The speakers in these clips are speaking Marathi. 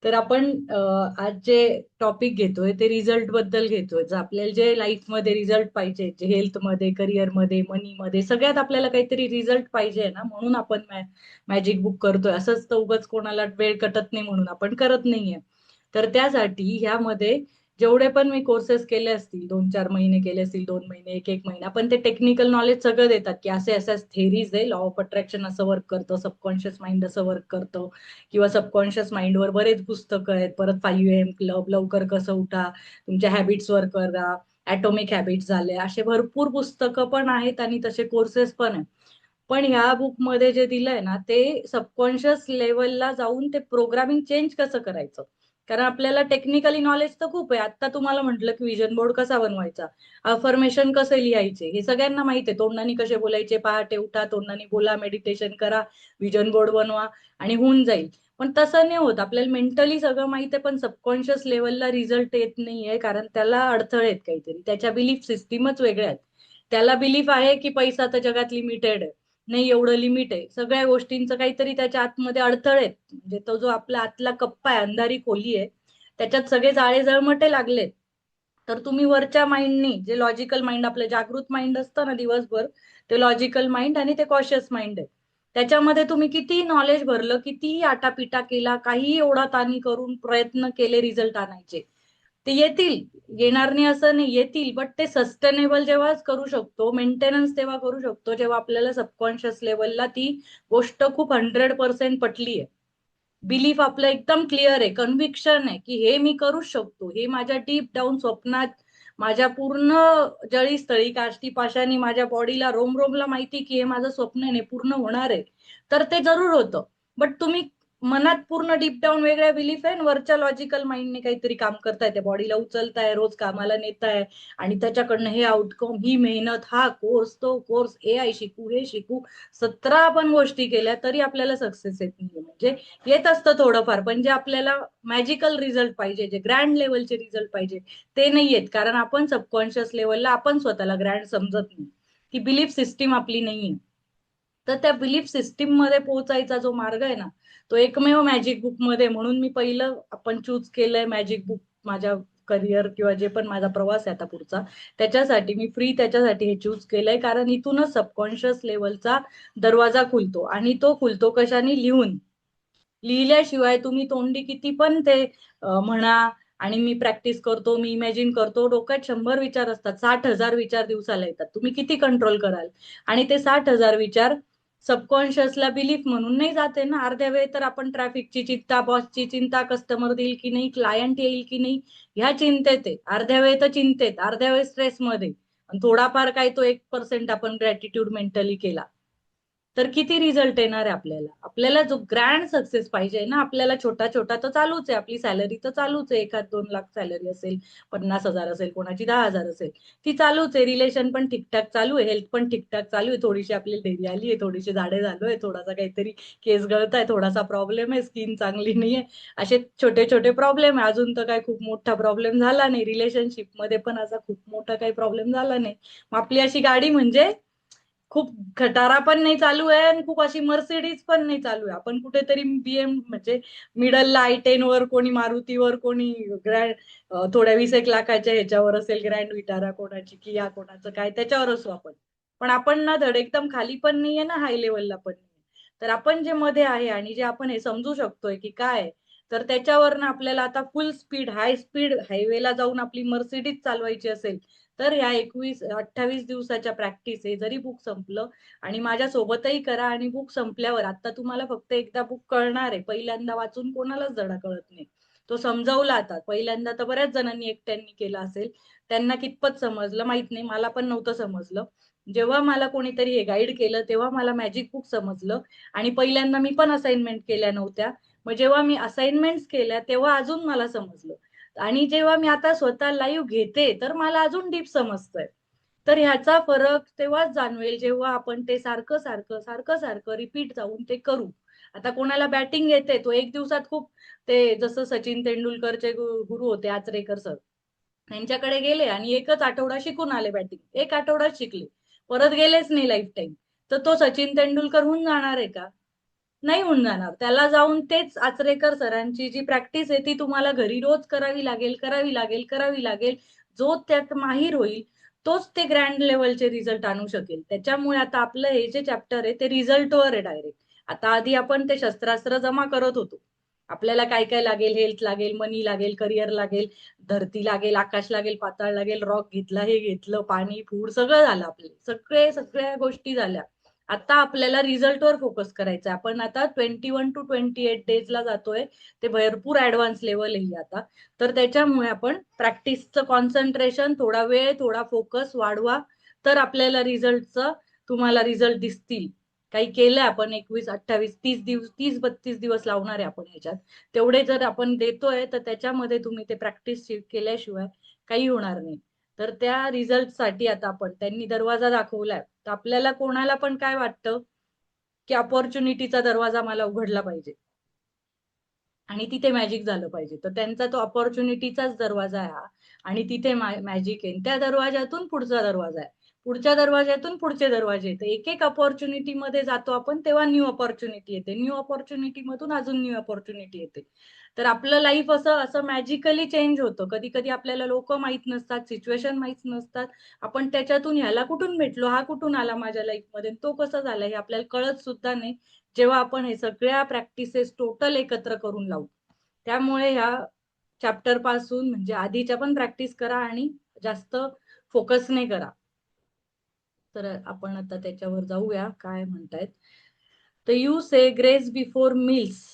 तर आपण आज जे टॉपिक घेतोय ते रिझल्ट बद्दल घेतोय. जर आपल्याला जे लाईफमध्ये रिझल्ट पाहिजे, जे हेल्थमध्ये, करिअरमध्ये, मनीमध्ये, सगळ्यात आपल्याला काहीतरी रिझल्ट पाहिजे ना, म्हणून आपण मॅजिक बुक करतोय. असंच तर उगाच कोणाला वेळ कटत नाही म्हणून आपण करत नाहीये. तर त्यासाठी ह्यामध्ये जेवढे पण मी कोर्सेस केले असतील, 2-4 महिने केले असतील, 2 महिने, 1-1 महिना, पण ते टेक्निकल नॉलेज सगळं देतात की असे अशा थेरीज आहे, लॉ ऑफ अट्रॅक्शन असं वर्क करतं, सबकॉन्शियस माइंड असं वर्क करतं, किंवा सबकॉन्शियस माइंडवर बरेच पुस्तकं आहेत. परत 5 AM क्लब, लवकर कसं उठा, तुमच्या हॅबिट्सवर करा, ॲटॉमिक हॅबिट्स झाले, असे भरपूर पुस्तकं पण आहेत आणि तसे कोर्सेस पण आहेत. पण ह्या बुकमध्ये जे दिलंय ना, ते सबकॉन्शियस लेवलला जाऊन ते प्रोग्रामिंग चेंज कसं करायचं. कारण आपल्याला टेक्निकली नॉलेज तर खूप आहे. आता तुम्हाला म्हटलं की विजन बोर्ड कसा बनवायचा, अफर्मेशन कसे लिहायचे, हे सगळ्यांना माहिती आहे. तोंडाने कसे बोलायचे, पहाटे उठा, तोंडाने बोला, मेडिटेशन करा, विजन बोर्ड बनवा आणि होऊन जाईल. पण तसं नाही होत. आपल्याला मेंटली सगळं माहिती आहे, पण सबकॉन्शियस लेवलला रिझल्ट येत नाहीये, कारण त्याला अडथळे आहेत काहीतरी. त्याच्या बिलीफ सिस्टीमच वेगळ्या आहेत. त्याला बिलीफ आहे की पैसा तर जगात लिमिटेड आहे, नाही एवढं लिमिट आहे, सगळ्या गोष्टींचं काहीतरी त्याच्या आतमध्ये अडथळे आहेत. म्हणजे तो जो आपला आतला कप्पा आहे, अंधारी खोली आहे, त्याच्यात सगळे जाळे जळमटे लागलेत. तर तुम्ही वरच्या माइंडनी, जे लॉजिकल माइंड, आपलं जागृत माइंड असतं ना दिवसभर, ते लॉजिकल माइंड आणि ते कॉशियस माइंड आहे. त्याच्यामध्ये तुम्ही किती नॉलेज भरलं, कितीही आटापिटा केला, काहीही एवढा ताणी करून प्रयत्न केले रिझल्ट आणायचे, ते येतील. येणार नाही असं नाही, येतील. बट ते सस्टेनेबल जेव्हाच करू शकतो, मेंटेनन्स तेव्हा करू शकतो, जेव्हा आपल्याला सबकॉन्शियस लेवलला ती गोष्ट खूप 100% पटली आहे. बिलीफ आपलं एकदम क्लिअर आहे, कन्व्हिक्शन आहे की हे मी करूच शकतो, हे माझ्या डीप डाऊन स्वप्नात, माझ्या पूर्ण जळी काष्टी पाशानी माझ्या बॉडीला, रोमरोमला माहिती की हे माझं स्वप्न आहे, पूर्ण होणार आहे. तर ते जरूर होतं. बट तुम्ही मनात पूर्ण डीप डाऊन वेगळ्या बिलीफ आहे, वरच्या लॉजिकल माइंडने काहीतरी काम करताय, त्या बॉडीला उचलताय, रोज कामाला नेताय, आणि त्याच्याकडनं हे आउटकम, ही मेहनत, हा कोर्स, तो कोर्स, AI शिकू, हे शिकू, 17 आपण गोष्टी केल्या तरी आपल्याला सक्सेस येत नाही. म्हणजे येत असतं थोडंफार, पण जे आपल्याला मॅजिकल रिझल्ट पाहिजे, जे ग्रँड लेवलचे रिझल्ट पाहिजे, ते नाही येत. कारण आपण सबकॉन्शियस लेवलला आपण स्वतःला ग्रँड समजत नाही. ती बिलीफ सिस्टीम आपली नाहीये. तर त्या बिलीफ सिस्टीम मध्ये पोहोचायचा जो मार्ग आहे ना, तो एकमेव मॅजिक बुक मध्ये. म्हणून मी पहिलं आपण चूज केलंय मॅजिक बुक. माझ्या करिअर किंवा जे पण माझा प्रवास आहे आता पुढचा, त्याच्यासाठी मी फ्री त्याच्यासाठी हे चूज केलंय. कारण इथूनच सबकॉन्शियस लेवलचा दरवाजा खुलतो, आणि तो खुलतो कशाने, लिहून. लिहिल्याशिवाय तुम्ही तोंडी किती पण ते म्हणा, आणि मी प्रॅक्टिस करतो, मी इमॅजिन करतो, डोक्यात 100 विचार असतात, 60,000 विचार दिवसाला येतात, तुम्ही किती कंट्रोल कराल. आणि ते 60,000 विचार सबकॉन्शियसला बिलीफ म्हणून नाही जाते ना. अर्ध्या वेळ तर आपण ट्रॅफिकची चिंता, बॉसची चिंता, कस्टमर देईल की नाही, क्लायंट येईल की नाही, ह्या चिंतेत आहे. अर्ध्या वेळ तर चिंतेत, अर्ध्या वेळ स्ट्रेसमध्ये. आणि थोडाफार काय तो 1% आपण ग्रॅटिट्यूड मेंटली केला, तर किती रिझल्ट येणार आहे आपल्याला. आपल्याला जो ग्रँड सक्सेस पाहिजे ना, आपल्याला छोटा छोटा तर चालूच आहे, आपली सॅलरी तर चालूच आहे, 1-2 लाख सॅलरी असेल, 50,000 असेल, कोणाची 10,000 असेल, ती चालूच आहे. रिलेशन पण ठीकठाक चालू आहे, हेल्थ पण ठीकठाक चालू आहे, थोडीशी आपली डेरी आली आहे, थोडीशी झाडे झालोय, थोडासा काहीतरी केस गळत आहे, थोडासा प्रॉब्लेम आहे, स्किन चांगली नाहीये, असे छोटे छोटे प्रॉब्लेम आहे. अजून तर काही खूप मोठा प्रॉब्लेम झाला नाही, रिलेशनशिप मध्ये पण असा खूप मोठा काही प्रॉब्लेम झाला नाही. मग आपली अशी गाडी म्हणजे खूप खटारा पण नाही चालू आहे, आणि खूप अशी मर्सिडीज पण नाही चालू आहे. आपण कुठेतरी म्हणजे मिडलला I10 वर, कोणी मारुतीवर, कोणी ग्रँड थोड्या 20-1 लाखाच्या ह्याच्यावर असेल, ग्रँड विटारा कोणाची, किया कोणाचं काय, त्याच्यावर असू आपण. पण आपण ना धड एकदम खाली पण नाहीये ना, हाय लेवलला पण नाहीये. तर आपण जे मध्ये आहे, आणि जे आपण हे समजू शकतोय की काय, तर त्याच्यावर ना आपल्याला आता फुल स्पीड, हाय स्पीड हायवेला जाऊन आपली मर्सिडीज चालवायची असेल, तर ह्या 21-28 दिवसाच्या प्रॅक्टिस आहे. जरी बुक संपलं, आणि माझ्या सोबतही करा, आणि बुक संपल्यावर आता तुम्हाला फक्त एकदा बुक कळणार आहे. पहिल्यांदा वाचून कोणालाच धडा कळत नाही. तो समजावला आता पहिल्यांदा तर बऱ्याच जणांनी एकट्यांनी केला असेल, त्यांना कितपत समजलं माहित नाही, मला पण नव्हतं समजलं. जेव्हा मला कोणीतरी हे गाईड केलं, तेव्हा मला मॅजिक बुक समजलं. आणि पहिल्यांदा मी पण असाइनमेंट केल्या नव्हत्या. मग जेव्हा मी असाइनमेंट केल्या, तेव्हा अजून मला समजलं. आणि जेव्हा मी आता स्वतः लाईव्ह घेते, तर मला अजून डीप समजतंय. तर ह्याचा फरक तेव्हाच जाणवेल, जेव्हा आपण ते सारखं सारखं सारखं सारखं रिपीट जाऊन ते करू. आता कोणाला बॅटिंग येते, तो 1 दिवसात खूप, ते जसं सचिन तेंडुलकरचे गुरु होते आचरेकर सर, त्यांच्याकडे गेले आणि एकच आठवडा शिकून आले बॅटिंग, 1 आठवडाच शिकले, परत गेलेच नाही लाईफ टाईम. तर तो सचिन तेंडुलकर होऊन जाणार आहे का? नाही होऊन जाणार. त्याला जाऊन तेच आचरेकर सरांची जी प्रॅक्टिस आहे ती तुम्हाला घरी रोज करावी लागेल, करावी लागेल, करावी लागेल. जो त्यात माहीर होईल तोच ते ग्रँड लेवलचे रिझल्ट आणू शकेल. त्याच्यामुळे आता आपलं हे जे चॅप्टर आहे ते रिझल्टवर आहे डायरेक्ट. आता आधी आपण ते शस्त्रास्त्र जमा करत होतो. आपल्याला काय काय लागेल, हेल्थ लागेल, मनी लागेल, करिअर लागेल, धरती लागेल, आकाश लागेल, पाताळ लागेल, रॉक घेतला, हे घेतलं, पाणी, फूड सगळं झालं आपले. सगळ्या गोष्टी झाल्या. आता आपल्याला रिझल्टवर फोकस करायचा. आपण आता 21 to 28 डेजला जातोय. ते भरपूर ऍडव्हान्स लेवल आहे आता. तर त्याच्यामुळे आपण प्रॅक्टिसचं कॉन्सन्ट्रेशन, थोडा वेळ, थोडा फोकस वाढवा, तर आपल्याला तुम्हाला रिझल्ट दिसतील. काही केलं आपण 21, 28, 30 दिवस, 30-32 दिवस लावणार आहे आपण ह्याच्यात. तेवढे जर आपण देतोय तर त्याच्यामध्ये तुम्ही ते प्रॅक्टिस केल्याशिवाय काही होणार नाही. तर त्या रिझल्टसाठी आता त्यांनी दरवाजा दाखवलाय. तर आपल्याला कोणाला पण काय वाटतं की अपॉर्च्युनिटीचा दरवाजा मला उघडला पाहिजे आणि तिथे मॅजिक झालं पाहिजे. तर त्यांचा तो अपॉर्च्युनिटीचाच दरवाजा आहे हा. आणि तिथे मॅजिक आहे. त्या दरवाजातून पुढचा दरवाजा आहे. पुढच्या दरवाज्यातून पुढचे दरवाजे येते. एक एक अपॉर्च्युनिटी मध्ये जातो आपण, तेव्हा न्यू अपॉर्च्युनिटी येते. न्यू अपॉर्च्युनिटी मधून अजून न्यू अपॉर्च्युनिटी येते. तर आपलं लाईफ असं असं मॅजिकली चेंज होतं. कधी कधी आपल्याला लोक माहित नसतात, सिच्युएशन माहित नसतात. आपण त्याच्यातून ह्याला कुठून भेटलो, हा कुठून आला माझ्या लाईफमध्ये, तो कसा झाला, हे आपल्याला कळत सुद्धा नाही, जेव्हा आपण हे सगळ्या प्रॅक्टिसेस टोटल एकत्र करून लावू. त्यामुळे ह्या चॅप्टर पासून म्हणजे आधीच्या पण प्रॅक्टिस करा आणि जास्त फोकसने करा. तर आपण आता त्याच्यावर जाऊया, काय म्हणतायत. तर you say grace before meals.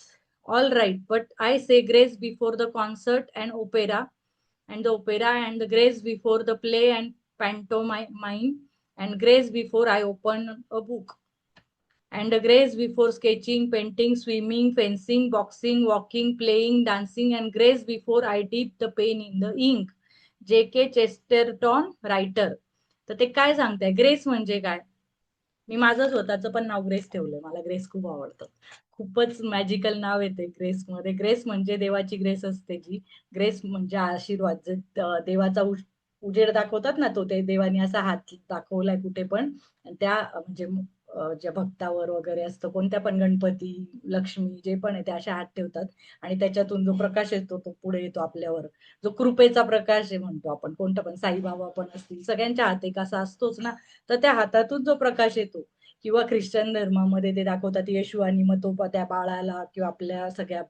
All right, but I say grace before the concert and opera and the opera and the grace before the play and pantomime and grace before I open a book and the grace before sketching, painting, swimming, fencing, boxing, walking, playing, dancing and grace before I dip the pen in the ink. J.K. Chesterton writer. तर ते काय सांगताय, ग्रेस म्हणजे काय. मी माझं स्वतःचं पण नाव ग्रेस ठेवलंय. मला ग्रेस खूप आवडतं. खूपच मॅजिकल नाव येते ग्रेस मध्ये. ग्रेस म्हणजे देवाची ग्रेस असते जी. ग्रेस म्हणजे आशीर्वाद. देवाचा उजेड दाखवतात ना, तो ते देवानी असा हात दाखवलाय कुठे पण. त्या म्हणजे ज्या भक्तावर वगैरे असतं, कोणत्या पण गणपती, लक्ष्मी, जे पण आहे ते अशा हात ठेवतात आणि त्याच्यातून जो प्रकाश येतो तो पुढे येतो आपल्यावर. जो कृपेचा प्रकाश आहे म्हणतो आपण. कोणता पण साईबाबा पण असतील, सगळ्यांच्या हात एक असा असतोच ना. तर त्या हातातून जो प्रकाश येतो, किंवा ख्रिश्चन धर्मामध्ये ते दाखवतात येशू आणि मग तो त्या बाळाला किंवा आपल्या सगळ्या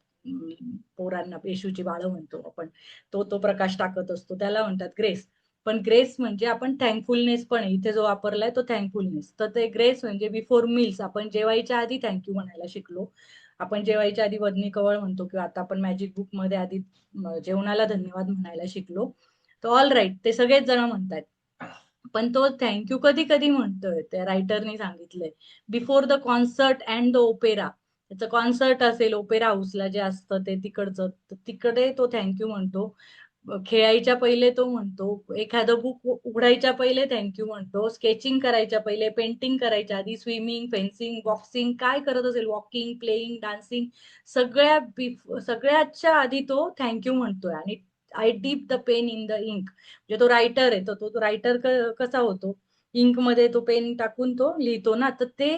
पोरांना येशूची बाळ म्हणतो आपण, तो प्रकाश टाकत असतो, त्याला म्हणतात ग्रेस. पण ग्रेस म्हणजे आपण थँकफुलनेस पण इथे जो वापरलाय तो थँकफुलनेस. तर ते ग्रेस म्हणजे बिफोर मील्स, आपण जेवायच्या आधी थँक्यू म्हणायला शिकलो. आपण जेवायच्या आधी वदनी कवळ म्हणतो, किंवा आता आपण मॅजिक बुक मध्ये आधी जेवणाला धन्यवाद म्हणायला शिकलो. तर ऑल राईट, ते सगळेच जण म्हणतात. पण तो थँक्यू कधी कधी म्हणतोय, त्या रायटरने सांगितलंय, before the concert and the opera. त्याचं कॉन्सर्ट असेल, ओपेरा हाऊसला जे असतं ते तिकडचं, तिकडे तो थँक्यू म्हणतो. खेळायच्या पहिले तो म्हणतो, एखादं बुक उघडायच्या पहिले थँक्यू म्हणतो, स्केचिंग करायच्या पहिले, पेंटिंग करायच्या आधी, स्विमिंग, फेन्सिंग, बॉक्सिंग, काय करत असेल, वॉकिंग, प्लेइंग, डान्सिंग, सगळ्याच्या आधी तो थँक्यू म्हणतोय. आणि I dip the pen in the ink, म्हणजे तो रायटर आहे, तर तो रायटर कसा होतो, इंक मध्ये तो पेन टाकून तो लिहितो ना, तर ते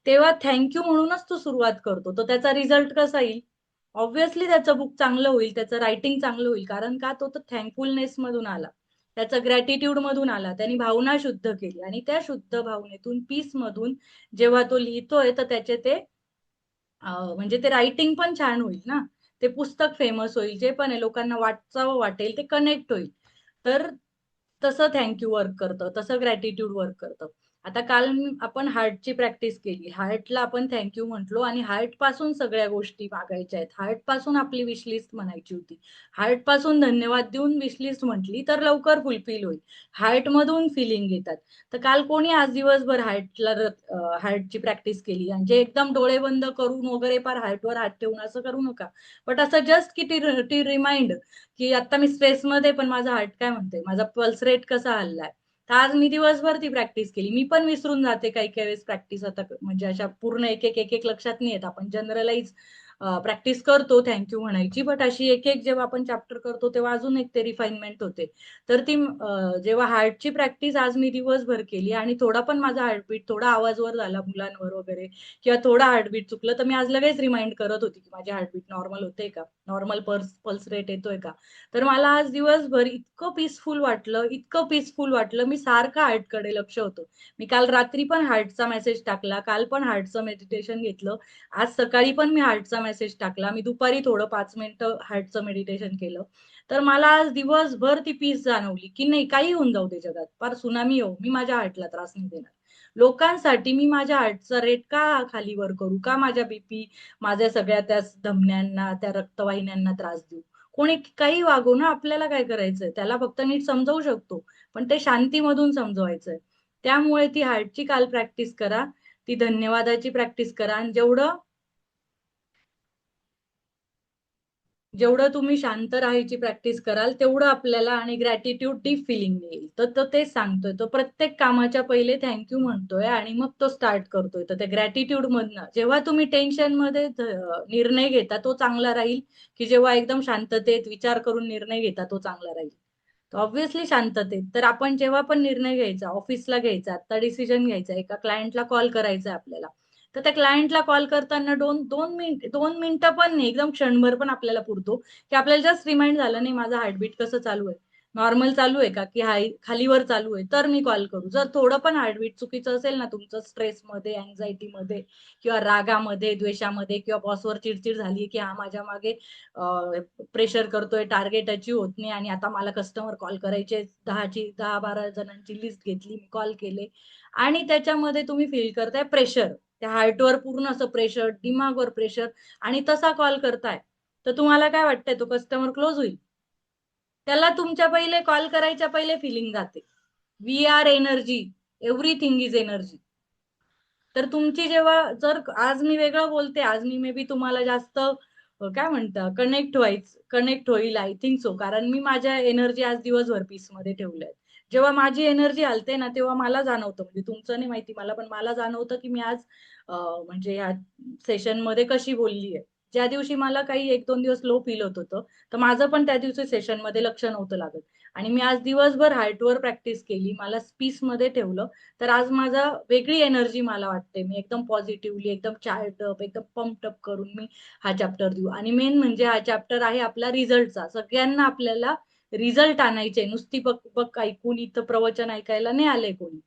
तेव्हा थँक्यू म्हणूनच तो सुरुवात करतो. तर त्याचा रिझल्ट कसा येईल, ऑब्व्हियसली त्याचं बुक चांगलं होईल, त्याचं रायटिंग चांगलं होईल. कारण का, तो तर थँकफुलनेस मधून आला, त्याचा ग्रॅटिट्यूड मधून आला, त्यांनी भावना शुद्ध केली आणि त्या शुद्ध भावनेतून, पीस मधून जेव्हा तो लिहितोय, तर त्याचे ते म्हणजे ते रायटिंग पण छान होईल ना, ते पुस्तक फेमस होईल, जे पण आहे लोकांना वाचावं वाटेल, ते कनेक्ट होईल. तर तसं थँक्यू वर्क करतं, तसं ग्रॅटिट्यूड वर्क करतं. आता काल आपण हार्टची प्रॅक्टिस केली, हार्टला आपण थँक्यू म्हटलो आणि हार्ट पासून सगळ्या गोष्टी मागायच्या आहेत, हार्ट पासून आपली विशलिस्ट म्हणायची होती. हार्ट पासून धन्यवाद देऊन विशलिस्ट म्हटली तर लवकर फुलफिल होईल. हार्ट मधून फिलिंग येतात. तर काल कोणी आज दिवसभर हार्टची प्रॅक्टिस केली, आणि जे एकदम डोळे बंद करून वगैरे पार हार्टवर हात ठेवून असं करू नका. बट असं जस्ट की टी रिमाइंड की आता मी स्ट्रेसमध्ये, पण माझा हार्ट काय म्हणते, माझा पल्स रेट कसा हल्लाय. तर आज मी दिवसभर ती प्रॅक्टिस केली. मी पण विसरून जाते काही काही वेळेस प्रॅक्टिस, आता म्हणजे अशा पूर्ण एक एक एक एक लक्षात नाही येत, आपण जनरलाइज प्रॅक्टिस करतो थँक्यू म्हणायची, बट अशी एक एक जेव्हा आपण चॅप्टर करतो तेव्हा अजून एक ते रिफाईनमेंट होते. तर ती जेव्हा हार्टची प्रॅक्टिस आज मी दिवसभर केली आणि थोडा पण माझा हार्टबीट थोडा आवाजवर झाला मुलांवर वगैरे किंवा थोडा हार्टबीट चुकलं तर मी आज लगेच रिमाइंड करत होती की माझे हार्टबीट नॉर्मल होते का, नॉर्मल पल्स रेट येतोय का. तर मला आज दिवसभर इतकं पीसफुल वाटलं, इतकं पीसफुल वाटलं. मी सारखं हार्टकडे लक्ष होतं. मी काल रात्री पण हार्टचा मेसेज टाकला, काल पण हार्टचं मेडिटेशन घेतलं, आज सकाळी पण मी हार्टचा मेसेज टाकला, मी दुपारी थोडं 5 मिनिटं हार्टचं मेडिटेशन केलं. तर मला आज दिवसभर ती पीस जाणवली की नाही, काही होऊन जाऊ दे जगात, फार सुनामी येऊ, मी माझ्या हार्टला त्रास नाही देणार. लोकांसाठी मी माझ्या हार्टचा रेट का खाली वर करू, का माझ्या बीपी, माझ्या सगळ्या त्या धमन्यांना, त्या रक्तवाहिन्यांना त्रास देऊ. कोणी काही वागो ना, आपल्याला काय करायचंय, त्याला फक्त नीट समजावू शकतो, पण ते शांतीमधून समजवायचंय. त्यामुळे ती हार्टची काल प्रॅक्टिस करा, ती धन्यवादाची प्रॅक्टिस करा, आणि जेवढं जेवढं तुम्ही शांत राहायची प्रॅक्टिस कराल तेवढं आपल्याला आणि ग्रॅटिट्यूड डीप फिलिंग येईल. तर तेच सांगतोय, तो प्रत्येक कामाच्या पहिले थँक्यू म्हणतोय आणि मग तो स्टार्ट करतोय. तर त्या ग्रॅटिट्यूड मधनं जेव्हा तुम्ही टेन्शन मध्ये निर्णय घेता तो चांगला राहील, की जेव्हा एकदम शांततेत विचार करून निर्णय घेता तो चांगला राहील. तर ऑब्व्हियसली शांततेत. तर आपण जेव्हा पण निर्णय घ्यायचा, ऑफिसला घ्यायचा, आता डिसिजन घ्यायचा, एका क्लायंटला कॉल करायचा आपल्याला, तर त्या क्लायंटला कॉल करताना दोन मिनिटं पण नाही, एकदम क्षणभर पण आपल्याला पुरतो, की आपल्याला जस्ट रिमाइंड झालं नाही माझं हार्टबीट कसं चालू आहे, नॉर्मल चालू आहे का, की हाय खालीवर चालू आहे, तर मी कॉल करू. जर थोडं पण हार्टबीट चुकीचं असेल ना तुमचं, स्ट्रेसमध्ये, अँझायटीमध्ये किंवा रागामध्ये, द्वेषामध्ये, किंवा बॉसवर चिडचिड झाली की हा माझ्या मागे प्रेशर करतोय, टार्गेट अचीव होत नाही आणि आता मला कस्टमर कॉल करायचे, 10 12 जणांची लिस्ट घेतली, मी कॉल केले, आणि त्याच्यामध्ये तुम्ही फील करताय प्रेशर, त्या हार्टवर पूर्ण असं प्रेशर, दिमागवर प्रेशर, आणि तसा कॉल करताय, तर तुम्हाला काय वाटतंय, तो कस्टमर क्लोज होईल? त्याला तुमच्या पहिले कॉल करायच्या पहिले फिलिंग जाते. We are energy, everything is energy. तर तुमची जेव्हा, जर आज मी वेगळं बोलते, आज मी मे बी तुम्हाला जास्त काय म्हणता, कनेक्ट होईल, आय थिंक सो, कारण मी माझ्या एनर्जी आज दिवसभर पीसमध्ये ठेवल्या. जेव्हा माझी एनर्जी हलते ना तेव्हा मला जाणवतं, म्हणजे तुमचं नाही माहिती मला, पण मला जाणवतं की मी आज म्हणजे ह्या सेशनमध्ये कशी बोललीये. ज्या दिवशी मला काही 1 2 दिवस लो फील होत होतं, तर माझं पण त्या दिवशी सेशनमध्ये लक्ष नव्हतं लागत, आणि मी आज दिवसभर हार्टवर प्रॅक्टिस केली, मला पीसमध्ये ठेवलं. तर आज माझा वेगळी एनर्जी मला वाटते, मी एकदम पॉझिटिव्हली, एकदम चार्ट अप, एकदम पंप्ड अप करून मी हा चॅप्टर देऊ. आणि मेन म्हणजे हा चॅप्टर आहे आपला रिझल्टचा. सगळ्यांना आपल्याला रिझल्ट आणायचे, नुसती बक बक ऐकून इथं प्रवचन ऐकायला नाही आलंय कोणी.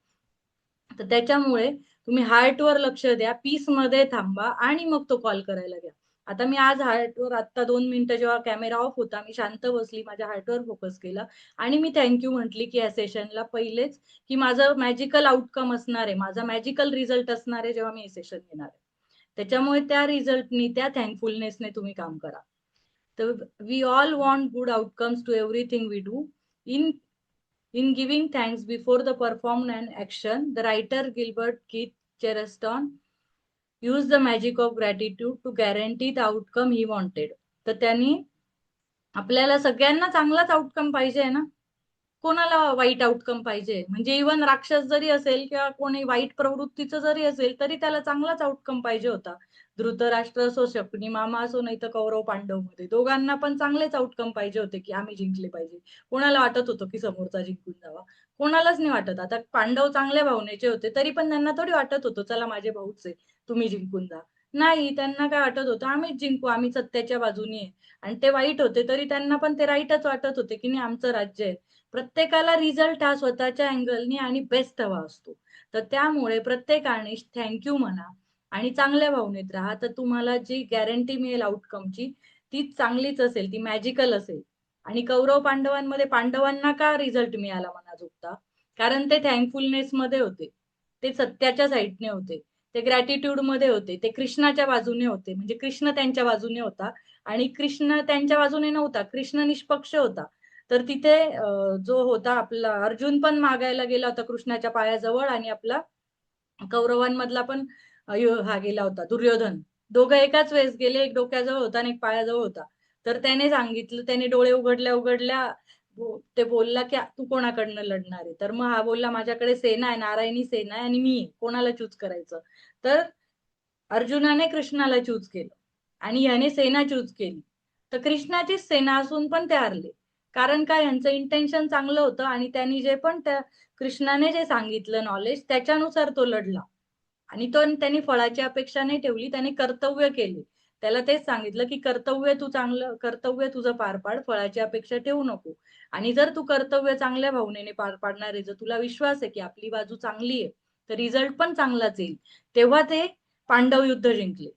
तर त्याच्यामुळे तुम्ही हार्टवर लक्ष द्या, पीसमध्ये थांबा, आणि मग तो कॉल करायला घ्या. आता मी आज हार्टवर, आता 2 मिनिटं जेव्हा कॅमेरा ऑफ होता, मी शांत बसली, माझ्या हार्टवर फोकस केला, आणि मी थँक्यू म्हटली की या सेशनला पहिलेच, की माझं मॅजिकल आउटकम असणार आहे, माझा मॅजिकल रिझल्ट असणार आहे जेव्हा मी हे सेशन घेणार आहे. त्याच्यामुळे त्या रिझल्टनी, त्या थँकफुलनेसने तुम्ही काम करा. तर we all want good outcomes to everything we do. In In giving thanks before the performed an action, the writer Gilbert Keith Chesterton used the magic of gratitude to guarantee the outcome he wanted. तर त्यांनी, आपल्याला सगळ्यांना चांगलाच आउटकम पाहिजे ना, कोणाला वाईट आउटकम पाहिजे? म्हणजे इव्हन राक्षस जरी असेल किंवा कोणी वाईट प्रवृत्तीचं जरी असेल तरी त्याला चांगलाच आउटकम पाहिजे होता. धृतराष्ट्र असो, शकुनी मामा असो, नाही तर कौरव पांडव मध्ये दोघांना पण चांगलेच आउटकम पाहिजे होते, की आम्ही जिंकले पाहिजे. कोणाला वाटत होतं की समोरचा जिंकून जावा? कोणालाच नाही वाटत. आता पांडव चांगल्या भावनेचे होते तरी पण त्यांना थोडी वाटत होतं चला माझे भाऊच आहे, तुम्ही जिंकून जा. नाही, त्यांना काय वाटत होतं, आम्हीच जिंकू, आम्ही सत्याच्या बाजूनी आहे. आणि ते वाईट होते तरी त्यांना पण ते राईटच वाटत होते, की नाही आमचं राज्य आहे. प्रत्येकाला रिझल्ट हा स्वतःच्या अँगलनी आणि बेस्ट हवा असतो. तर त्यामुळे प्रत्येकाने थँक्यू म्हणा आणि चांगल्या भावनेत राहा, तर तुम्हाला जी गॅरंटी मिळेल आउटकमची ती चांगलीच असेल, ती मॅजिकल असेल. आणि कौरव पांडवांमध्ये पांडवांना का रिझल्ट मिळाला म्हणा चुकता? कारण ते थँकफुलनेस मध्ये होते, ते सत्याच्या साईडने होते, ते ग्रॅटिट्यूड मध्ये होते, ते कृष्णाच्या बाजूने होते, म्हणजे कृष्ण त्यांच्या बाजूने होता. आणि कृष्ण त्यांच्या बाजूने नव्हता, कृष्ण निष्पक्ष होता. तर तिथे जो होता आपला अर्जुन पण मागायला गेला होता कृष्णाच्या पायाजवळ, आणि आपला कौरवांमधला पण हा गेला होता दुर्योधन. दोघं एकाच वेळेस गेले, एक डोक्याजवळ होता आणि एक पायाजवळ होता. तर त्याने सांगितलं, त्याने डोळे उघडल्या उघडल्या ते बोलला की तू कोणाकडनं लढणार आहे? तर मग हा बोलला माझ्याकडे सेना आहे, नारायणी सेना आहे, आणि मी कोणाला चूज करायचं? तर अर्जुनाने कृष्णाला चूज केलं. आणि ह्याने सेना चूज केली. तर कृष्णाचीच सेना असून पण ते हारले. कारण काय, यांचं इंटेन्शन चांगलं होतं आणि त्यांनी जे पण त्या कृष्णाने जे सांगितलं नॉलेज त्याच्यानुसार तो लढला. आणि तो त्यांनी फळाची अपेक्षा नाही ठेवली, त्याने कर्तव्य केले. त्याला तेच सांगितलं की कर्तव्य तू चांगलं, कर्तव्य तुझं पार पाड, फळाची अपेक्षा ठेवू नको. आणि जर तू कर्तव्य चांगल्या भावनेने पार पाडणार आहे, जर तुला विश्वास आहे की आपली बाजू चांगली आहे, तर रिझल्ट पण चांगलाच येईल. तेव्हा ते पांडव युद्ध जिंकले.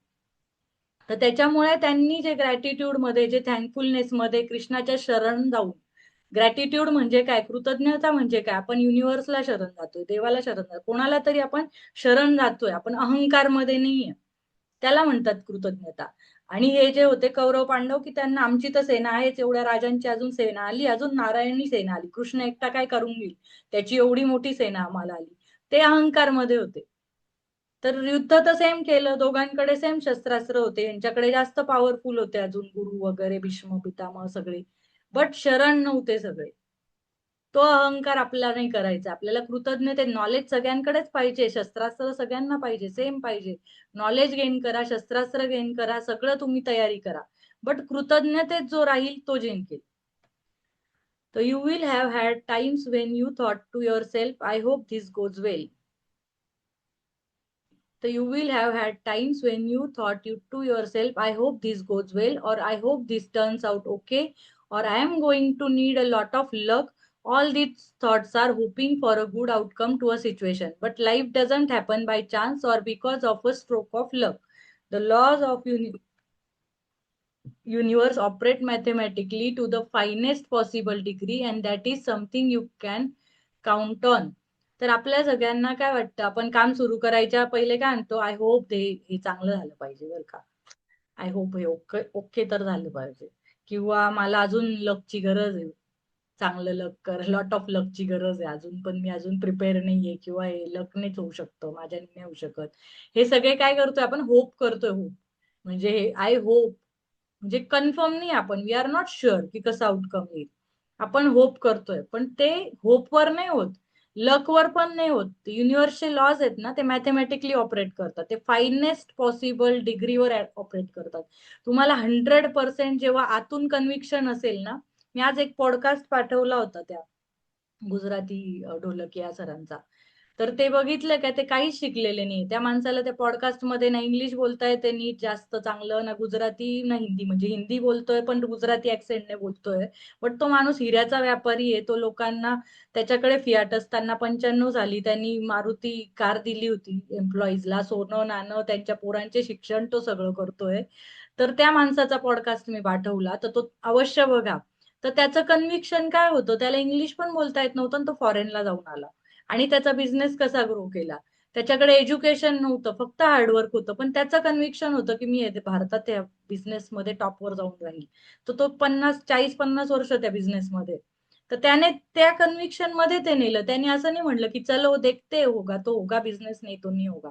तर त्याच्यामुळे त्यांनी जे ग्रॅटिट्यूड मध्ये, जे थँकफुलनेस मध्ये कृष्णाच्या शरण जाऊन, ग्रॅटिट्यूड म्हणजे काय, कृतज्ञता म्हणजे काय, आपण युनिव्हर्सला शरण जातोय, देवाला शरण जातोय, कोणाला तरी आपण शरण जातोय, आपण अहंकार मध्ये नाहीये, त्याला म्हणतात कृतज्ञता. आणि हे जे होते कौरव पांडव, की त्यांना आमची तर सेना आहेच, एवढ्या राजांची अजून सेना आली, अजून नारायणी सेना आली, कृष्ण एकटा काय करून घेईल, त्याची एवढी मोठी सेना आम्हाला आली, ते अहंकार मध्ये होते. तर युद्ध तर सेम केलं, दोघांकडे सेम शस्त्रास्त्र होते, यांच्याकडे जास्त पॉवरफुल होते अजून गुरु वगैरे, भीष्म पितामह सगळे, बट शरण नव्हते सगळे. तो अहंकार आपल्याला नाही करायचा. आपल्याला कृतज्ञते, नॉलेज सगळ्यांकडेच पाहिजे, शस्त्रास्त्र सगळ्यांना पाहिजे, सेम पाहिजे. नॉलेज गेन करा, शस्त्रास्त्र गेन करा, सगळं तुम्ही तयारी करा, बट कृतज्ञतेत जो राहील तो जिंकेल. तर you will have had times when you thought to yourself, I hope this goes well. So you will have had times when you thought you to yourself, I hope this goes well, or I hope this turns out okay, or I am going to need a lot of luck. All these thoughts are hoping for a good outcome to a situation. But life doesn't happen by chance or because of a stroke of luck. The laws of universe operate mathematically to the finest possible degree, and that is something you can count on. तर आपल्या सगळ्यांना काय वाटतं, आपण काम सुरू करायच्या पहिले काय म्हणतो, आय होप हे चांगलं झालं पाहिजे बरं का, आय होप हे ओके ओके तर झालं पाहिजे, किंवा मला अजून लकची गरज आहे, चांगलं लक कर, लॉट ऑफ लकची गरज आहे अजून, पण मी अजून प्रिपेअर नाहीये, किंवा हे लकनेच होऊ शकतं, माझ्याने नाही होऊ शकत. हे सगळे काय करतोय आपण, होप करतोय. होप म्हणजे हे आय होप म्हणजे कन्फर्म नाही, आपण वी आर नॉट शुअर की कसं आउटकम येईल, आपण होप करतोय, पण ते होपवर नाही होत, लकवर पण नाही होत. युनिव्हर्सचे लॉज आहेत ना, ते मॅथमॅटिकली ऑपरेट करतात, ते फायनेस्ट पॉसिबल डिग्रीवर ऑपरेट करतात. तुम्हाला 100% जेव्हा आतून कन्व्हिक्शन असेल ना, मी आज एक पॉडकास्ट पाठवला होता त्या गुजराती ढोलकिया सरांचा, तर ते बघितलं काय, ते काहीच शिकलेले नाही त्या माणसाला, त्या पॉडकास्ट मध्ये ना इंग्लिश बोलता येते नीट जास्त चांगलं, ना गुजराती ना हिंदी, म्हणजे हिंदी बोलतोय पण गुजराती ऍक्सेंटने बोलतोय. बट तो माणूस हिऱ्याचा व्यापारी आहे, तो लोकांना, त्याच्याकडे फियाट असताना 95 झाली, त्यांनी मारुती कार दिली होती एम्प्लॉईजला, सोनं नाणं, त्यांच्या पोरांचे शिक्षण तो सगळं करतोय. तर त्या माणसाचा पॉडकास्ट मी पाठवला, तर तो अवश्य बघा. तर त्याचं कन्व्हिक्शन काय होतं, त्याला इंग्लिश पण बोलता येत नव्हतं आणि तो फॉरेनला जाऊन आला, आणि त्याचा बिझनेस कसा ग्रो केला. त्याच्याकडे एज्युकेशन नव्हतं, फक्त हार्डवर्क होतं, पण त्याचं कन्व्हिक्शन होतं की मी भारतात या बिझनेसमध्ये टॉपवर जाऊन राहील. तर तो 40-50 वर्ष त्या बिझनेसमध्ये, तर त्याने त्या कन्व्हिक्शन मध्ये ते नेलं. त्याने असं नाही म्हटलं की चलो देखते होगा तो होगा, बिझनेस नाही तो नाही होगा.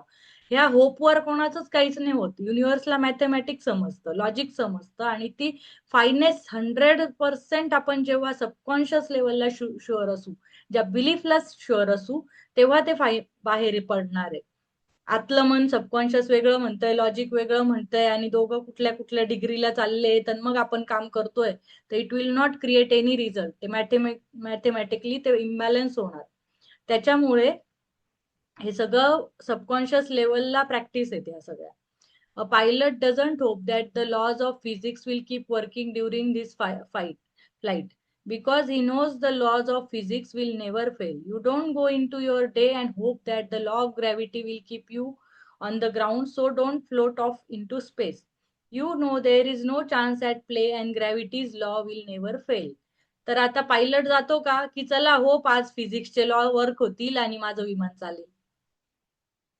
ह्या होपवर कोणाचंच काहीच नाही होत. युनिव्हर्सला मॅथमॅटिक्स समजतं, लॉजिक समजतं, आणि ती फायनेस्ट 100% आपण जेव्हा सबकॉन्शियस लेवलला शुअर असू, ज्या बिलीफला शुअर असू, तेव्हा ते बाहेर पडणार आहे. आतलं मन सबकॉन्शियस वेगळं म्हणतंय, लॉजिक वेगळं म्हणतंय, आणि दोघं कुठल्या कुठल्या डिग्रीला चालले, तर मग आपण काम करतोय, तर it will not create any result. ते मॅथमॅटिकली ते इम्बॅलन्स होणार. त्याच्यामुळे हे सगळं सबकॉन्शियस लेवलला प्रॅक्टिस येते या सगळ्या. A pilot doesn't hope that the laws of physics will keep working during this flight, because he knows the laws of physics will never fail. You don't go into your day and hope that the law of gravity will keep you on the ground, so don't float off into space. You know there is no chance at play and gravity's law will never fail. तर आता पायलट जातो का, की चला होप आज फिजिक्सचे लॉ वर्क होतील आणि माझं विमान चालेल.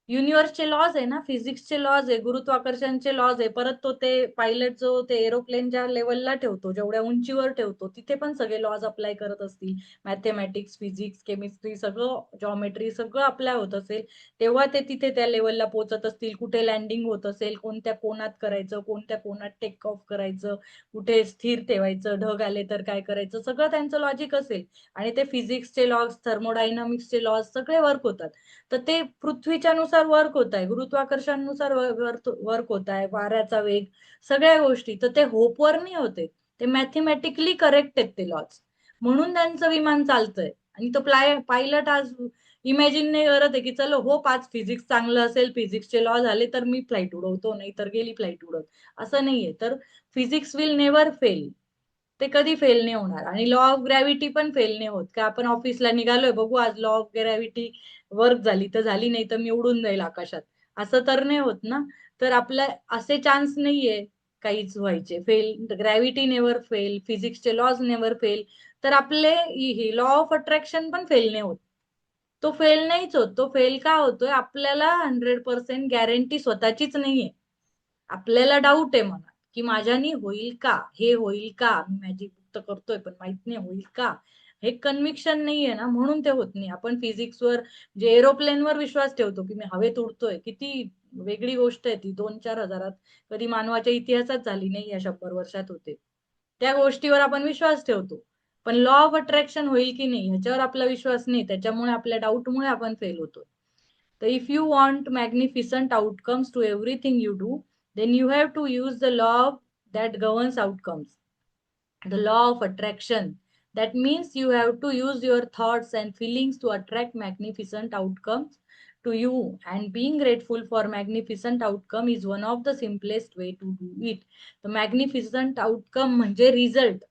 युनिव्हर्सचे लॉज आहे ना, फिजिक्सचे लॉज आहे, गुरुत्वाकर्षणचे लॉज आहे, परत तो ते पायलट जो ते एरोप्लेनच्या लेवलला ठेवतो, जेवढ्या उंचीवर ठेवतो, तिथे पण सगळे लॉज अप्लाय करत असतील. मॅथमॅटिक्स, फिजिक्स, केमिस्ट्री, सगळं जॉमेट्री सगळं अप्लाय होत असेल, तेव्हा ते तिथे त्या लेवलला पोहोचत असतील. कुठे लँडिंग होत असेल, कोणत्या कोणात करायचं, कोणत्या कोणात टेक ऑफ करायचं, कुठे स्थिर ठेवायचं, ढग आले तर काय करायचं, सगळं त्यांचं लॉजिक असेल. आणि ते फिजिक्सचे लॉज, थर्मोडायनामिक्सचे लॉज सगळे वर्क होतात. तर ते पृथ्वीच्या नुसार नुसार वर्क होत आहे, गुरुत्वाकर्षणानुसार वर्क होत आहे, वाऱ्याचा वेग, सगळ्या गोष्टी. तर ते होपवर नाही होते, ते मॅथमॅटिकली करेक्ट आहेत ते लॉज, म्हणून त्यांचं विमान चालतंय. आणि तो पायलट आज इमॅजिन नाही करत आहे की चलो हो, आज फिजिक्स चांगलं असेल, फिजिक्सचे लॉ झाले तर मी फ्लाईट उडवतो, नाही तर गेली फ्लाईट उडत, असं नाहीये. तर फिजिक्स विल नेव्हर फेल, ते कधी फेल नाही होणार. आणि लॉ ऑफ ग्रॅव्हिटी पण फेल नाही होत, का आपण ऑफिसला निघालोय, बघू आज लॉ ऑफ ग्रॅव्हिटी वर्क झाली तर झाली, नाही तर मी उडून जाईल आकाशात, असं तर नाही होत ना. तर आपल्या असे चान्स नाहीये काहीच व्हायचे फेल. ग्रॅव्हिटी नेव्हर फेल, फिजिक्सचे लॉज नेव्हर फेल. तर आपले लॉ ऑफ अट्रॅक्शन पण फेल नाही होत, तो फेल नाहीच होत. तो फेल का होतोय, आपल्याला 100% गॅरंटी स्वतःचीच नाहीये. आपल्याला डाऊट आहे मनात की माझ्यानी होईल का, हे होईल का, मी मॅजिक तर करतोय पण माहित नाही होईल का, हे कन्व्हिक्शन नाहीये ना, म्हणून ते होत नाही. आपण फिजिक्सवर, जे एरोप्लेनवर विश्वास ठेवतो की मी हवेत उडतोय, किती वेगळी गोष्ट आहे ती, 2-4 हजारात कधी मानवाच्या इतिहासात झाली नाही, या 100 वर्षात होते. त्या गोष्टीवर आपण विश्वास ठेवतो. पण लॉ ऑफ अट्रॅक्शन होईल की नाही ह्याच्यावर आपला विश्वास नाही, त्याच्यामुळे आपल्या डाऊटमुळे आपण फेल होतो. तर if you want magnificent outcomes to everything you do, then you have to use the law that governs outcomes, the law of attraction. That means you have to use your thoughts and feelings to attract magnificent outcomes to you, and being grateful for magnificent outcome is one of the simplest way to do it. The magnificent outcome म्हणजे रिझल्ट,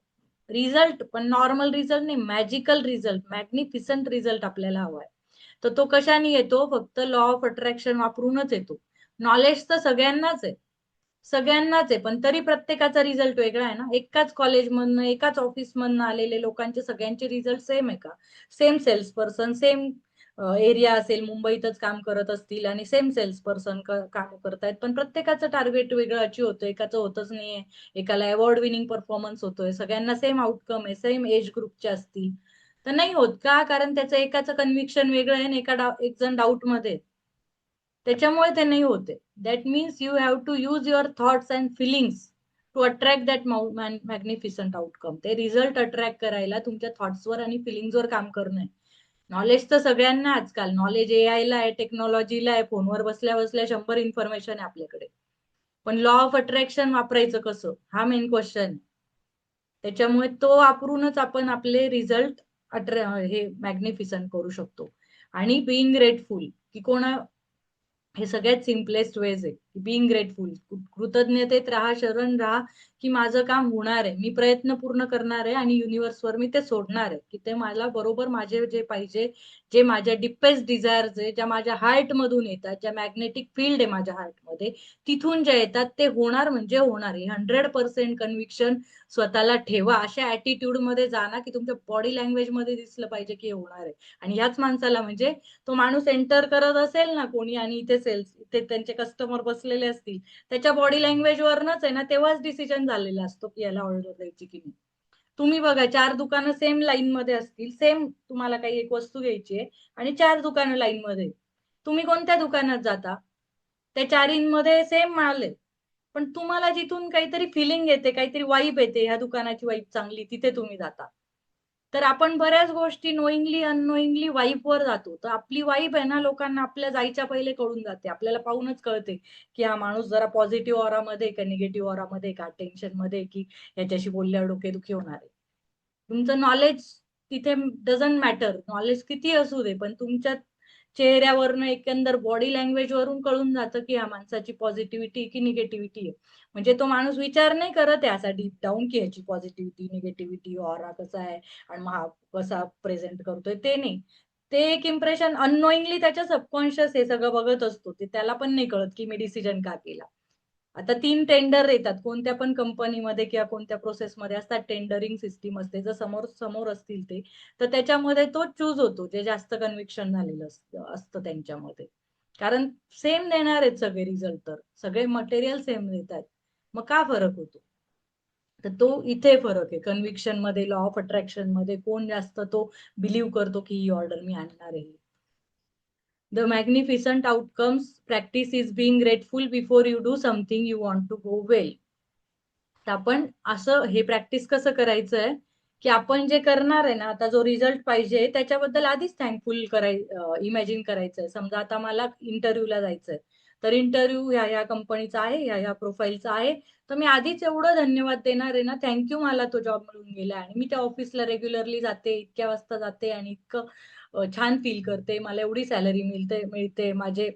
रिझल्ट पण नॉर्मल रिझल्ट नाही, मॅजिकल रिझल्ट, मॅग्निफिसंट रिझल्ट आपल्याला हवाय. तर तो कशाने येतो, फक्त लॉ ऑफ अट्रॅक्शन वापरूनच येतो. नॉलेज तर सगळ्यांनाच आहे, सगळ्यांनाच आहे, पण तरी प्रत्येकाचा रिझल्ट वेगळा आहे ना. एकाच कॉलेजमधनं, एकाच ऑफिसमधनं आलेले लोकांचे सगळ्यांचे रिझल्ट सेम आहे का? Same sales person, same area असेल, मुंबईतच काम करत असतील आणि सेम सेल्स पर्सन काम करतायत, पण प्रत्येकाचं टार्गेट वेगळं अचीव होतं, एकाचं होतच नाहीये. एकाला अवॉर्ड विनिंग परफॉर्मन्स होतोय, सगळ्यांना सेम आउटकम आहे, सेम एज ग्रुपचे असतील, तर नाही होत का? कारण त्याचं एकाचं कन्व्हिक्शन वेगळं आहे आणि एक जण डाऊट मध्ये, त्याच्यामुळे ते नाही होते. That means you have to use your thoughts and feelings to attract that magnificent outcome. ते रिझल्ट अट्रॅक्ट करायला तुमच्या थॉट्सवर आणि फिलिंग्सवर काम करणं आहे. नॉलेज तर सगळ्यांना आजकाल, नॉलेज एआयला आहे, टेक्नॉलॉजीला आहे, फोनवर बसल्या बसल्या 100 इन्फॉर्मेशन आहे आपल्याकडे. पण लॉ ऑफ अट्रॅक्शन वापरायचं कसं, हा मेन क्वेश्चन आहे. त्याच्यामुळे तो वापरूनच आपण आपले रिझल्ट हे मॅग्निफिसंट करू शकतो. आणि बिईंग ग्रेटफुल, की कोणा, हे सगळ्यात सिम्पलेस्ट वेज आहे. बिईंग ग्रेटफुल, कृतज्ञतेत राहा, शरण राहा, की माझं काम होणार आहे, मी प्रयत्न पूर्ण करणार आहे आणि युनिव्हर्सवर मी ते सोडणार आहे, की ते मला बरोबर माझे जे पाहिजे, जे माझ्या डिपेस्ट डिझायर्स आहे, ज्या माझ्या हार्ट मधून येतात, ज्या मॅग्नेटिक फील्ड आहे माझ्या हार्टमध्ये, तिथून ज्या येतात ते होणार म्हणजे होणार आहे. 100% कन्व्हिक्शन स्वतःला ठेवा, अशा ऍटिट्यूड मध्ये जा ना, की तुमच्या बॉडी लँग्वेज मध्ये दिसलं पाहिजे की हे होणार आहे. आणि ह्याच माणसाला, म्हणजे तो माणूस एंटर करत असेल ना कोणी, आणि इथे सेल्स, इथे त्यांचे कस्टमर बसलेले असतील, त्याच्या बॉडी लँग्वेज वरनच आहे ना, तेव्हाच डिसिजन झालेला असतो की याला ऑर्डर द्यायची की नाही. तुम्ही बघा, 4 दुकानं सेम लाईन मध्ये असतील, सेम तुम्हाला काही एक वस्तू घ्यायची आहे आणि 4 दुकानं लाईन मध्ये, तुम्ही कोणत्या दुकानात जाता? त्या चारींमध्ये सेम माल आहे, पण तुम्हाला जिथून काहीतरी फिलिंग येते, काहीतरी वाईब येते, ह्या दुकानाची वाईब चांगली, तिथे तुम्ही जाता. तर आपण बऱ्याच गोष्टी नोईंगली अननोईंगली वाईब वर जातो. तर आपली वाईब आहे ना, लोकांना आपल्या जायच्या पहिले कळून जाते, आपल्याला पाहूनच कळते की हा माणूस जरा पॉझिटिव्ह ऑरामध्ये का निगेटिव्ह ऑरामध्ये, का टेन्शन मध्ये, की याच्याशी बोलल्यावर डोकेदुखी होणार आहे. तुमचं नॉलेज तिथे डझंट मॅटर, नॉलेज किती असू दे, पण तुमच्या चेहऱ्यावरनं, एकंदर बॉडी लँग्वेज वरून कळून जातं की ह्या माणसाची पॉझिटिव्हिटी की निगेटिव्हिटी आहे. म्हणजे तो माणूस विचार नाही करत याचा डीप डाऊन की ह्याची पॉझिटिव्हिटी, निगेटिव्हिटी, ऑरा कसा आहे आणि मग हा कसा प्रेझेंट करतोय, ते नाही. ते एक इम्प्रेशन अननोईंगली त्याच्या सबकॉन्शियस हे सगळं बघत असतो, ते त्याला पण नाही कळत की मी डिसिजन का केला. आता 3 टेंडर येतात कोणत्या पण कंपनीमध्ये किंवा कोणत्या प्रोसेसमध्ये असतात, टेंडरिंग सिस्टीम असते, जर समोर समोर असतील ते, तर त्याच्यामध्ये तो चूज होतो जे जास्त कन्व्हिक्शन झालेलं असतं त्यांच्यामध्ये. कारण सेम देणार आहेत सगळे रिझल्ट, तर सगळे मटेरियल सेम देतात, मग का फरक होतो? तर तो इथे फरक आहे कन्व्हिक्शन मध्ये, लॉ ऑफ अट्रॅक्शन मध्ये, कोण जास्त तो बिलीव्ह करतो की ही ऑर्डर मी आणणार आहे. The magnificent outcomes practice is being grateful before you do something you want to go well. तर आपण असं हे प्रॅक्टिस कसं करायचंय, की आपण जे करणार आहे ना, आता जो रिझल्ट पाहिजे त्याच्याबद्दल आधीच थँकफुल इमॅजिन करायचंय. समजा आता मला इंटरव्ह्यूला जायचंय, तर इंटरव्ह्यू ह्या कंपनीचा आहे, ह्या प्रोफाईलचा आहे, तर मी आधीच एवढं धन्यवाद देणार आहे ना, थँक्यू मला तो जॉब मिळून गेला आणि मी त्या ऑफिसला रेग्युलरली जाते, इतक्या वाजता जाते आणि इतकं छान फील करते. मला एवढी सॅलरी मिळते. माझे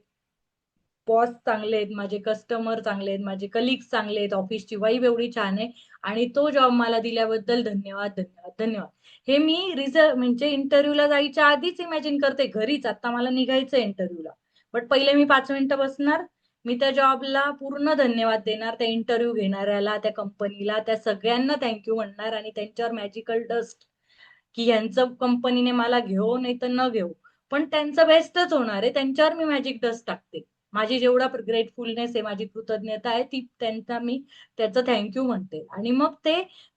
बॉस चांगले आहेत, माझे कस्टमर चांगले आहेत, माझे कलीग्स चांगले आहेत, ऑफिसची वाईब एवढी छान आहे आणि तो जॉब मला दिल्याबद्दल धन्यवाद, धन्यवाद, धन्यवाद. हे मी म्हणजे इंटरव्ह्यूला जायच्या आधीच इमॅजिन करते घरीच. आता मला निघायचं इंटरव्ह्यूला. बट पहिले मी 5 मिनिटं बसणार. मी त्या जॉबला पूर्ण धन्यवाद देणार, त्या इंटरव्ह्यू घेणाऱ्याला, त्या कंपनीला, त्या सगळ्यांना थँक्यू म्हणणार आणि त्यांच्यावर मॅजिकल डस्ट की ह्यांचं कंपनीने मला घेऊ नाही तर न घेऊ. पण त्यांचं बेस्टच होणार आहे. त्यांच्यावर मी मॅजिक डस्ट टाकते. माझी जेवढा ग्रेटफुलनेस आहे, माझी कृतज्ञता आहे, ती त्यांचा मी त्याचं थँक्यू म्हणते. आणि मग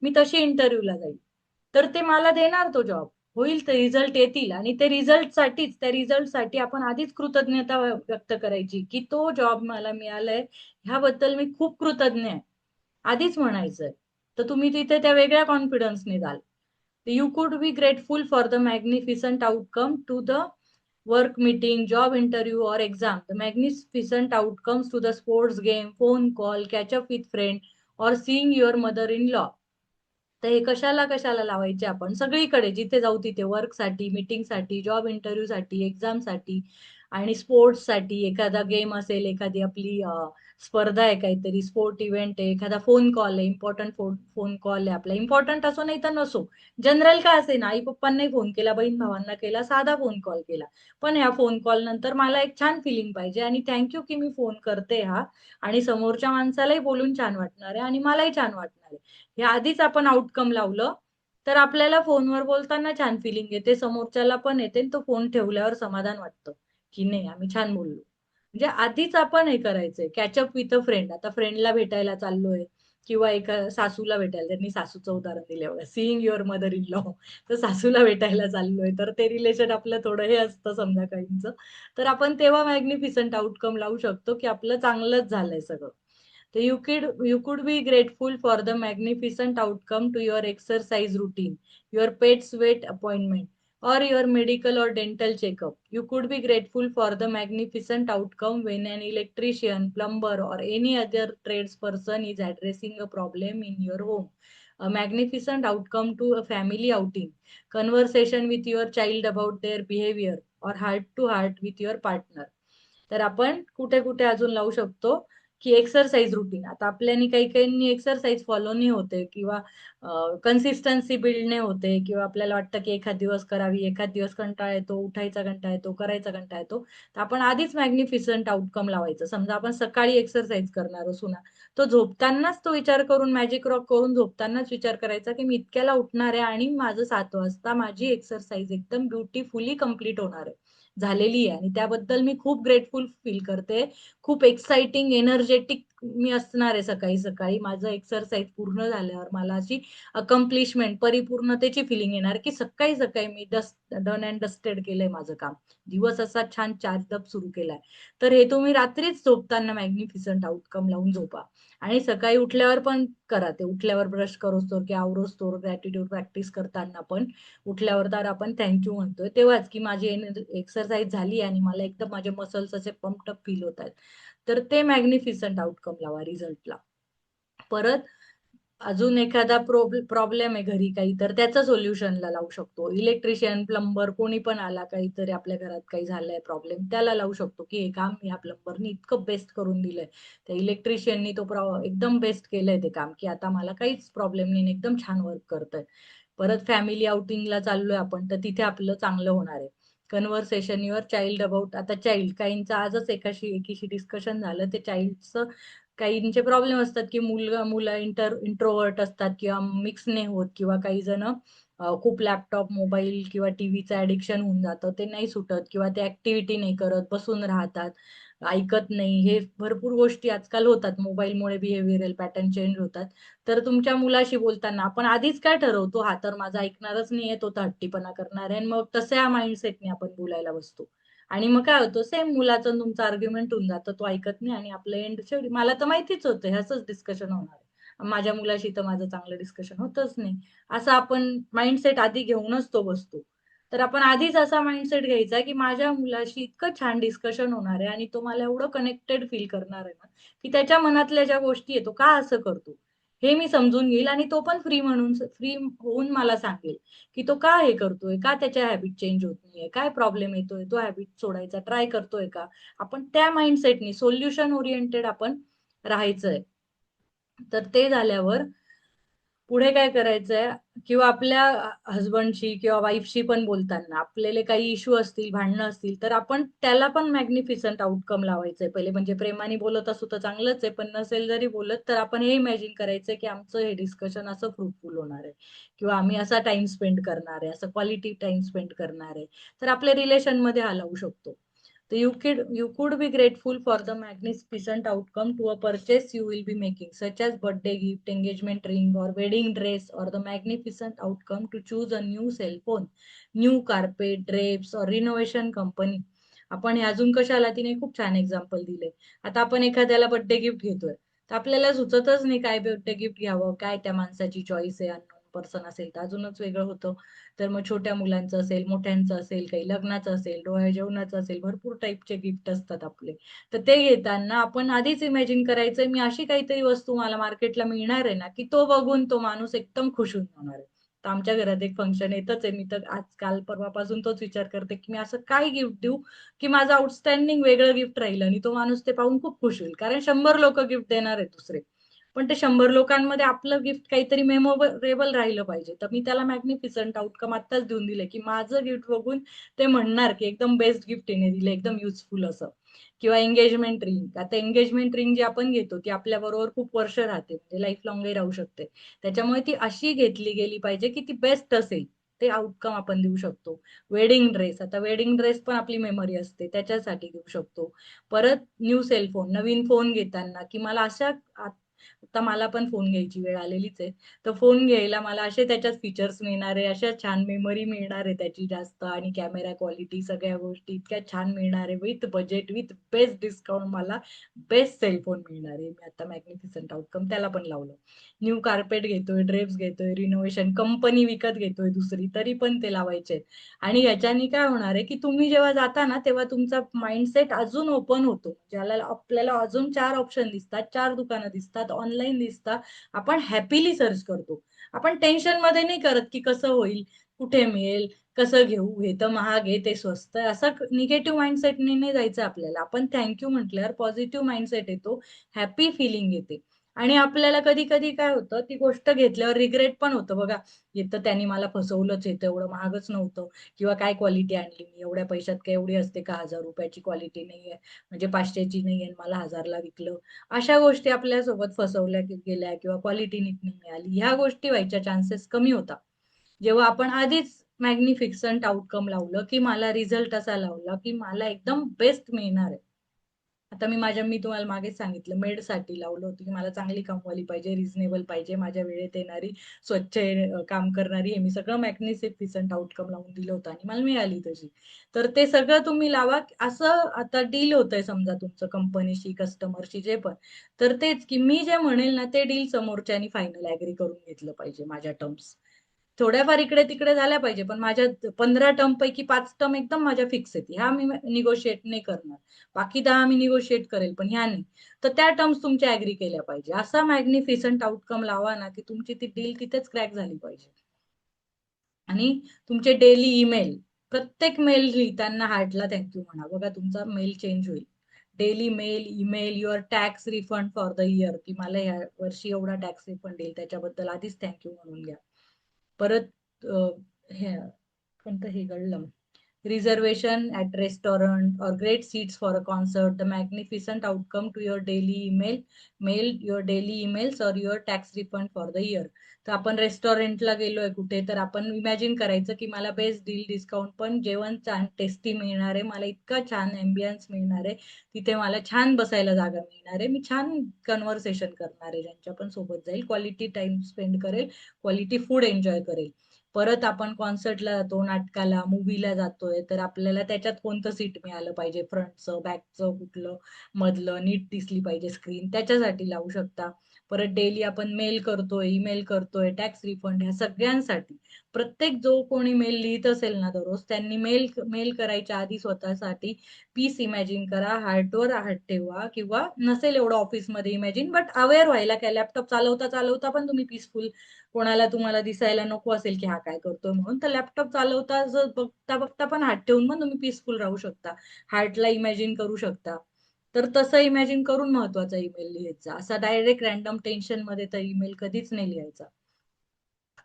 मी तशी इंटरव्ह्यूला जाईल. तर ते मला देणार तो जॉब. होईल ते रिझल्ट येतील आणि त्या रिझल्टसाठी आपण आधीच कृतज्ञता व्यक्त करायची, की तो जॉब मला मिळालाय ह्याबद्दल मी खूप कृतज्ञ आहे. आधीच म्हणायचंय. तर तुम्ही तिथे त्या वेगळ्या कॉन्फिडन्सने जाल. You could be grateful for the magnificent outcome to the work meeting, job interview, or exam. The magnificent outcomes to the sports game, phone call, catch up with friend, or seeing your mother-in-law. तर हे कशाला कशाला लावायचे आपण सगळीकडे जिथे जाऊ तिथे वर्कसाठी, मीटिंगसाठी, जॉब इंटरव्ह्यूसाठी, एक्झामसाठी आणि स्पोर्ट्ससाठी. एखादा गेम असेल, एखादी आपली स्पर्धा आहे, काहीतरी स्पोर्ट इव्हेंट आहे, एखादा फोन कॉल आहे, इम्पॉर्टंट फोन कॉल आहे आपला, इम्पॉर्टंट असो नाही तर नसो, जनरल का असे ना, आई पप्पांनाही फोन केला, बहीण भावांना केला, साधा फोन कॉल केला, पण ह्या फोन कॉल नंतर मला एक छान फिलिंग पाहिजे आणि थँक्यू की मी फोन करते हा आणि समोरच्या माणसालाही बोलून छान वाटणार आहे आणि मलाही छान वाटणार आहे. हे आधीच आपण आउटकम लावलं तर आपल्याला फोनवर बोलताना छान फिलिंग येते, समोरच्याला पण येते, तो फोन ठेवल्यावर समाधान वाटतं की नाही आम्ही छान बोललो. म्हणजे आधीच आपण हे करायचंय कॅचअप विथ अ फ्रेंड. आता फ्रेंडला भेटायला चाललोय किंवा एका सासूला भेटायला, त्यांनी सासूचं उदाहरण दिलं बघा, seeing your mother in law. तर सासूला भेटायला चाललोय तर ते रिलेशन आपलं थोडं हे असतं समजा काहींचं. तर आपण तेव्हा मॅग्निफिसंट आउटकम लावू शकतो की आपलं चांगलंच झालंय सगळं. So you could be grateful for the magnificent outcome to your exercise routine, your pet's vet appointment, or your medical or dental checkup. You could be grateful for the magnificent outcome when an electrician, plumber, or any other tradesperson is addressing a problem in your home. A magnificent outcome to a family outing, conversation with your child about their behavior, or heart to heart with your partner. तर आपण कुठे कुठे अजून लावू शकतो की एक्सरसाइज रुटीन. आता आपल्यानी काही काहींनी एक्सरसाइज फॉलो नाही होते किंवा कन्सिस्टन्सी बिल्ड नाही होते किंवा आपल्याला वाटतं की एखाद दिवस करावी, एखाद दिवस कंटाळा येतो, उठायचा कंटाळा येतो, करायचा कंटाळा येतो. तर आपण आधीच मॅग्निफिसंट आउटकम लावायचं. समजा आपण सकाळी एक्सरसाइज करणार असू ना, तो झोपतानाच तो विचार करून मॅजिक रॉक करून झोपतानाच विचार करायचा की मी इतक्याला उठणार आहे आणि माझं 7 वाजता माझी एक्सरसाइज एकदम ब्युटिफुली कंप्लीट होणार आहे, झालेली आहे आणि त्याबद्दल मी खूप ग्रेटफुल फील करते. खूप एक्साइटिंग, एनर्जेटिक मी असणार आहे सकाळी सकाळी. माझं एक्सरसाइज पूर्ण झाल्यावर मला अशी अकम्प्लिशमेंट, परिपूर्णतेची फिलिंग येणार की सकाळी सकाळी मी डन अँड डस्टेड केलंय माझं काम. दिवस असा छान चार्ज अप सुरू केलाय. तर हे तुम्ही रात्रीच झोपताना मॅग्निफिसंट आउटकम लावून झोपा आणि सकाळी उठल्यावर पण करा ते. उठल्यावर ब्रश करोस्तोवर की आवरोस्तोवर ग्रॅटिट्यूड प्रॅक्टिस करताना पण उठल्यावर तर आपण थँक्यू म्हणतोय तेव्हाच की माझी एक्सरसाइज झाली आणि मला एकदम माझे मसल्स असे पंप्ड अप फील होत आहेत. तर ते मॅग्निफिसंट आउटकम लावा रिझल्टला. परत अजून एखादा प्रॉब्लेम आहे घरी काही तर त्याचं सोल्युशनला लावू शकतो. इलेक्ट्रिशियन, प्लंबर कोणी पण आला, काहीतरी आपल्या घरात काही झालंय प्रॉब्लेम, त्याला लावू शकतो की हे काम ह्या प्लंबरनी इतकं बेस्ट करून दिलंय, त्या इलेक्ट्रिशियननी एकदम बेस्ट केलंय ते काम की आता मला काहीच प्रॉब्लेम नाही, एकदम छान वर्क करतंय. परत फॅमिली आउटिंगला चाललोय आपण तर तिथे आपलं चांगलं होणार आहे. Conversation your child about. आता चाइल्ड काहींचं आजच एकीशी डिस्कशन झालं, ते चाइल्डचं काहींचे प्रॉब्लेम असतात की मुलं इंट्रोवर्ट असतात किंवा मिक्स नाही होत किंवा काही जण खूप लॅपटॉप, मोबाईल किंवा टीव्हीचं ऍडिक्शन होऊन जातं, ते नाही सुटत किंवा ते ऍक्टिव्हिटी नाही करत, बसून राहतात, ऐकत नाही. हे भरपूर गोष्टी आजकाल होतात. मोबाईलमुळे बिहेव्हिअरल पॅटर्न चेंज होतात. तर तुमच्या मुलाशी बोलताना आपण आधीच काय ठरवतो, हा तर माझा ऐकणारच नाहीये, तो तर हट्टीपणा करणार आहे, आणि मग तशा माइंडसेटने आपण बोलायला बसतो आणि मग काय होतं, सेम मुलाचं तुमचं आर्ग्युमेंट होऊन जातं, तो ऐकत नाही आणि आपलं एंड शेवटी मला तर माहितीच होतं ह्याच डिस्कशन होणार आहे. माझ्या मुलाशी तर माझं चांगलं डिस्कशन होतच नाही. असं आपण माइंडसेट आधी घेऊनच तो बसतो. तर आपण आधीच असा माइंडसेट घ्यायचा की माझ्या मुलाशी इतकं छान डिस्कशन होणार आहे आणि तो मला एवढं कनेक्टेड फील करणार आहे ना, की त्याच्या मनातल्या ज्या गोष्टी आहे तो का असं करतो, हे मी समजून घेईल आणि तो पण फ्री होऊन मला सांगेल, की तो का हे करतोय? का त्याच्या हॅबिट चेंज होत नाहीये? काय प्रॉब्लेम येतोय? तो हॅबिट सोडायचा ट्राय करतोय का? आपण त्या माइंडसेटनी सोल्युशन ओरिएंटेड आपण राहायचंय. तर ते झाल्यावर पुढे काय करायचंय किंवा आपल्या हसबंडशी किंवा वाईफशी पण बोलताना आपल्याला काही इश्यू असतील, भांडणं असतील, तर आपण त्याला पण मॅग्निफिसंट आउटकम लावायचंय पहिले. म्हणजे प्रेमाने बोलत असू तर चांगलंच आहे, पण नसेल जरी बोलत तर आपण हे इमॅजिन करायचंय की आमचं हे डिस्कशन असं फ्रुटफुल होणार आहे किंवा आम्ही असा टाइम स्पेंड करणार आहे, असं क्वालिटी टाइम स्पेंड करणार आहे. तर आपल्या रिलेशनमध्ये हा लावू शकतो. So you could be grateful for the magnificent outcome to a purchase you will be making, such as birthday gift, engagement ring, or wedding dress, or the magnificent outcome to choose a new cell phone, new carpet, drapes, or renovation company. आपण हे अजून कशाला तिने खूप छान एक्झाम्पल दिले. आता आपण एखाद्याला बर्थडे गिफ्ट घेतोय, तर आपल्याला सुचतच नाही काय बर्थडे गिफ्ट घ्यावं, काय त्या माणसाची चॉईस आहे, अननोन पर्सन असेल तर अजूनच वेगळं होतं. तर मग छोट्या मुलांचं असेल, मोठ्यांचं असेल, काही लग्नाचं असेल, डोहाळे जेवणाचं असेल, भरपूर टाईपचे गिफ्ट असतात आपले. तर ते घेताना आपण आधीच इमॅजिन करायचं मी अशी काहीतरी वस्तू मला मार्केटला मिळणार आहे ना, की तो बघून तो माणूस एकदम खुश होऊन जाणार आहे. तर आमच्या घरात एक फंक्शन येतच आहे. मी तर आज काल परवापासून तोच विचार करते, की मी असं काय गिफ्ट देऊ, की माझं आउटस्टँडिंग वेगळं गिफ्ट राहील आणि तो माणूस ते पाहून खूप खुश होईल. कारण 100 लोकं गिफ्ट देणार आहेत दुसरे. पण ते 100 लोकांमध्ये आपलं गिफ्ट काहीतरी मेमोरेबल राहिलं पाहिजे. तर मी त्याला मॅग्निफिसंट आउटकम आत्ताच देऊन दिले, की माझं गिफ्ट बघून ते म्हणणार, की एकदम बेस्ट गिफ्ट हिने दिलं, एकदम युजफुल असं. किंवा एंगेजमेंट रिंग. आता एंगेजमेंट रिंग जी आपण घेतो, ती आपल्याबरोबर खूप वर्ष राहते. म्हणजे लाईफ लाँगही राहू शकते. त्याच्यामुळे ती अशी घेतली गेली पाहिजे, की ती बेस्ट असेल. ते आउटकम आपण देऊ शकतो. Wedding dress. आता वेडिंग ड्रेस पण आपली मेमरी असते. त्याच्यासाठी देऊ शकतो. परत न्यू सेल फोन, नवीन फोन घेताना, की मला अशा आता मला पण फोन घ्यायची वेळ आलेलीच आहे. तर फोन घ्यायला मला असे त्याच्यात फीचर्स मिळणार आहे, अशा छान मेमरी मिळणार आहे त्याची जास्त आणि कॅमेरा क्वालिटी सगळ्या गोष्टी इतक्या छान मिळणार आहे. With budget, with best discount मला बेस्ट सेलफोन मिळणार आहे. मी आता मॅग्निफिसंट आउटकम त्याला पण लावलं. न्यू कार्पेट घेतोय, ड्रेप्स घेतोय, रिनोव्हेशन कंपनी विकत घेतोय दुसरी, तरी पण ते लावायचे. आणि याच्याने काय होणार आहे, की तुम्ही जेव्हा जाता ना, तेव्हा तुमचा माइंडसेट अजून ओपन होतो. ज्याला आपल्याला अजून 4 ऑप्शन दिसतात, 4 दुकानं दिसतात, ऑनलाईन दिसतात. आपण हॅपीली सर्च करतो. आपण टेन्शनमध्ये नाही करत, की कसं होईल, कुठे मिळेल, कसं घेऊ, हे तर महाग आहे, ते स्वस्त आहे. असा निगेटिव्ह माइंडसेटने नाही जायचं आपल्याला. आपण थँक म्हटल्यावर पॉझिटिव्ह माइंडसेट येतो, हॅपी फिलिंग येते. आणि आपल्याला कधी-कधी काय होतं, ती गोष्ट घेतल्यावर रिग्रेट पण होतं बघा. हे तर त्यांनी मला फसवलंच, हे तर एवढं महागच नव्हतं. किंवा काय क्वालिटी आणली मी, एवढ्या पैशात काय एवढी असते का ₹1000 क्वालिटी नाहीये, म्हणजे 500ची नाहीये आणि मला 1000ला विकलं. अशा गोष्टी आपल्यासोबत फसवल्या गेल्या किंवा क्वालिटी नीट नाही मिळाली. ह्या गोष्टी व्हायच्या चान्सेस कमी होतात. जेव्हा आपण आधीच मॅग्निफिकंट आउटकम लावलं, की मला रिझल्ट असा लावला, की मला एकदम बेस्ट मिळणार आहे. आता मी तुम्हाला मागेच सांगितलं मेडसाठी लावलं होतं, की मला चांगली कामवाली पाहिजे, रिझनेबल पाहिजे, माझ्या वेळेत येणारी, स्वच्छ काम करणारी. हे मी सगळं मॅग्निफिसंट आउटकम लावून दिलं होतं आणि मला मिळाली तशी. तर ते सगळं तुम्ही लावा. असं आता डील होतंय समजा तुमचं कंपनीशी, कस्टमरशी जे पण. तर तेच की मी जे म्हणेल ना, ते डील समोरच्यानी फायनल ॲग्री करून घेतलं पाहिजे माझ्या टर्म्स. थोड्याफार इकडे-तिकडे झाल्या पाहिजे, पण माझ्या 15 टर्मपैकी 5 टर्म एकदम माझ्या फिक्स आहेत. ह्या मी निगोशिएट नाही करणार. बाकी 10 मी निगोशिएट करेल, पण ह्या नाही. तर त्या टर्म्स तुमच्या ॲग्री केल्या पाहिजे. असा मॅग्निफिसंट आउटकम लावा ना, की तुमची ती डील तिथेच क्रॅक झाली पाहिजे. आणि तुमचे डेली ईमेल, प्रत्येक मेल लिहिताना हार्टला थँक म्हणा. बघा तुमचा मेल चेंज होईल. Daily mail, email, your tax refund for the year, की मला ह्या वर्षी एवढा टॅक्स रिफंड येईल त्याच्याबद्दल आधीच थँक म्हणून घ्या. परत हे कोणतं हे कळलं reservation at restaurant or great seats for a concert, the magnificent outcome to your your daily emails or your tax refund for the year. तर आपण रेस्टॉरंटला गेलोय कुठे तर आपण इमॅजिन करायचं की मला बेस्ट डील डिस्काउंट पण जेवण छान टेस्टी मिळणार आहे, मला इतका छान एम्बियन्स मिळणार आहे, तिथे मला छान बसायला जागा मिळणार आहे, मी छान कन्व्हर्सेशन करणार आहे, ज्यांच्या पण सोबत जाईल, क्वालिटी टाइम स्पेंड करेल, क्वालिटी फूड एन्जॉय करेल. परत आपण कॉन्सर्टला जातो, नाटकाला, मूव्हीला जातोय, तर आपल्याला त्याच्यात कोणतं सीट मिळालं पाहिजे, फ्रंटचं, बॅकचं, कुठलं, मधलं, नीट दिसली पाहिजे स्क्रीन, त्याच्यासाठी लावू शकता. परत डेली आपण मेल करतोय, ईमेल करतोय, टॅक्स रिफंड, ह्या सगळ्यांसाठी प्रत्येक जो कोणी मेल लिहित असेल ना दररोज, त्यांनी मेल मेल करायच्या आधी स्वतःसाठी पीस इमॅजिन करा, हार्टवर हात ठेवा, किंवा नसेल एवढं ऑफिसमध्ये इमॅजिन, बट अवेअर व्हायला काय, लॅपटॉप चालवता चालवता पण तुम्ही पीसफुल, कोणाला तुम्हाला दिसायला नको असेल की हा काय करतोय म्हणून, तर लॅपटॉप चालवता बघता बघता पण हात ठेवून पण तुम्ही पीसफुल राहू शकता, हार्टला इमॅजिन करू शकता. तर तसं इमॅजिन करून महत्वाचा ईमेल लिहायचा, असा डायरेक्ट रॅन्डम टेन्शन मध्ये तर ईमेल कधीच नाही लिहायचा,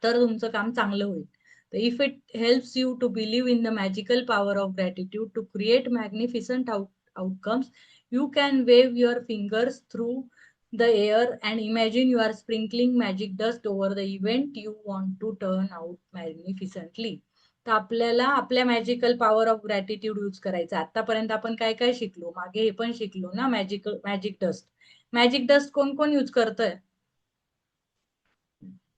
तर तुमचं काम चांगलं होईल. तर if it helps you to believe in the magical power of gratitude to create magnificent outcomes, you can wave your fingers through the air and imagine you are sprinkling magic dust over the event you want to turn out magnificently. तर आपल्याला आपल्या magical power of gratitude use करायचा. आतापर्यंत आपण काय काय शिकलो, मागे हे पण शिकलो ना, मॅजिक डस्ट. मॅजिक डस्ट कोण कोण यूज करतंय?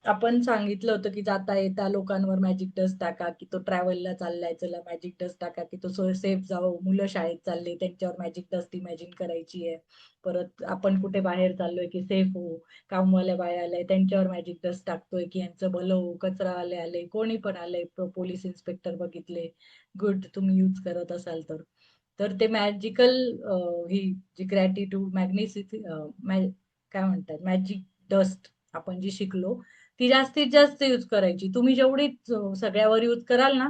आपण सांगितलं होतं की जाता येता लोकांवर मॅजिक डस्ट टाका, की तो ट्रॅव्हलला चाललाय चला मॅजिक डस्ट टाका, की तो सेफ जावं, मुलं शाळेत चालले त्यांच्यावर मॅजिक डस्ट इमॅजिन करायची आहे. परत आपण कुठे बाहेर चाललोय की सेफ हो, कामवाल्या बाया आलाय त्यांच्यावर मॅजिक डस्ट टाकतोय की यांचं भलं हो, कचरावाले आले, कोणी पण आले, पोलीस इन्स्पेक्टर बघितले, गुड, तुम्ही यूज करत असाल तर. तर ते मॅजिकल, ही जी ग्रॅटिट्यूड काय म्हणतात, मॅजिक डस्ट आपण जी शिकलो, ती जास्तीत जास्त यूज करायची. तुम्ही जेवढी सगळ्यावर यूज कराल ना,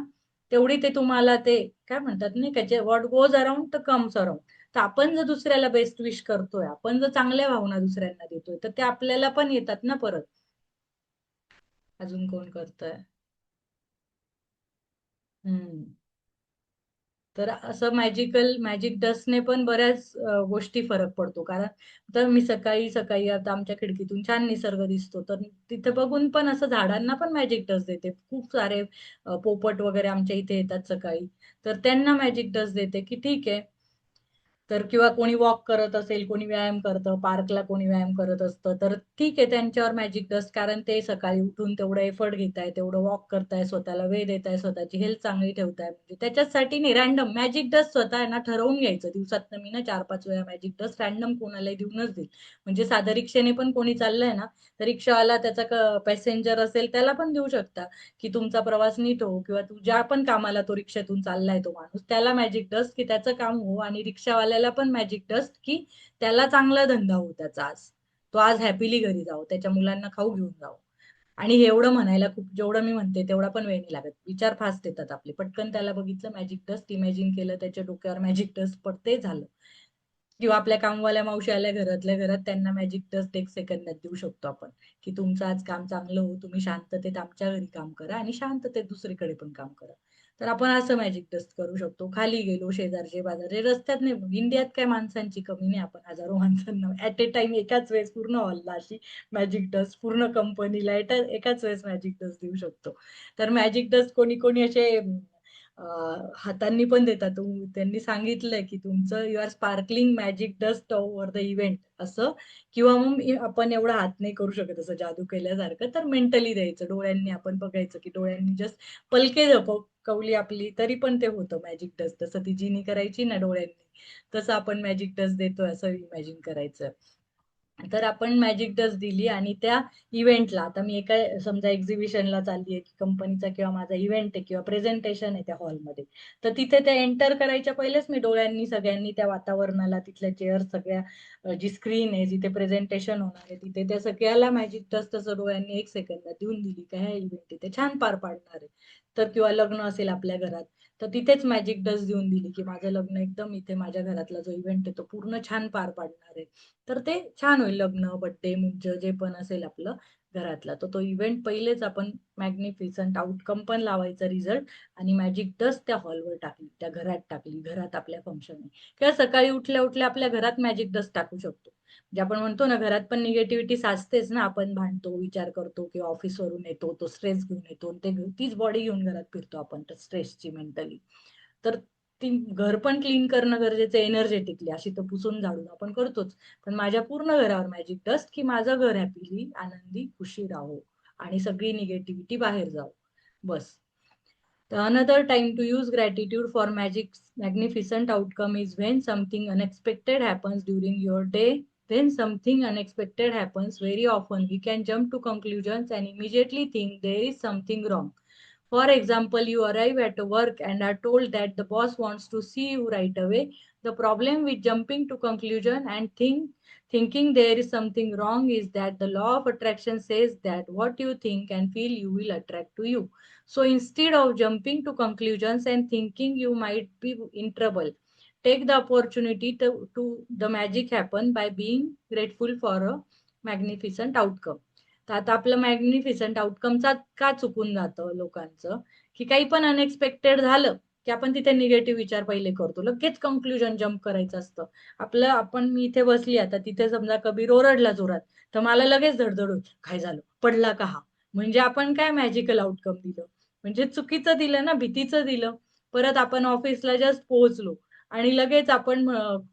तेवढी ते तुम्हाला ते काय म्हणतात नाही का, व्हॉट गोज अराउंड तर कम्स अराउंड. तर आपण जर दुसऱ्याला बेस्ट विश करतोय, आपण जर चांगल्या भावना दुसऱ्यांना देतोय, तर ते आपल्याला पण येतात ना परत. अजून कोण करतंय? हम्म. तर असं मॅजिक डस्टने पण बऱ्याच गोष्टी फरक पडतो. कारण तर मी सकाळी सकाळी आता आमच्या खिडकीतून छान निसर्ग दिसतो, तर तिथे बघून पण असं झाडांना पण मॅजिक डस्ट देते. खूप सारे पोपट वगैरे आमच्या इथे येतात सकाळी, तर त्यांना मॅजिक डस्ट देते की ठीक आहे. तर किंवा कोणी वॉक करत असेल, कोणी व्यायाम करतं, पार्कला कोणी व्यायाम करत असतं, तर ठीक आहे त्यांच्यावर मॅजिक डस्ट, कारण ते सकाळी उठून तेवढं एफर्ट घेताय, तेवढं वॉक करताय, स्वतःला वेळ देताय, स्वतःची हेल्थ चांगली ठेवताय, म्हणजे त्याच्यासाठी नाही, रॅन्डम मॅजिक डस्ट स्वतः आहे ना ठरवून घ्यायचं, दिवसात मी ना 4-5 वेळा मॅजिक डस्ट रॅन्डम कोणालाही देऊनच देईल. म्हणजे साधं रिक्षेने पण कोणी चाललंय ना, तर रिक्षावाला त्याचा पॅसेंजर असेल त्याला पण देऊ शकता, की तुमचा प्रवास नीट हो, किंवा तू ज्या पण कामाला तो रिक्षातून चाललाय तो माणूस, त्याला मॅजिक डस्ट की त्याचं काम हो, आणि रिक्षावाल्याला पण मॅजिक डस्ट की त्याला चांगला धंदा हो त्याचा आज, तो आज हॅपीली घरी जावं, त्याच्या मुलांना खाऊ घेऊन जावं. आणि हे एवढं म्हणायला खूप, जेवढं मी म्हणते तेवढा पण वेळ नाही लागत, विचार फास्ट येतात आपले, पटकन त्याला बघितलं मॅजिक डस्ट इमॅजिन केलं, त्याच्या डोक्यावर मॅजिक डस्ट पडते, झालं. किंवा आपल्या कामवाल्या मावशी आल्या घरातल्या घरात, त्यांना मॅजिक डस्ट 1 सेकंदात देऊ शकतो आपण, की तुमचं आज काम चांगलं हो, तुम्ही शांततेत आमच्या घरी काम करा आणि शांततेत दुसरीकडे पण काम करा. तर आपण असं मॅजिक डस्ट करू शकतो. खाली गेलो, शेजारचे बाजारचे, रस्त्यात नाही, इंडियात काय माणसांची कमी नाही, आपण हजारो माणसांना ऍट ए टाइम एकाच वेळेस पूर्ण हॉलला अशी मॅजिक डस्ट, पूर्ण कंपनीला एकाच वेळेस मॅजिक डस्ट देऊ शकतो. तर मॅजिक डस्ट कोणी कोणी असे हातांनी पण देतात. त्यांनी सांगितलंय की तुमचं you are sparkling magic dust over the event असं, किंवा मग आपण एवढा हात नाही करू शकत असं जादू केल्यासारखं, तर मेंटली द्यायचं, डोळ्यांनी आपण बघायचं की डोळ्यांनी जस्ट पलके झपकवली आपली तरी पण ते होतं मॅजिक डस्ट, तसं ती जिनी करायची ना डोळ्यांनी, तसं आपण मॅजिक डस्ट देतोय असं इमॅजिन करायचं. तर आपण मॅजिक डस्ट दिली आणि त्या इव्हेंटला, आता मी एका समजा एक्झिबिशनला चालली आहे, की कंपनीचा किंवा माझा इव्हेंट आहे किंवा प्रेझेंटेशन आहे त्या हॉलमध्ये, तर तिथे ते एंटर करायच्या पहिलेच मी डोळ्यांनी सगळ्यांनी त्या वातावरणाला, तिथल्या चेअर सगळ्या, जी स्क्रीन आहे जिथे प्रेझेंटेशन होणार आहे तिथे, त्या सगळ्याला मॅजिक डस्ट तसं डोळ्यांनी 1 सेकंदात देऊन दिली का ह्या इव्हेंट इथे छान पार पाडणार आहे. तर किंवा लग्न असेल आपल्या घरात, तर तिथेच मॅजिक डस्ट देऊन दिली की माझं लग्न एकदम इथे माझ्या घरातला जो इव्हेंट आहे तो पूर्ण छान पार पाडणार आहे. तर ते छान होईल, लग्न, बर्थडे, मुंज जे पण असेल आपलं घरातला, तर तो इव्हेंट पहिलेच आपण मॅग्निफिसंट आउटकम पण लावायचा रिझल्ट, आणि मॅजिक डस्ट त्या हॉलवर टाकली, त्या घरात टाकली, घरात आपल्या फंक्शन आहे, किंवा सकाळी उठल्या उठल्या आपल्या घरात मॅजिक डस्ट टाकू शकतो. म्हणजे आपण म्हणतो ना, घरात पण निगेटिव्हिटी साचतेच ना, आपण भांडतो, विचार करतो, किंवा ऑफिसवरून येतो तो स्ट्रेस घेऊन येतो, तीच बॉडी घेऊन घरात फिरतो आपण तर स्ट्रेसची मेंटली. तर ती घर पण क्लीन करणं गरजेचं आहे एनर्जेटिकली, अशी तर पुसून झाडून आपण करतोच, पण माझ्या पूर्ण घरावर मॅजिक डस्ट की माझं घर हॅपीली, आनंदी, खुशी राहो आणि सगळी निगेटिव्हिटी बाहेर जाओ, बस. The another time to use gratitude for magnificent outcome is when something unexpected happens during your day. then something unexpected happens. Very often we can jump to conclusions and immediately think there is something wrong. For example, you arrive at work and are told that the boss wants to see you right away. The problem with jumping to conclusion and thinking there is something wrong is that the law of attraction says that what you think and feel you will attract to you. So instead of jumping to conclusions and thinking you might be in trouble, take the opportunity to the magic happen by being grateful for a magnificent outcome. तर आता आपलं मॅग्निफिसंट आउटकमचा का चुकून जातं लोकांचं, की काही पण अनएक्सपेक्टेड झालं, की आपण तिथे निगेटिव्ह विचार पहिले करतो. लगेच कन्क्लुजन जम्प करायचं असतं. मी इथे बसली आता, तिथे समजा कबीर ओरडला जोरात, तर मला लगेच धडधड होईल. काय झालं? पडला का हा? म्हणजे आपण काय मॅजिकल आउटकम दिलं? म्हणजे चुकीचं दिलं ना, भीतीचं दिलं. परत आपण ऑफिसला जस्ट पोहोचलो आणि लगेच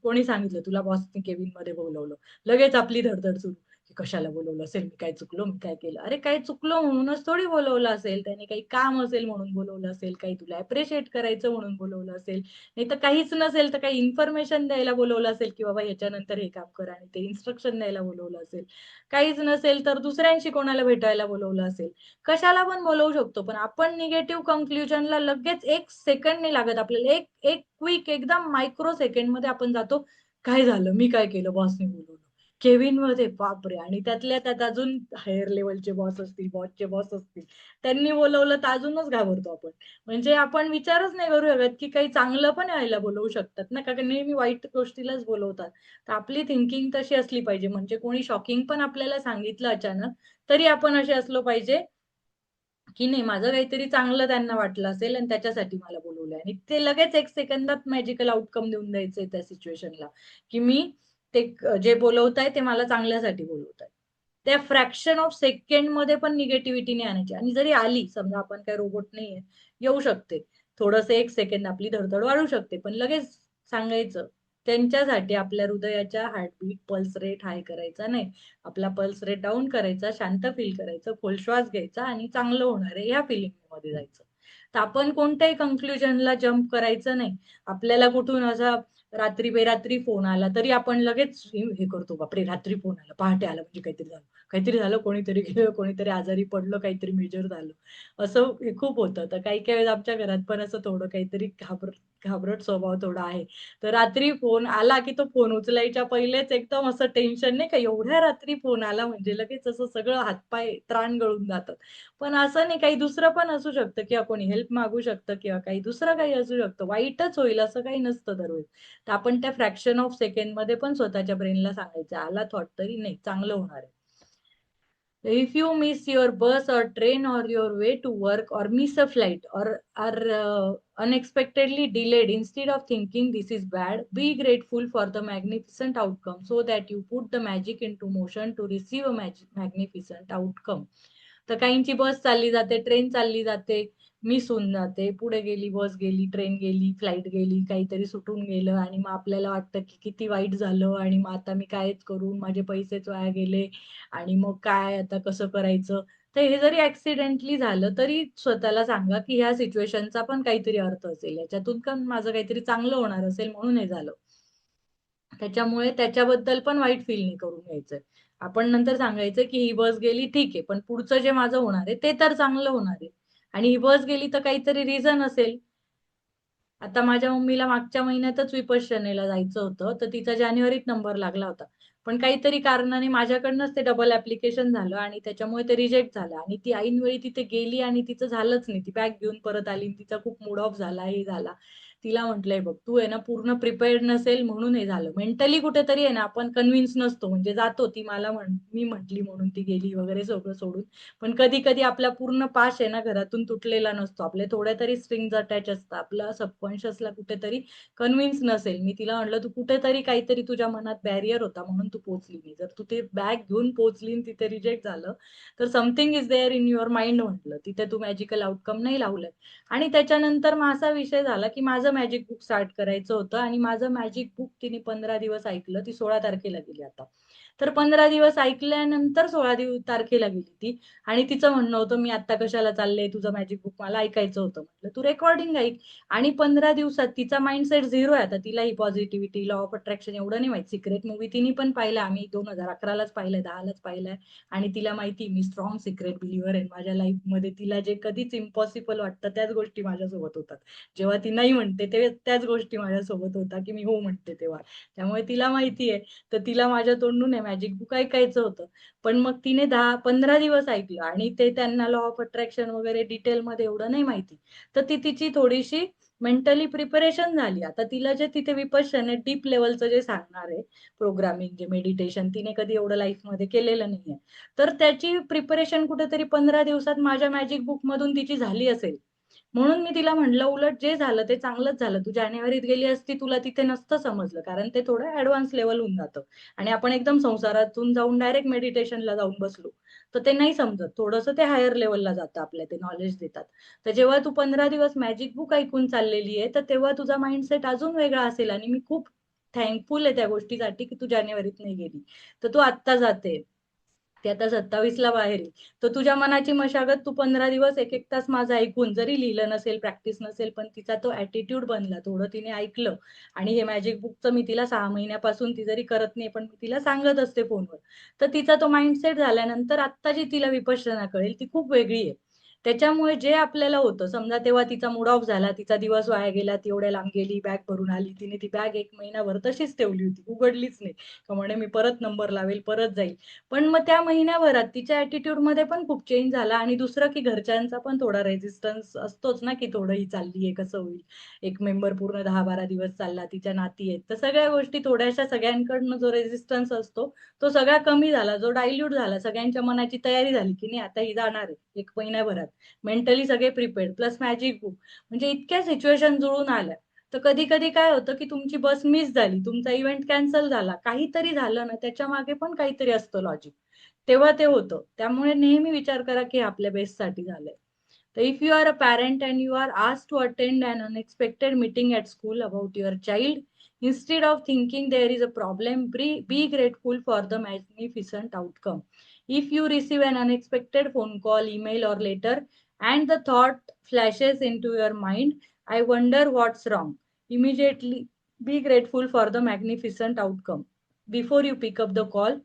कोणी सांगितलं तुला बॉसने केबिनमध्ये बोलावलं. लगेच आपली धडधड सुरू. की कशाला बोलवलं असेल, मी काय चुकलो, मी काय केलं? अरे काही चुकलो म्हणूनच थोडी बोलवलं असेल, त्याने काही काम असेल म्हणून बोलवलं असेल, काही तुला अप्रिशिएट करायचं म्हणून बोलवलं असेल, नाही तर काहीच नसेल तर काही इन्फॉर्मेशन द्यायला बोलवलं असेल, की बाबा ह्याच्यानंतर हे काम कर आणि ते इन्स्ट्रक्शन द्यायला बोलवलं असेल. काहीच नसेल तर दुसऱ्यांशी कोणाला भेटायला बोलवलं असेल. कशाला पण बोलवू शकतो, पण आपण निगेटिव्ह कन्क्लुजनला लगेच 1 सेकंड नाही लागत आपल्याला. एक एक क्विक एकदम मायक्रो सेकंडमध्ये आपण जातो, काय झालं? मी काय केलं? बॉसने बोलवलं. केबिनमध्ये बापरे! आणि त्यातल्या त्यात अजून हायर लेव्हलचे बॉस असतील, बॉसचे बॉस असतील. त्यांनी बोलावलं तर अजूनच घाबरतो आपण. म्हणजे आपण विचारच नाही करू शकत, की काही चांगलं पण यायला बोलवू शकतात ना, कारण नेहमी वाईट गोष्टीलाच बोलवतात. तर आपली थिंकिंग तशी असली पाहिजे. म्हणजे कोणी शॉकिंग पण आपल्याला सांगितलं अचानक, तरी आपण असे असलो पाहिजे, की नाही माझं काहीतरी चांगलं त्यांना वाटलं असेल आणि त्याच्यासाठी मला बोलवलंय आणि ते लगेच 1 सेकंदात मॅजिकल आउटकम देऊन द्यायचंय त्या सिच्युएशनला, की जे बोलवताय ते मला चांगल्यासाठी बोलवताय. त्या फ्रॅक्शन ऑफ सेकंडमध्ये पण निगेटिव्हिटी नाही आणायची आणि जरी आली, समजा आपण काही रोबोट नाहीये, येऊ शकते. थोडंसं 1 सेकंद आपली धडधड वाढू शकते, पण लगेच सांगायचं. त्यांच्यासाठी आपल्या हृदयाच्या हार्टबीट, पल्स रेट हाय करायचा नाही. आपला पल्स रेट डाउन करायचा, शांत फील करायचं, खोल श्वास घ्यायचा आणि चांगलं होणार आहे ह्या फीलिंगमध्ये जायचं. तर आपण कोणत्याही कन्क्लुजनला जम्प करायचं नाही. आपल्याला कुठून असा रात्री बेरात्री फोन आला तरी आपण लगेच हे करतो, बापरे! रात्री फोन आला, पहाटे आला म्हणजे काहीतरी झालं. काहीतरी झालं, कोणीतरी गेलं, कोणीतरी आजारी पडलं, काहीतरी मेजर झालं. असं हे खूप होतं. तर काही-काही वेळेस आमच्या घरात पण असं थोडं काहीतरी घाबरट स्वभाव थोडा आहे. तर रात्री फोन आला, की तो फोन उचलायच्या पहिलेच एकदम असं टेन्शन नाही का, एवढ्या रात्री फोन आला म्हणजे लगेच असं सगळं हातपाय त्राण गळून जातात. पण असं नाही, काही दुसरं पण असू शकतं किंवा कोणी हेल्प मागू शकतं किंवा काही दुसरं काही असू शकतं. वाईटच होईल असं काही नसतं दरवेळेस. तर आपण त्या फ्रॅक्शन ऑफ सेकंडमध्ये पण स्वतःच्या ब्रेनला सांगायचं, आला थॉट तरी नाही, चांगलं होणार आहे. If you miss your bus or train or your way to work or miss a flight or are unexpectedly delayed, instead of thinking this is bad, be grateful for the magnificent outcome so that you put the magic into motion to receive a magnificent outcome. तर काहींची बस चालली जाते, ट्रेन चालली जाते, मिस होऊन जाते. पुढे गेली, बस गेली, ट्रेन गेली, फ्लाइट गेली, काहीतरी सुटून गेलं आणि मग आपल्याला वाटतं की किती वाईट झालं आणि मग आता मी कायच करू? माझे पैसेच वाया गेले आणि मग काय आता कसं करायचं? तर हे जरी ॲक्सिडेंटली झालं, तरी स्वतःला सांगा, की ह्या सिच्युएशनचा पण काहीतरी अर्थ असेल. याच्यातून पण माझं काहीतरी चांगलं होणार असेल म्हणून हे झालं. त्याच्यामुळे त्याच्याबद्दल पण वाईट फील नाही करून घ्यायचंय. आपण नंतर सांगायचं, की ही बस गेली ठीक आहे, पण पुढचं जे माझं होणार आहे, ते तर चांगलं होणार आहे आणि ही बस गेली तर काहीतरी रिझन असेल. आता माझ्या मम्मीला मागच्या महिन्यातच विपश्यनेला जायचं होतं, तर तिचा जानेवारीत नंबर लागला होता. पण काहीतरी कारणाने माझ्याकडनंच ते डबल ॲप्लिकेशन झालं आणि त्याच्यामुळे ते रिजेक्ट झालं आणि ती ऐनवेळी तिथे गेली आणि तिचं झालंच नाही. ती बॅग घेऊन परत आली आणि तिचा खूप मूड ऑफ झाला, हे झाला. तिला म्हटलंय बघ, तू आहे ना पूर्ण प्रिपेअर्ड नसेल म्हणून हे झालं. मेंटली कुठेतरी आहे ना आपण कन्विन्स नसतो. म्हणजे जातो ती मी म्हटली म्हणून ती गेली वगैरे सगळं सोडून. पण कधी-कधी आपला पूर्ण पाश आहे ना घरातून तुटलेला नसतो. आपले थोड्या तरी स्ट्रिंग्ज अटॅच असतात. आपल्या सबकॉन्शियसला कुठेतरी कन्विन्स नसेल. मी तिला म्हटलं, "तू कुठेतरी काहीतरी तुझ्या मनात बॅरियर होता म्हणून तू पोहोचली नाही. जर तू ते बॅग घेऊन पोहोचली आणि तिथे रिजेक्ट झालं, तर something is there in your mind" म्हटलं. "तिथे तू मॅजिकल आउटकम नाही लावलंय." आणि त्याच्यानंतर मग असा विषय झाला, की माझं मॅजिक बुक स्टार्ट करायचं होतं आणि माझं मॅजिक बुक तिने 15 दिवस ऐकलं. ती 16 तारखेला गेली आता. तर 15 दिवस ऐकल्यानंतर 16 तारखेला गेली ती आणि तिचं म्हणणं होतं, "मी आता कशाला चालले, तुझं मॅजिक बुक मला ऐकायचं होतं." म्हटलं, "तू रेकॉर्डिंग ऐक." आणि 15 दिवसात तिचा माइंडसेट झिरो आहे. आता तिला ही पॉझिटिव्हिटी, लॉ ऑफ अट्रॅक्शन एवढं नाही माहित. सिक्रेट मूव्ही तिने पण पाहिला. आम्ही 2011लाच पाहिलाय, 10लाच पाहिलाय आणि तिला माहिती मी स्ट्रॉंग सिक्रेट बिलीव्हर आहे. माझ्या लाईफमध्ये तिला जे कधीच इम्पॉसिबल वाटतं त्याच गोष्टी माझ्यासोबत होतात. जेव्हा ती नाही म्हणते तेव्हा त्याच गोष्टी माझ्यासोबत होतात, की मी हो म्हणते तेव्हा. त्यामुळे तिला माहिती आहे. तर तिला माझ्या तोंडून आहे मॅजिक बुक ऐकायचं होतं. पण मग तिने 10-15 दिवस ऐकलं आणि ते त्यांना लॉ ऑफ अट्रॅक्शन वगैरे डिटेलमध्ये एवढं नाही माहिती. तर ती तिची थोडीशी मेंटली प्रिपरेशन झाली. आता तिला जे तिथे विपश्यना डीप लेव्हलचं जे सांगणार आहे, प्रोग्रामिंग जे मेडिटेशन तिने कधी एवढं लाईफमध्ये केलेलं नाहीये. तर त्याची प्रिपरेशन कुठेतरी 15 दिवसात माझ्या मॅजिक बुकमधून तिची झाली असेल. म्हणून मी तिला म्हटलं, "उलट जे झालं ते चांगलंच झालं. तू जानेवारीत गेली असती, तुला तिथे नसतं समजलं." कारण ते थोडं ॲडव्हान्स लेव्हल होऊन जातं आणि आपण एकदम संसारातून जाऊन डायरेक्ट मेडिटेशनला जाऊन बसलो, तर ते नाही समजत. थोडंसं ते हायर लेव्हलला जातं आपल्या, ते नॉलेज देतात. तर जेव्हा तू 15 दिवस मॅजिक बुक ऐकून चाललेली आहे, तर तेव्हा तुझा माइंडसेट अजून वेगळा असेल आणि मी खूप थँकफुल आहे त्या गोष्टीसाठी, की तू जानेवारीत नाही गेली. तर तू आत्ता जाते. ती आता 27ला बाहेर आहे. तर तुझ्या मनाची मशागत तू 15 दिवस 1-1 तास माझं ऐकून जरी लिहिलं नसेल, प्रॅक्टिस नसेल, पण तिचा तो ॲटिट्यूड बनला. थोडं तिने ऐकलं आणि हे मॅजिक बुकचं मी तिला 6 महिन्यापासून ती जरी करत नाही, पण मी तिला सांगत असते फोनवर. तर तिचा तो माइंडसेट झाल्यानंतर आत्ता जी तिला विपश्यना कळेल, ती खूप वेगळी आहे. त्याच्यामुळे जे आपल्याला होतं, समजा तेव्हा तिचा मूड ऑफ झाला, तिचा दिवस वाया गेला, ती एवढ्या लांब गेली, बॅग भरून आली. तिने ती बॅग 1 महिनाभर तशीच ठेवली होती, उघडलीच नाही. का म्हणे मी परत नंबर लावेल, परत जाईल. पण मग त्या महिन्याभरात तिच्या ॲटिट्यूडमध्ये पण खूप चेंज झाला आणि दुसरं की घरच्यांचा पण थोडा रेझिस्टन्स असतोच ना, की थोडं ही चालली आहे, कसं होईल? एक मेंबर पूर्ण 10-12 दिवस चालला, तिच्या नाती आहेत. तर सगळ्या गोष्टी थोड्याशा सगळ्यांकडनं जो रेझिस्टन्स असतो, तो सगळा कमी झाला, जो डायल्यूट झाला. सगळ्यांच्या मनाची तयारी झाली, की नाही आता ही जाणार आहे 1 महिन्याभरात. मेंटली सगळे प्रिपेअर्ड प्लस मॅजिक बुक. म्हणजे इतक्या सिच्युएशन जुळून आल्या. तर कधी-कधी काय होतं, की तुमची बस मिस झाली, तुमचा इव्हेंट कॅन्सल झाला, काहीतरी झालं ना, त्याच्यामागे पण काहीतरी असतं लॉजिक. तेव्हा ते होतं. त्यामुळे नेहमी विचार करा, की हे आपल्या बेस्टसाठी झालंय. तर if you are a parent and you are asked to attend an unexpected meeting at school about your child, instead of thinking there is a problem, be grateful for the magnificent outcome. If you receive an unexpected phone call, email, or letter, and the thought flashes into your mind, I wonder what's wrong. Immediately be grateful for the magnificent outcome. Before you pick up the call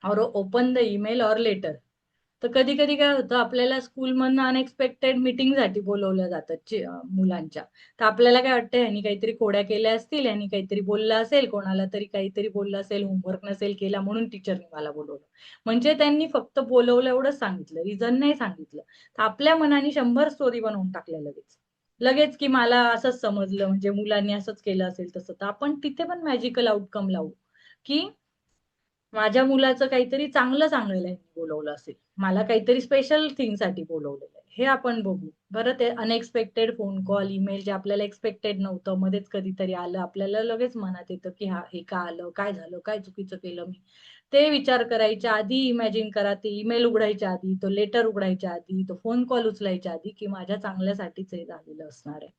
or open the email or letter. तर कधी-कधी काय होतं आपल्याला स्कूलमधनं अनएक्सपेक्टेड मीटिंगसाठी बोलावलं जातं मुलांच्या. तर आपल्याला काय वाटतं ह्यानी काहीतरी खोड्या केल्या असतील, ह्यानी काहीतरी बोललं असेल, कोणाला तरी काहीतरी बोललं असेल, होमवर्क नसेल केला म्हणून टीचरनी मला बोलावलं. म्हणजे त्यांनी फक्त बोलावलं एवढंच सांगितलं, रिझन नाही सांगितलं. तर आपल्या मनाने 100 स्टोरी बनवून टाकल्या लगेच. लगेच की मला असंच समजलं म्हणजे मुलांनी असंच केलं असेल तसं. तर आपण तिथे पण मॅजिकल आउटकम लावू, की माझ्या मुलाचं काहीतरी चांगलं सांगायला ह्यांनी बोलावलं असेल. मला काहीतरी स्पेशल थिंगसाठी बोलावलेलं आहे. हे आपण बघू. बरं ते अनएक्सपेक्टेड फोन कॉल, ईमेल जे आपल्याला एक्सपेक्टेड नव्हतं, मध्येच कधीतरी आलं, आपल्याला लगेच मनात येतं, की हां, हे का आलं? काय झालं? काय चुकीचं केलं मी? ते विचार करायच्या आधी इमॅजिन करा, ते ईमेल उघडायच्या आधी, तो लेटर उघडायच्या आधी, तो फोन कॉल उचलायच्या आधी, की माझ्या चांगल्यासाठीच हे झालेलं असणार आहे.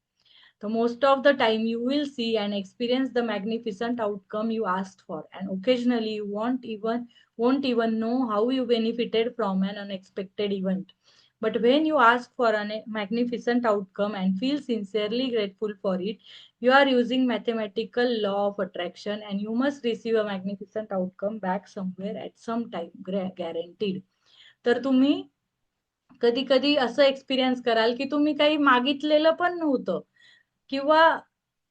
So most of the time you will see and experience the magnificent outcome you asked for, and occasionally you won't even know how you benefited from an unexpected event. But when you ask for a magnificent outcome and feel sincerely grateful for it, you are using mathematical law of attraction, and you must receive a magnificent outcome back somewhere at some time, guaranteed. तर तुम्ही कधी-कधी असं एक्सपिरियन्स कराल, की तुम्ही काही मागितलेलं पण नव्हतं किंवा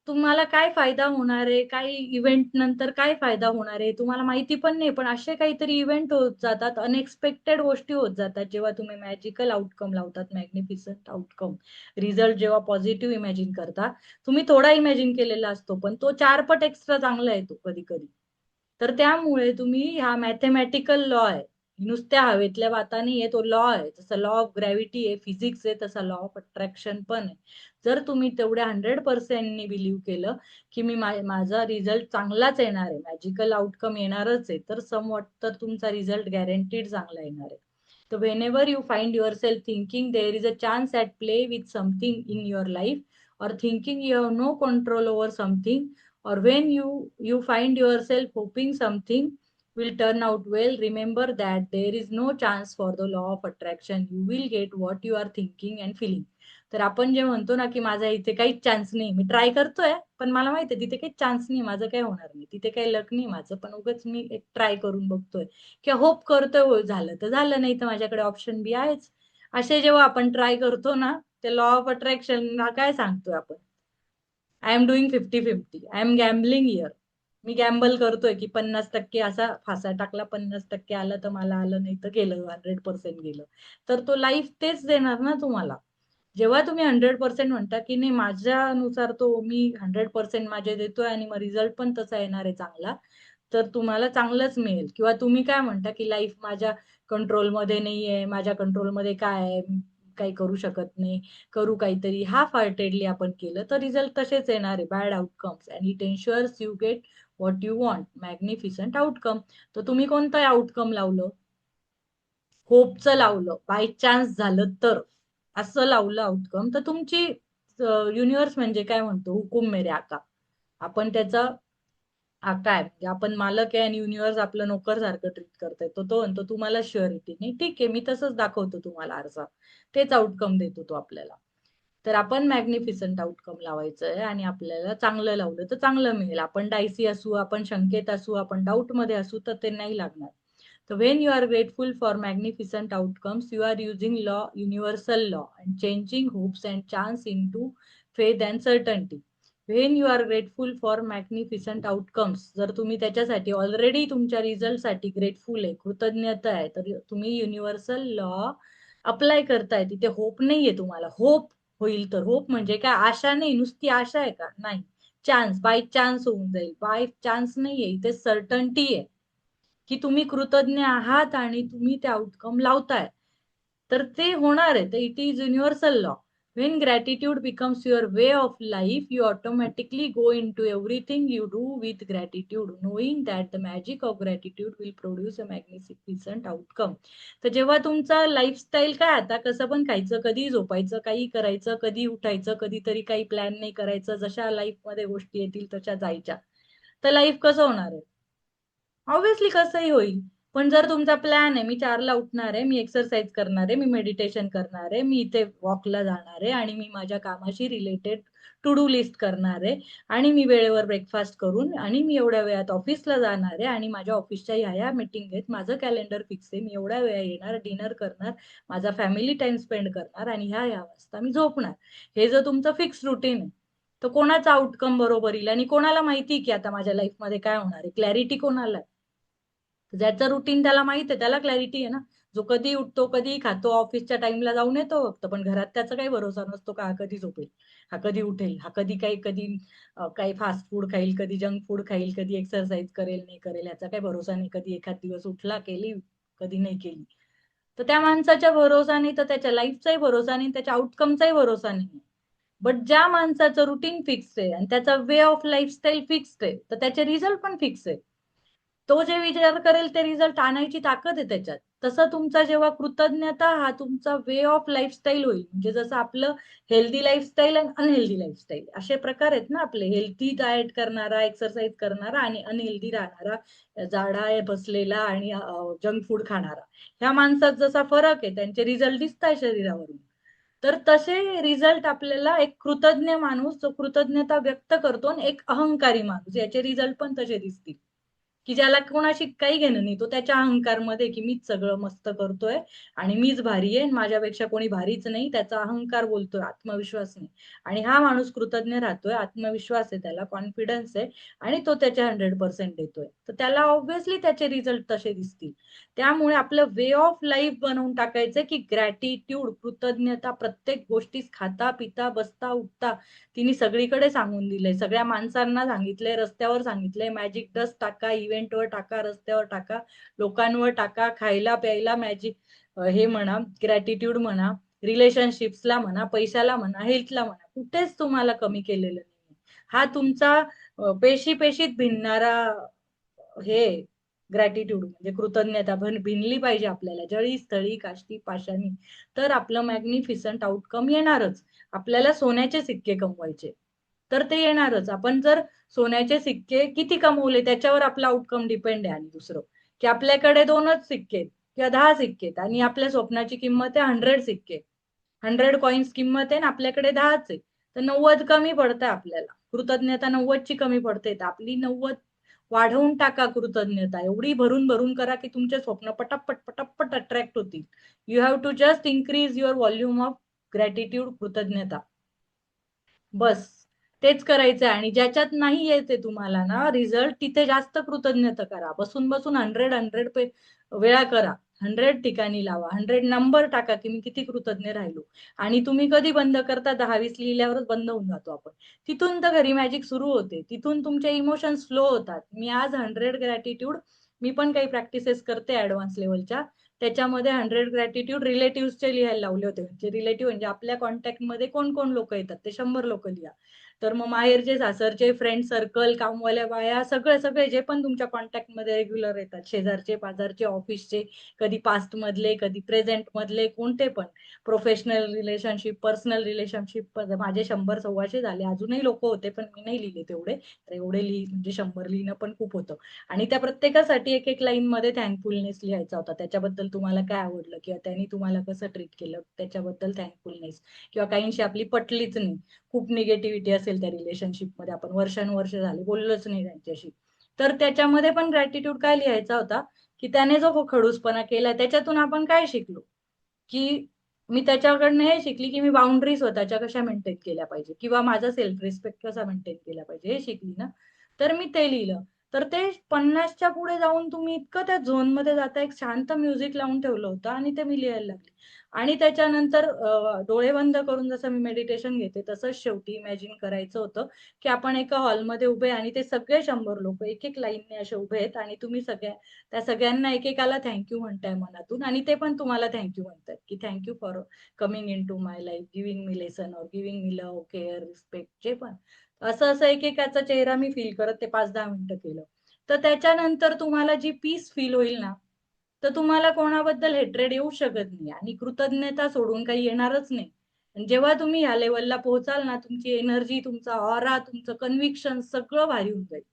तुम्हाला काय फायदा होणार आहे, काय इव्हेंट नंतर काय फायदा होणार आहे, तुम्हाला माहिती पण नाही. पण असे काहीतरी इव्हेंट होत जातात, अनएक्सपेक्टेड गोष्टी होत जातात, जेव्हा तुम्ही मॅजिकल आउटकम लावतात, मॅग्निफिसंट आउटकम. रिझल्ट जेव्हा पॉझिटिव्ह इमॅजिन करता, तुम्ही थोडा इमॅजिन केलेला असतो, पण तो 4 पट एक्स्ट्रा चांगला येतो कधी-कधी. तर त्यामुळे तुम्ही हा मॅथेमॅटिकल लॉ आहे. नुसत्या हवेतल्या बाता नाहीये, तो लॉ आहे. जसं लॉ ऑफ ग्रॅव्हिटी आहे, फिजिक्स आहे, तसा लॉ ऑफ अट्रॅक्शन पण आहे. जर तुम्ही तेवढ्या 100% नी बिलीव्ह केलं, की मी माझा रिझल्ट चांगलाच येणार आहे, मॅजिकल आउटकम येणारच आहे, तर समव्हॉट तर तुमचा रिझल्ट गॅरंटीड चांगला येणार आहे. तर whenever you find yourself thinking there is a chance at play with something in your life or thinking you have no control over something, or when you find yourself hoping something will turn out well. Remember that there is no chance for the law of attraction. You will get what you are thinking and feeling. तर आपण जे म्हणतो ना, की माझा इथे काहीच चान्स नाही, मी ट्राय करतोय, पण मला माहिती आहे तिथे काही चान्स नाही, माझं काही होणार नाही, तिथे काही लक नाही माझं, पण उगाच मी एक ट्राय करून बघतोय किंवा होप करतोय, झालं तर झालं, नाही तर माझ्याकडे ऑप्शन बी आहेच. असे जेव्हा आपण ट्राय करतो ना, ते लॉ ऑफ अट्रॅक्शन काय सांगतोय आपण, I am doing 50-50, I am gambling here. मी गॅम्बल करतोय की 50% असा फासा टाकला, 50% आलं तर मला आलं, नाही तर गेलं, 100% गेलं. तर तो लाईफ तेच देणार ना तुम्हाला. जेव्हा तुम्ही 100% म्हणता की नाही माझ्यानुसार तो मी 100% माझे देतोय आणि मग रिझल्ट पण तसा येणार आहे चांगला, तर तुम्हाला चांगलंच मिळेल. किंवा तुम्ही काय म्हणता की लाईफ माझ्या कंट्रोलमध्ये नाहीये, माझ्या कंट्रोलमध्ये काय आहे, काही करू शकत नाही, करू काहीतरी, हाफ हार्टेडली आपण केलं तर रिझल्ट तसेच येणार आहे, bad outcomes. And it ensures you get what you want, magnificent outcome. तर तुम्ही कोणतं आउटकम लावलं? होपचं लावलं, बाय चान्स झालं तर, असं लावलं आउटकम, तर तुमची युनिव्हर्स म्हणजे काय म्हणतो, हुकुम मेरे आका. आपण त्याचा काय म्हणजे आपण मालक आहे आणि युनिव्हर्स आपलं नोकर सारखं ट्रीट करतोय. तो तो म्हणतो तुम्हाला शुअरिटी नाही, ठीक आहे, मी तसंच दाखवतो तुम्हाला आरसा. तेच आउटकम देतो तो आपल्याला. तर आपण मॅग्निफिसंट आउटकम लावायचं आहे आणि आपल्याला चांगलं लावलं तर चांगलं मिळेल. आपण डायसी असू, आपण शंकेत असू, आपण डाऊट मध्ये असू, तर ते नाही लागणार. तर when you are grateful for magnificent outcomes, you are using law, universal law, and changing hopes and chance into faith and certainty. When you are grateful for magnificent outcomes, जर तुम्ही त्याच्यासाठी ऑलरेडी तुमच्या रिझल्टसाठी ग्रेटफुल आहे, कृतज्ञता आहे, तर तुम्ही युनिव्हर्सल लॉ अप्लाय करताय. तिथे होप नाहीये तुम्हाला, होप होईल तर. होप म्हणजे काय, आशा नाही, नुसती आशा आहे का, नाही. चान्स, बाय चान्स होऊन जाईल, बाय चान्स नाहीये इथे, सर्टन्टी आहे की तुम्ही कृतज्ञ आहात आणि तुम्ही ते आउटकम लावताय, तर ते होणार आहे. तर it is universal law. When gratitude becomes your way of life, you automatically go into everything you do with gratitude, knowing that the magic of gratitude will produce a magnificent outcome. तर जेव्हा तुमचा लाईफस्टाईल काय, आता कसं पण खायचं, कधी झोपायचं, काही करायचं, कधी उठायचं, कधीतरी काही प्लॅन नाही करायचं, जशा लाईफमध्ये गोष्टी येतील तशा जायच्या, तर लाईफ कसं होणार आहे? ऑब्व्हियसली कसंही होईल. पण जर तुमचा प्लॅन आहे, मी 4ला उठणार आहे, मी एक्सरसाइज करणार आहे, मी मेडिटेशन करणार आहे, मी इथे वॉकला जाणार आहे आणि मी माझ्या कामाशी रिलेटेड टू डू लिस्ट करणार आहे आणि मी वेळेवर ब्रेकफास्ट करून आणि मी एवढ्या वेळात ऑफिसला जाणार आहे आणि माझ्या ऑफिसच्या ह्या मीटिंग आहेत, माझं कॅलेंडर फिक्स आहे, मी एवढ्या वेळा येणार, डिनर करणार, माझा फॅमिली टाइम स्पेंड करणार आणि ह्या वाजता मी झोपणार. हे जर तुमचं फिक्स रुटीन आहे, तर कोणाचा आउटकम बरोबर येईल आणि कोणाला माहिती की आता माझ्या लाईफमध्ये काय होणार आहे, क्लॅरिटी कोणाला आहे? ज्याचं रुटीन त्याला माहित आहे, त्याला क्लॅरिटी आहे ना. जो कधी उठतो, कधी खातो, ऑफिसच्या टाइमला जाऊन येतो फक्त, पण घरात त्याचा काही भरोसा नसतो का हा कधी झोपेल, हा कधी उठेल, हा कधी काही फास्ट फूड खाईल, कधी जंक फूड खाईल, कधी एक्सरसाइज करेल नाही करेल, याचा काही भरोसा नाही. कधी एखाद दिवस उठला, केली, कधी नाही केली. तर त्या माणसाच्या भरोसा नाही, तर त्याच्या लाईफचाही भरोसा नाही, त्याच्या आउटकमचाही भरोसा नाही. बट ज्या माणसाचं रुटीन फिक्स आहे आणि त्याचा वे ऑफ लाईफस्टाईल फिक्स्ड आहे, तर त्याचे रिझल्ट पण फिक्स आहे. तो जे विचार करेल ते रिझल्ट आणायची ताकद आहे त्याच्यात. तसं तुमचा जेव्हा कृतज्ञता हा तुमचा वे ऑफ लाईफस्टाईल होईल, म्हणजे जसं आपलं हेल्दी लाईफस्टाईल आणि अनहेल्दी लाईफस्टाईल असे प्रकार आहेत ना आपले. हेल्दी डाएट करणारा, एक्सरसाइज करणारा आणि अनहेल्दी राहणारा, जाडा बसलेला आणि जंक फूड खाणारा. ह्या माणसात जसा फरक आहे, त्यांचे रिझल्ट दिसताय शरीरावरून. तर तसे रिझल्ट आपल्याला एक कृतज्ञ माणूस जो कृतज्ञता व्यक्त करतो आणि एक अहंकारी माणूस, याचे रिझल्ट पण तसे दिसतील. की ज्याला कोणाशी काही घेणं नाही, तो त्याच्या अहंकारमध्ये की मीच सगळं मस्त करतोय आणि मीच भारी आहे, माझ्यापेक्षा कोणी भारीच नाही, त्याचा अहंकार बोलतोय, आत्मविश्वास नाही. आणि हा माणूस कृतज्ञ राहतोय, आत्मविश्वास आहे त्याला, कॉन्फिडन्स आहे आणि तो त्याचे 100% देतोय, तर त्याला ऑब्व्हियसली त्याचे रिझल्ट तसे दिसतील. त्यामुळे आपलं वे ऑफ लाईफ बनवून टाकायचं की ग्रॅटिट्यूड, कृतज्ञता, प्रत्येक गोष्टीस, खाता पिता बसता उठता तिने सगळीकडे सांगून दिलंय, सगळ्या माणसांना सांगितलंय, रस्त्यावर सांगितलंय, मॅजिक डस्ट टाका, इव्हेंटवर टाका, रस्त्यावर टाका, लोकांवर टाका, खायला प्यायला मॅजिक हे म्हणा, ग्रॅटिट्यूड म्हणा, रिलेशनशिप्सला म्हणा, पैशाला म्हणा, हेल्थला म्हणा, कुठेच तुम्हाला कमी केलेलं नाही. हा तुमचा पेशी पेशीत भिनणारा हे ग्रॅटिट्यूड म्हणजे कृतज्ञता भिनली पाहिजे आपल्याला, जळी स्थळी काष्टी पाषाणी, तर आपलं मॅग्निफिसंट आउटकम येणारच. आपल्याला सोन्याचे सिक्के कमवायचे, तर ते येणारच. आपण जर सोन्याचे सिक्के किती कमवले त्याच्यावर आपला आउटकम डिपेंड आहे. आणि दुसरं की आपल्याकडे 2च सिक्के आहेत किंवा 10 सिक्के आहेत आणि आपल्या स्वप्नाची किंमत आहे 100 सिक्के, 100 कॉइन्स किंमत आहे आणि आपल्याकडे 10च आहे. तर 90 कमी पडतं आपल्याला. कृतज्ञता 90ची कमी पडते. तर आपली 90 वाढवून टाका कृतज्ञता. एवढी भरून भरून करा की तुमचे स्वप्न पटापट पटापट अट्रॅक्ट होतील. You have to just increase your volume of gratitude, कृतज्ञता. बस तेच करायचं आहे. आणि ज्याच्यात नाही येते तुम्हाला ना रिझल्ट, तिथे जास्त कृतज्ञता करा. बसून बसून 100 वेळा करा. 100 ठिकाणी लावा. 100 नंबर टाका की मी किती कृतज्ञ राहिलो. आणि तुम्ही कधी बंद करता? 10-20 लिहिल्यावरच बंद होऊन जातो आपण. तिथून तर खरी मॅजिक सुरू होते. तिथून तुमचे इमोशन्स फ्लो होतात. मी आज 100 ग्रॅटिट्यूड, मी पण काही प्रॅक्टिसेस करते ऍडव्हान्स लेवलच्या. त्याच्यामध्ये 100 ग्रॅटिट्यूड रिलेटिव्हचे लिहायला लावले होते. म्हणजे रिलेटिव्ह म्हणजे आपल्या कॉन्टॅक्टमध्ये कोण कोण लोक येतात ते 100 लोक लिहा. तर मग माहेरचे, सासरचे, फ्रेंड सर्कल, कामवाल्या बाया, सगळे सगळे जे पण तुमच्या कॉन्टॅक्टमध्ये रेग्युलर येतात, शेजारचे, पाजारचे, ऑफिसचे, कधी पास्ट मधले, कधी प्रेझेंट मधले, कोणते पण, प्रोफेशनल रिलेशनशिप, पर्सनल रिलेशनशिप. माझे 100-125 झाले. अजूनही लोक होते पण मी नाही लिहिले तेवढे. तर एवढे म्हणजे 100 लिहिणं पण खूप होतं. आणि त्या प्रत्येकासाठी एक एक लाईन मध्ये थँकफुलनेस लिहायचा होता. त्याच्याबद्दल तुम्हाला काय आवडलं किंवा त्यांनी तुम्हाला कसं ट्रीट केलं त्याच्याबद्दल थँकफुलनेस. किंवा काहींशी आपली पटलीच नाही, खूप निगेटिव्हिटी असेल त्या रिलेशनशिपमध्ये, आपण वर्षानुवर्ष झाले बोललोच नाही त्यांच्याशी, तर त्याच्यामध्ये पण ग्रॅटिट्यूड काय लिहायचा होता की त्याने जो खडूसपणा केला त्याच्यातून आपण काय शिकलो. की मी त्याच्याकडनं हे शिकली की मी बाउंड्री स्वतःच्या कशा मेंटेन केल्या पाहिजे किंवा माझा सेल्फ रिस्पेक्ट कसा मेंटेन केला पाहिजे हे शिकली ना. तर मी ते लिहिलं. तर ते 50च्या पुढे जाऊन तुम्ही इतकं त्या झोनमध्ये जाता, एक शांत म्युझिक लावून ठेवलं होतं आणि ते मी लिहायला लागले. आणि त्याच्यानंतर डोळे बंद करून जसं मी मेडिटेशन घेते तसंच शेवटी इमॅजिन करायचं होतं की आपण एका हॉलमध्ये उभे आणि ते सगळे 100 लोक एक एक लाईनने असे उभे आहेत आणि तुम्ही त्या सगळ्यांना एकेकाला थँक्यू म्हणताय मनातून आणि ते पण तुम्हाला थँक्यू म्हणतात की thank you for coming in to my life, giving me lesson और giving me love, care, respect, जे पण. असं असं एकेकाचा चेहरा मी फील करत ते 5-10 मिनिटं केलं. तर त्याच्यानंतर तुम्हाला जी पीस फील होईल ना, तर तुम्हाला कोणाबद्दल हेट्रेड येऊ शकत नाही आणि कृतज्ञता सोडून काही येणारच नाही. आणि जेव्हा तुम्ही ह्या लेवलला पोहोचाल ना, तुमची एनर्जी, तुमचा ऑरा, तुमचं कन्व्हिक्शन सगळं भारी होऊन जाईल.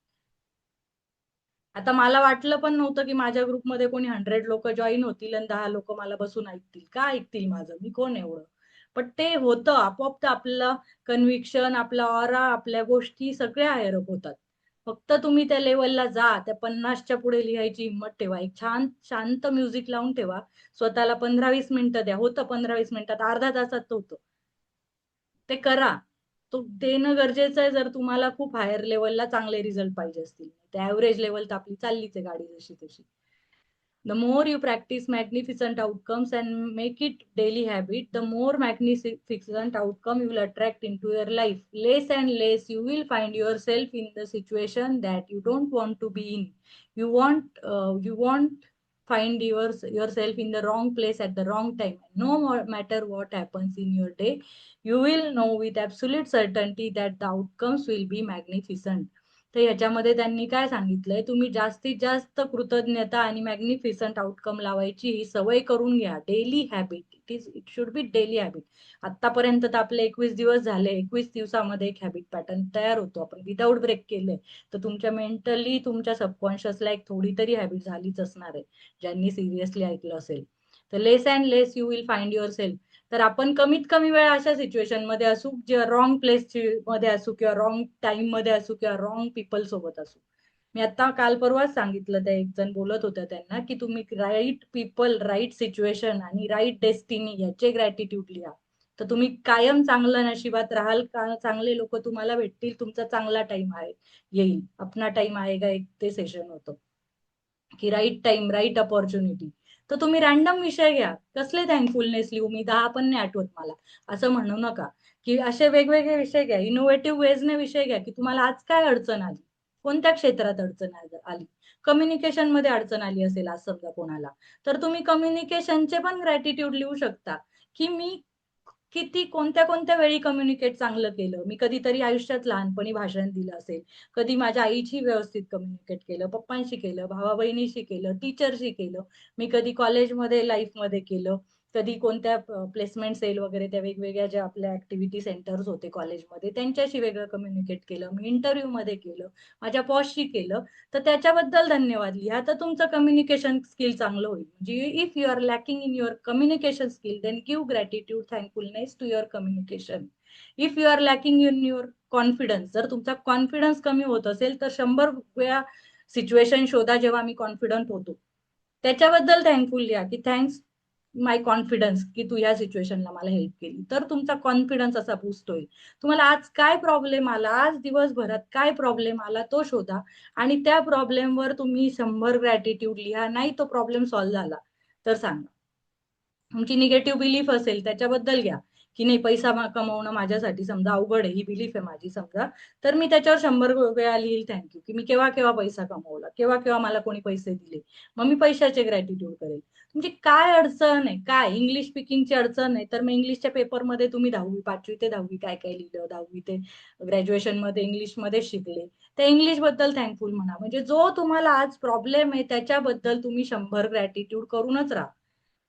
आता मला वाटलं पण नव्हतं की माझ्या ग्रुपमध्ये कोणी 100 लोक जॉईन होतील आणि 10 लोक मला बसून ऐकतील. का ऐकतील माझं? मी कोण एवढं? पण ते होतं आपोआप. तर आपलं कन्व्हिक्शन, आपला ऑरा, आपल्या गोष्टी सगळ्या हायर अप होतात. फक्त तुम्ही त्या लेवलला जा. त्या 50च्या पुढे लिहायची हिंमत ठेवा. एक छान शांत म्युझिक लावून ठेवा. स्वतःला 15-20 मिनिटं द्या. होतं 15-20 मिनिटात, अर्ध्या तासात तर होतं. ते करा. तो देणं गरजेचं आहे जर तुम्हाला खूप हायर लेवलला चांगले रिझल्ट पाहिजे असतील. त्या ॲव्हरेज लेवल तर आपली चाललीच आहे गाडी जशी तशी. The more you practice magnificent outcomes and make it daily habit, the more magnificent outcome you will attract into your life. Less and less you will find yourself in the situation that you don't want to be in. You won't find yourself in the wrong place at the wrong time. Matter what happens in your day, you will know with absolute certainty that the outcomes will be magnificent. तर ह्याच्यामध्ये त्यांनी काय सांगितलंय, तुम्ही जास्तीत जास्त कृतज्ञता आणि मॅग्निफिसंट आउटकम लावायची ही सवय करून घ्या. Daily habit. It should be daily habit. आतापर्यंत तर आपले 21 दिवस झाले. 21 दिवसामध्ये एक हॅबिट पॅटर्न तयार होतो. आपण विदाऊट ब्रेक केलंय तर तुमच्या मेंटली, तुमच्या सबकॉन्शियसला एक थोडी तरी हॅबिट झालीच असणार आहे, ज्यांनी सिरियसली ऐकलं असेल. तर less and less you will find yourself. तर आपण कमीत कमी वेळा अशा सिच्युएशन मध्ये असू, जे रॉंग प्लेस मध्ये असू किंवा रॉंग टाइम मध्ये असू किंवा रॉंग पीपल सोबत असू. मी आता काल परवाच सांगितलं, त्या एक जण बोलत होत्या त्यांना की तुम्ही राईट पीपल, राईट सिच्युएशन आणि राईट डेस्टिनी याचे ग्रॅटिट्यूड लिहा. तर तुम्ही कायम चांगलं नशिबात राहाल. का चांगले लोक तुम्हाला भेटतील. तुमचा चांगला टाइम आहे, येईल. अपना टाइम आएगा एक ते सेशन होतं की राईट टाइम, राईट अपॉर्च्युनिटी. तर तुम्ही रॅन्डम विषय घ्या. कसले थँकफुलनेस लिहू मी, 10 पण नाही आठवत मला, असं म्हणू नका. की असे वेगवेगळे विषय घ्या. इनोव्हेटिव्ह वेजने विषय घ्या की तुम्हाला आज काय अडचण आली, कोणत्या क्षेत्रात अडचण आली. कम्युनिकेशन मध्ये अडचण आली असेल आज समजा कोणाला, तर तुम्ही कम्युनिकेशनचे पण ग्रॅटिट्यूड लिहू शकता. की मी किती कोणत्या कोणत्या वेळी कम्युनिकेट चांगलं केलं. मी कधीतरी आयुष्यात लहानपणी भाषण दिलं असेल, कधी माझ्या आईशी व्यवस्थित कम्युनिकेट केलं, पप्पांशी केलं, भावा बहिणीशी केलं, टीचरशी केलं, मी कधी कॉलेजमध्ये लाईफमध्ये केलं. कधी कोणत्या प्लेसमेंट सेल वगैरे त्या वेगवेगळ्या ज्या आपल्या ऍक्टिव्हिटी सेंटर्स होते कॉलेजमध्ये त्यांच्याशी वेगळं कम्युनिकेट केलं, मी इंटरव्ह्यू मध्ये केलं, माझ्या बॉसशी केलं, तर त्याच्याबद्दल धन्यवाद लिहा, तर तुमचं कम्युनिकेशन स्किल चांगलं होईल. म्हणजे if you are lacking in your communication skill then give gratitude thankfulness to your communication. If you are lacking in your confidence, जर तुमचा कॉन्फिडन्स कमी होत असेल तर 100 वेळा सिच्युएशन शोधा जेव्हा मी कॉन्फिडंट होतो, त्याच्याबद्दल थँकफुल लिहा की थँक्स माय कॉन्फिडन्स की तू ह्या सिच्युएशनला मला हेल्प केली, तर तुमचा कॉन्फिडन्स असा बूस्ट होईल. तुम्हाला आज काय प्रॉब्लेम आला, आज दिवसभरात काय प्रॉब्लेम आला तो शोधा आणि त्या प्रॉब्लेमवर तुम्ही 100 ग्रॅटिट्यूड लिहा. नाही तो प्रॉब्लेम सॉल्व्ह झाला तर सांगा. तुमची निगेटिव्ह बिलीफ असेल त्याच्याबद्दल घ्या की नाही पैसा कमवणं माझ्यासाठी समजा अवघड आहे, ही बिलीफ आहे माझी समजा, तर मी त्याच्यावर 100 वेळा लिहिल थँक्यू की मी केव्हा केव्हा पैसा कमवला, केव्हा केव्हा मला कोणी पैसे दिले, मग मी पैशाचे ग्रॅटिट्यूड करेल. तुमची काय अडचण आहे, काय इंग्लिश स्पीकिंगची अडचण आहे, तर मग इंग्लिशच्या पेपरमध्ये तुम्ही 10वी 5वी ते 10वी काय काय लिहिलं, 10वी ते ग्रॅज्युएशन मध्ये इंग्लिशमध्ये शिकले, त्या इंग्लिश बद्दल थँकफुल म्हणा. म्हणजे जो तुम्हाला आज प्रॉब्लेम आहे त्याच्याबद्दल तुम्ही 100 ग्रॅटिट्यूड करूनच राहा.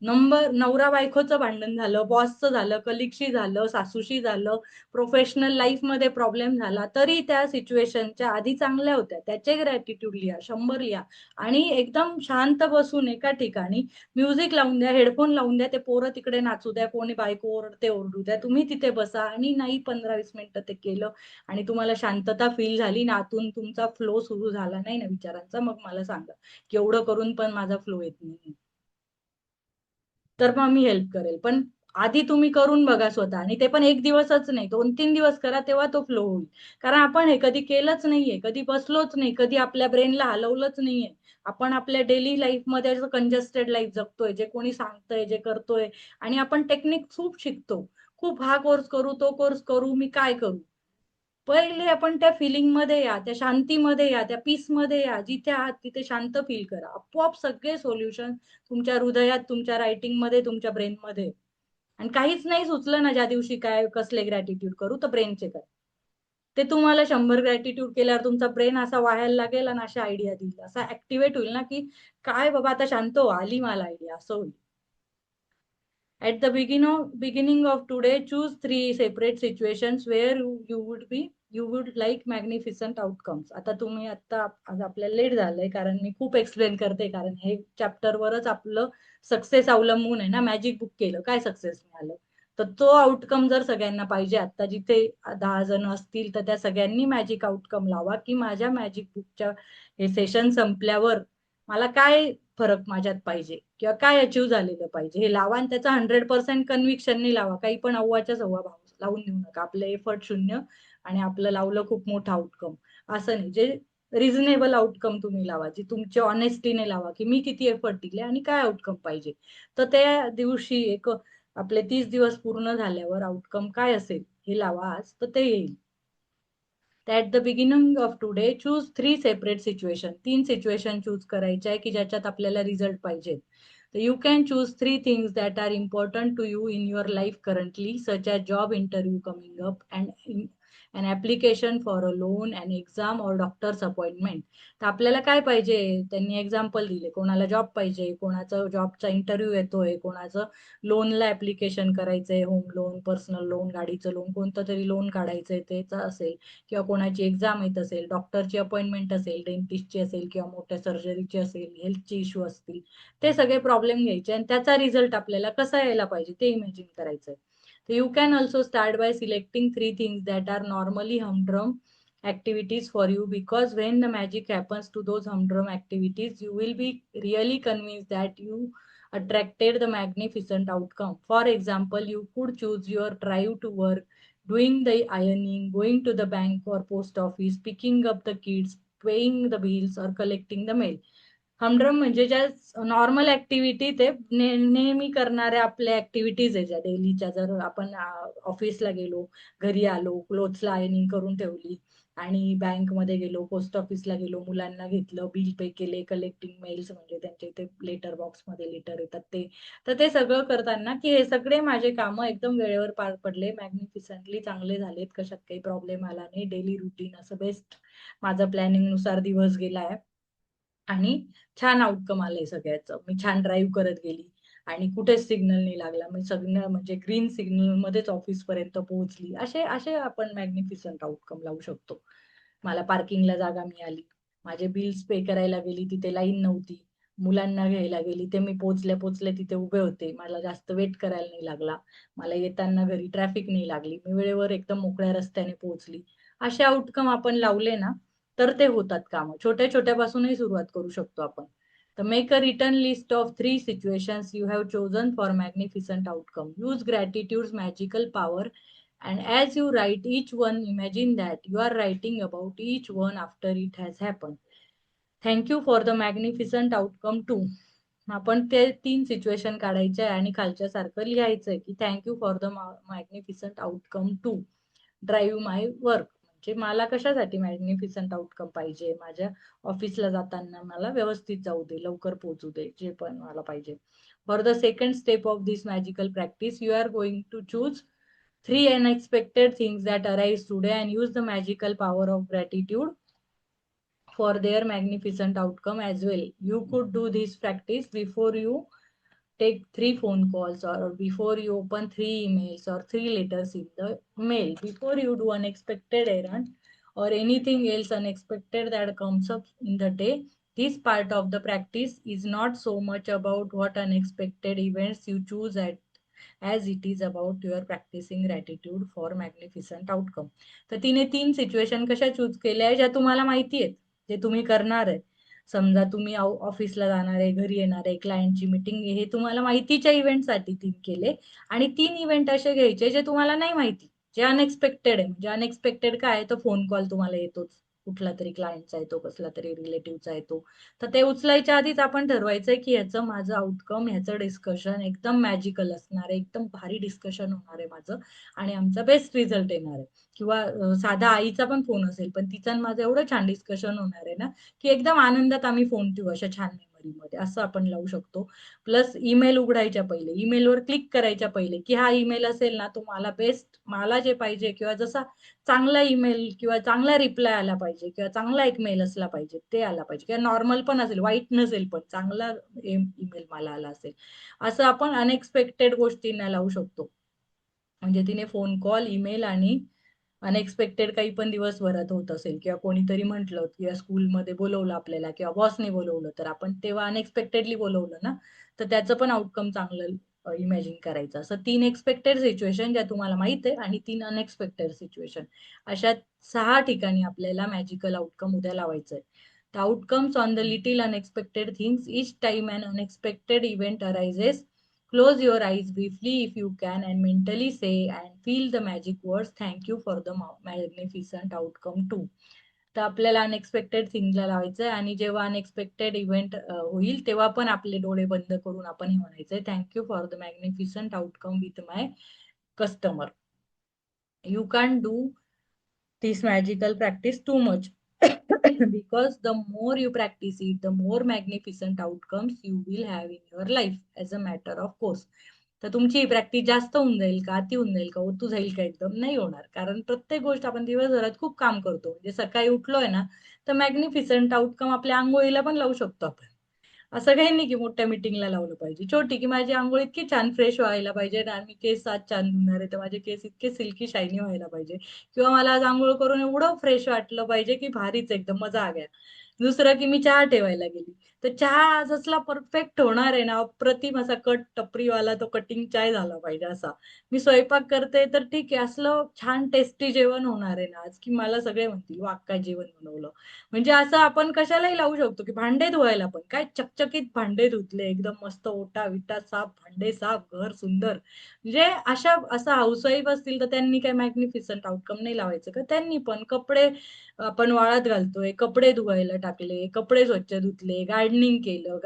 नवरा बायकोचं भांडण झालं, बॉसचं झालं, कलिगशी झालं, सासूशी झालं, प्रोफेशनल लाईफ मध्ये प्रॉब्लेम झाला, तरी त्या सिच्युएशनच्या आधी चांगल्या होत्या, त्याचे ग्रॅटिट्यूड लिहा, 100 लिहा. आणि एकदम शांत बसून एका ठिकाणी म्युझिक लावून द्या, हेडफोन लावून द्या, ते पोरं तिकडे नाचू द्या, कोणी बायको ओरडते ओरडू द्या, तुम्ही तिथे बसा आणि नाही 15-20 मिनिटं ते केलं आणि तुम्हाला शांतता फील झाली ना, आतून तुमचा फ्लो सुरू झाला नाही ना विचारांचा, मग मला सांगा की एवढं करून पण माझा फ्लो येत नाही, तर मग मी हेल्प करेल. पण आधी तुम्ही करून बघा स्वतः, आणि ते पण एक दिवसच नाही, 2-3 दिवस करा, तेव्हा तो फ्लो होईल. कारण आपण हे कधी केलंच नाहीये, कधी बसलोच नाही, कधी आपल्या ब्रेनला हलवलंच नाहीये. आपण आपल्या डेली लाईफमध्ये असं कंजेस्टेड लाईफ जगतोय, जे कोणी सांगतंय, जे करतोय, आणि आपण टेक्निक खूप शिकतो. खूप हा कोर्स करू, तो कोर्स करू, मी काय करू? पहिले आपण त्या फिलिंगमध्ये या, त्या शांतीमध्ये या, त्या पीसमध्ये या. जिथे आहात तिथे शांत फील करा. आपोआप सगळे सोल्युशन तुमच्या हृदयात, तुमच्या रायटिंगमध्ये, तुमच्या ब्रेनमध्ये. आणि काहीच नाही सुचलं ना ज्या दिवशी काय कसले ग्रॅटिट्यूड करू, तर ब्रेनचे करा. ते तुम्हाला 100 ग्रॅटिट्यूड केल्यावर तुमचा ब्रेन असा वाहायला लागेल आणि अशा आयडिया देईल. असा ऍक्टिव्हेट होईल ना की काय बाबा आता शांत हो, आली मला आयडिया, असं होईल. At the beginning of today, choose three separate situations where you would like magnificent outcomes. आता तुम्ही आता आज आपल्याला लेट झालंय कारण मी खूप एक्सप्लेन करते, कारण हे चॅप्टर वरच आपलं सक्सेस अवलंबून आहे ना. मॅजिक बुक केलं काय सक्सेस मिळालं, तर तो आउटकम जर सगळ्यांना पाहिजे, आता जिथे 10 जण असतील तर त्या सगळ्यांनी मॅजिक आउटकम लावा की माझ्या मॅजिक बुकच्या हे सेशन संपल्यावर मला काय फरक माझ्यात पाहिजे किंवा काय अचीव्ह झालेलं पाहिजे, हे लावा. आणि त्याचा 100% कन्व्हिक्शननी लावा. काही पण अव्वाच्या सव्वा भाव लावून देऊ नका. आपलं एफर्ट शून्य आणि आपलं लावलं खूप मोठं आउटकम, असं नाही. जे रिझनेबल आउटकम तुम्ही लावा, जी तुमच्या ऑनेस्टीने लावा की मी किती एफर्ट दिले आणि काय आउटकम पाहिजे. तर त्या दिवशी एक आपले 30 दिवस पूर्ण झाल्यावर आउटकम काय असेल हे लावा आज, तर ते येईल. At the beginning of today choose 3 separate situation. 3 situation choose करायच्या आहे की ज्याच्यात आपल्याला रिझल्ट पाहिजे. तर you can choose 3 things that are important to you in your life currently, such as job interview coming up and an application for a loan, an exam or doctor's appointment. तर आपल्याला काय पाहिजे, त्यांनी एक्झाम्पल दिले. कोणाला जॉब पाहिजे, कोणाचा जॉबचा इंटरव्ह्यू येतोय, कोणाचं लोनला ऍप्लिकेशन करायचंय, होम लोन, पर्सनल लोन, गाडीचं लोन, कोणतं तरी लोन काढायचंय त्याचं असेल, किंवा कोणाची एक्झाम येत असेल, डॉक्टरची अपॉइंटमेंट असेल, डेंटिस्टची असेल, किंवा मोठ्या सर्जरीची असेल, हेल्थचे इश्यू असतील, ते सगळे प्रॉब्लेम घ्यायचे आणि त्याचा रिझल्ट आपल्याला कसा यायला पाहिजे ते इमॅजिन करायचंय. तर you can also start by selecting 3 things that are normally humdrum activities for you, because when the magic happens to those humdrum activities you will be really convinced that you attracted the magnificent outcome. For example, you could choose your drive to work, doing the ironing, going to the bank or post office, picking up the kids, paying the bills or collecting the mail. हमड्रम म्हणजे ज्या नॉर्मल ऍक्टिव्हिटी, ते नेहमी करणाऱ्या आपल्या ऍक्टिव्हिटीज आहे ज्या डेलीच्या. जर आपण ऑफिसला गेलो, घरी आलो, क्लोथ्सला आयनिंग करून ठेवली, आणि बँकमध्ये गेलो, पोस्ट ऑफिसला गेलो, मुलांना घेतलं, बिल पे केले, कलेक्टिंग मेल्स म्हणजे त्यांच्या इथे लेटर बॉक्समध्ये लेटर येतात ते. तर ते सगळं करताना की हे सगळे माझे कामं एकदम वेळेवर पार पडले, मॅग्निफिसंटली चांगले झालेत, कशात काही प्रॉब्लेम आला नाही, डेली रुटीन असं बेस्ट माझं प्लॅनिंग नुसार दिवस गेलाय आणि छान आउटकम आलंय सगळ्याचं. मी छान ड्राईव्ह करत गेली आणि कुठेच सिग्नल नाही लागला, मी सिग्नल म्हणजे ग्रीन सिग्नल मध्येच ऑफिस पर्यंत पोहोचली. असे असे आपण मॅग्निफिसंट आउटकम लावू शकतो. मला पार्किंगला जागा मिळाली, माझे बिल्स पे करायला गेली तिथे लाईन नव्हती, मुलांना घ्यायला गेली ते मी पोचल्या पोचल्या तिथे उभे होते, मला जास्त वेट करायला नाही लागला, मला येताना घरी ट्रॅफिक नाही लागली, मी वेळेवर एकदम मोकळ्या रस्त्याने पोहोचली. असे आउटकम आपण लावले ना तर ते होतात कामं. छोट्या छोट्यापासूनही सुरुवात करू शकतो आपण. तर make a return list of 3 situations you have chosen for magnificent outcome. Use gratitude's magical power and as you write each one, imagine that you are writing about each one after it has happened. Thank you for the magnificent outcome too. आपण ते 3 सिच्युएशन काढायचे आहे आणि खालच्या सारखं लिहायचंय की thank you for the magnificent outcome to drive my work. म्हणजे मला कशासाठी मॅग्निफिसंट आउटकम पाहिजे, माझ्या ऑफिसला जाताना मला व्यवस्थित जाऊ दे, लवकर पोहोचू दे, जे पण मला पाहिजे. For the second step of this magical practice you are going to choose 3 unexpected things that arise today and use the magical power of gratitude for their magnificent outcome as well. You could do this practice before you take 3 phone calls, or before you open 3 emails or 3 letters in the mail, before you do unexpected errand or anything else unexpected that comes up in the day. This part of the practice is not so much about what unexpected events you choose at as it is about your practicing gratitude for magnificent outcome. तर तिने 3 सिच्युएशन कशा चूज केल्या आहे ज्या तुम्हाला माहिती आहेत, जे तुम्ही करणार आहे. समजा तुम्ही ऑफिसला जाणार आहे, घरी येणार आहे, क्लायंटची मीटिंग, हे तुम्हाला माहितीच्या इव्हेंटसाठी 3 केले. आणि 3 इव्हेंट असे घ्यायचे जे तुम्हाला नाही माहिती, जे अनएक्सपेक्टेड आहे. म्हणजे अनएक्सपेक्टेड काय आहे, तर फोन कॉल तुम्हाला येतोच, कुठला तरी क्लायंटचा येतो, कसला तरी रिलेटिव्हचा येतो. तर ते उचलायच्या आधीच आपण ठरवायचंय की ह्याचं माझं आउटकम, ह्याचं डिस्कशन एकदम मॅजिकल असणार आहे, एकदम भारी डिस्कशन होणार आहे माझं आणि आमचा बेस्ट रिझल्ट येणार आहे. किंवा साधा आईचा पण फोन असेल पण तिचं आणि माझं एवढं छान डिस्कशन होणार आहे ना की एकदम आनंदात आम्ही फोन ठेवू अशा छान मेमरीमध्ये, असं आपण लावू शकतो. प्लस ईमेल उघडायच्या पहिले, ईमेलवर क्लिक करायच्या पहिले की हा ईमेल असेल ना तो मला बेस्ट, मला जे पाहिजे किंवा जसा चांगला ईमेल किंवा चांगला रिप्लाय आला पाहिजे किंवा चांगला एक मेल असला पाहिजे ते आला पाहिजे, किंवा नॉर्मल पण असेल, वाईट नसेल पण चांगला ईमेल मला आला असेल. असं आपण अनएक्सपेक्टेड गोष्टींना लावू शकतो. म्हणजे तिने फोन कॉल, ईमेल आणि अनएक्सपेक्टेड काही पण दिवसभरात होत असेल किंवा कोणीतरी म्हटलं किंवा स्कूलमध्ये बोलवलं आपल्याला किंवा बॉसने बोलवलं, तर आपण तेव्हा अनएक्सपेक्टेडली बोलवलं ना, तर त्याचं पण आउटकम चांगलं इमॅजिन करायचं. असं 3 एक्सपेक्टेड सिच्युएशन ज्या तुम्हाला माहित आहे आणि 3 अनएक्सपेक्टेड सिच्युएशन, अशा 6 ठिकाणी आपल्याला मॅजिकल आउटकम उद्या लावायचं आहे. The outcomes on the little unexpected things. Each time an unexpected event arises, close your eyes briefly if you can and mentally say and feel the magic words, thank you for the magnificent outcome too. तर आपल्याला अनएक्सपेक्टेड थिंगला लावायचं आहे आणि जेव्हा अनएक्सपेक्टेड इव्हेंट होईल तेव्हा पण आपले डोळे बंद करून आपण हे म्हणायचंय, thank you for the magnificent outcome with my customer. You can't do this magical practice too much because the more you practice it, the more magnificent outcomes you will have in your life as a matter of course. तर तुमची ही प्रॅक्टिस जास्त होऊन जाईल का, अति होऊन जाईल का, ओतू जाईल का, एकदम नाही होणार. कारण प्रत्येक गोष्ट आपण दिवसभरात खूप काम करतो. म्हणजे सकाळी उठलोय ना तर मॅग्निफिसंट आउटकम आपल्या आंघोळीला पण लावू शकतो आपण. असं काही नाही की मोठ्या मीटिंगला लावलं पाहिजे, छोटी, की माझी अंघोळ इतकी छान फ्रेश व्हायला पाहिजे आणि मी केस आज छान धुणार आहे तर माझे केस इतके सिल्की शायनी व्हायला पाहिजे, किंवा मला आज अंघोळ करून एवढं फ्रेश वाटलं पाहिजे की भारीच एकदम मजा आ गया. दुसरं की मी चहा ठेवायला गेली तर चहा आज असला परफेक्ट होणार आहे ना, अप्रतिम असा कट टपरीवाला तो कटिंग चाय झाला पाहिजे असा. मी स्वयंपाक करते तर ठीक आहे, असलं छान टेस्टी जेवण होणार आहे ना आज की मला सगळे म्हणतील वा काय जेवण बनवलं. म्हणजे असं आपण कशालाही लावू शकतो, की भांडे धुवायला पण काय चकचकीत भांडे धुतले, एकदम मस्त ओटा विटा साफ, भांडे साफ, घर सुंदर. म्हणजे असं हाऊसवाईफ असतील तर त्यांनी काय मॅग्निफिसंट आउटकम नाही लावायचं का, त्यांनी पण कपडे आपण वाळत घालतोय, कपडे धुवायला टाकले, कपडे स्वच्छ धुतले, गार्डनिंग केलं,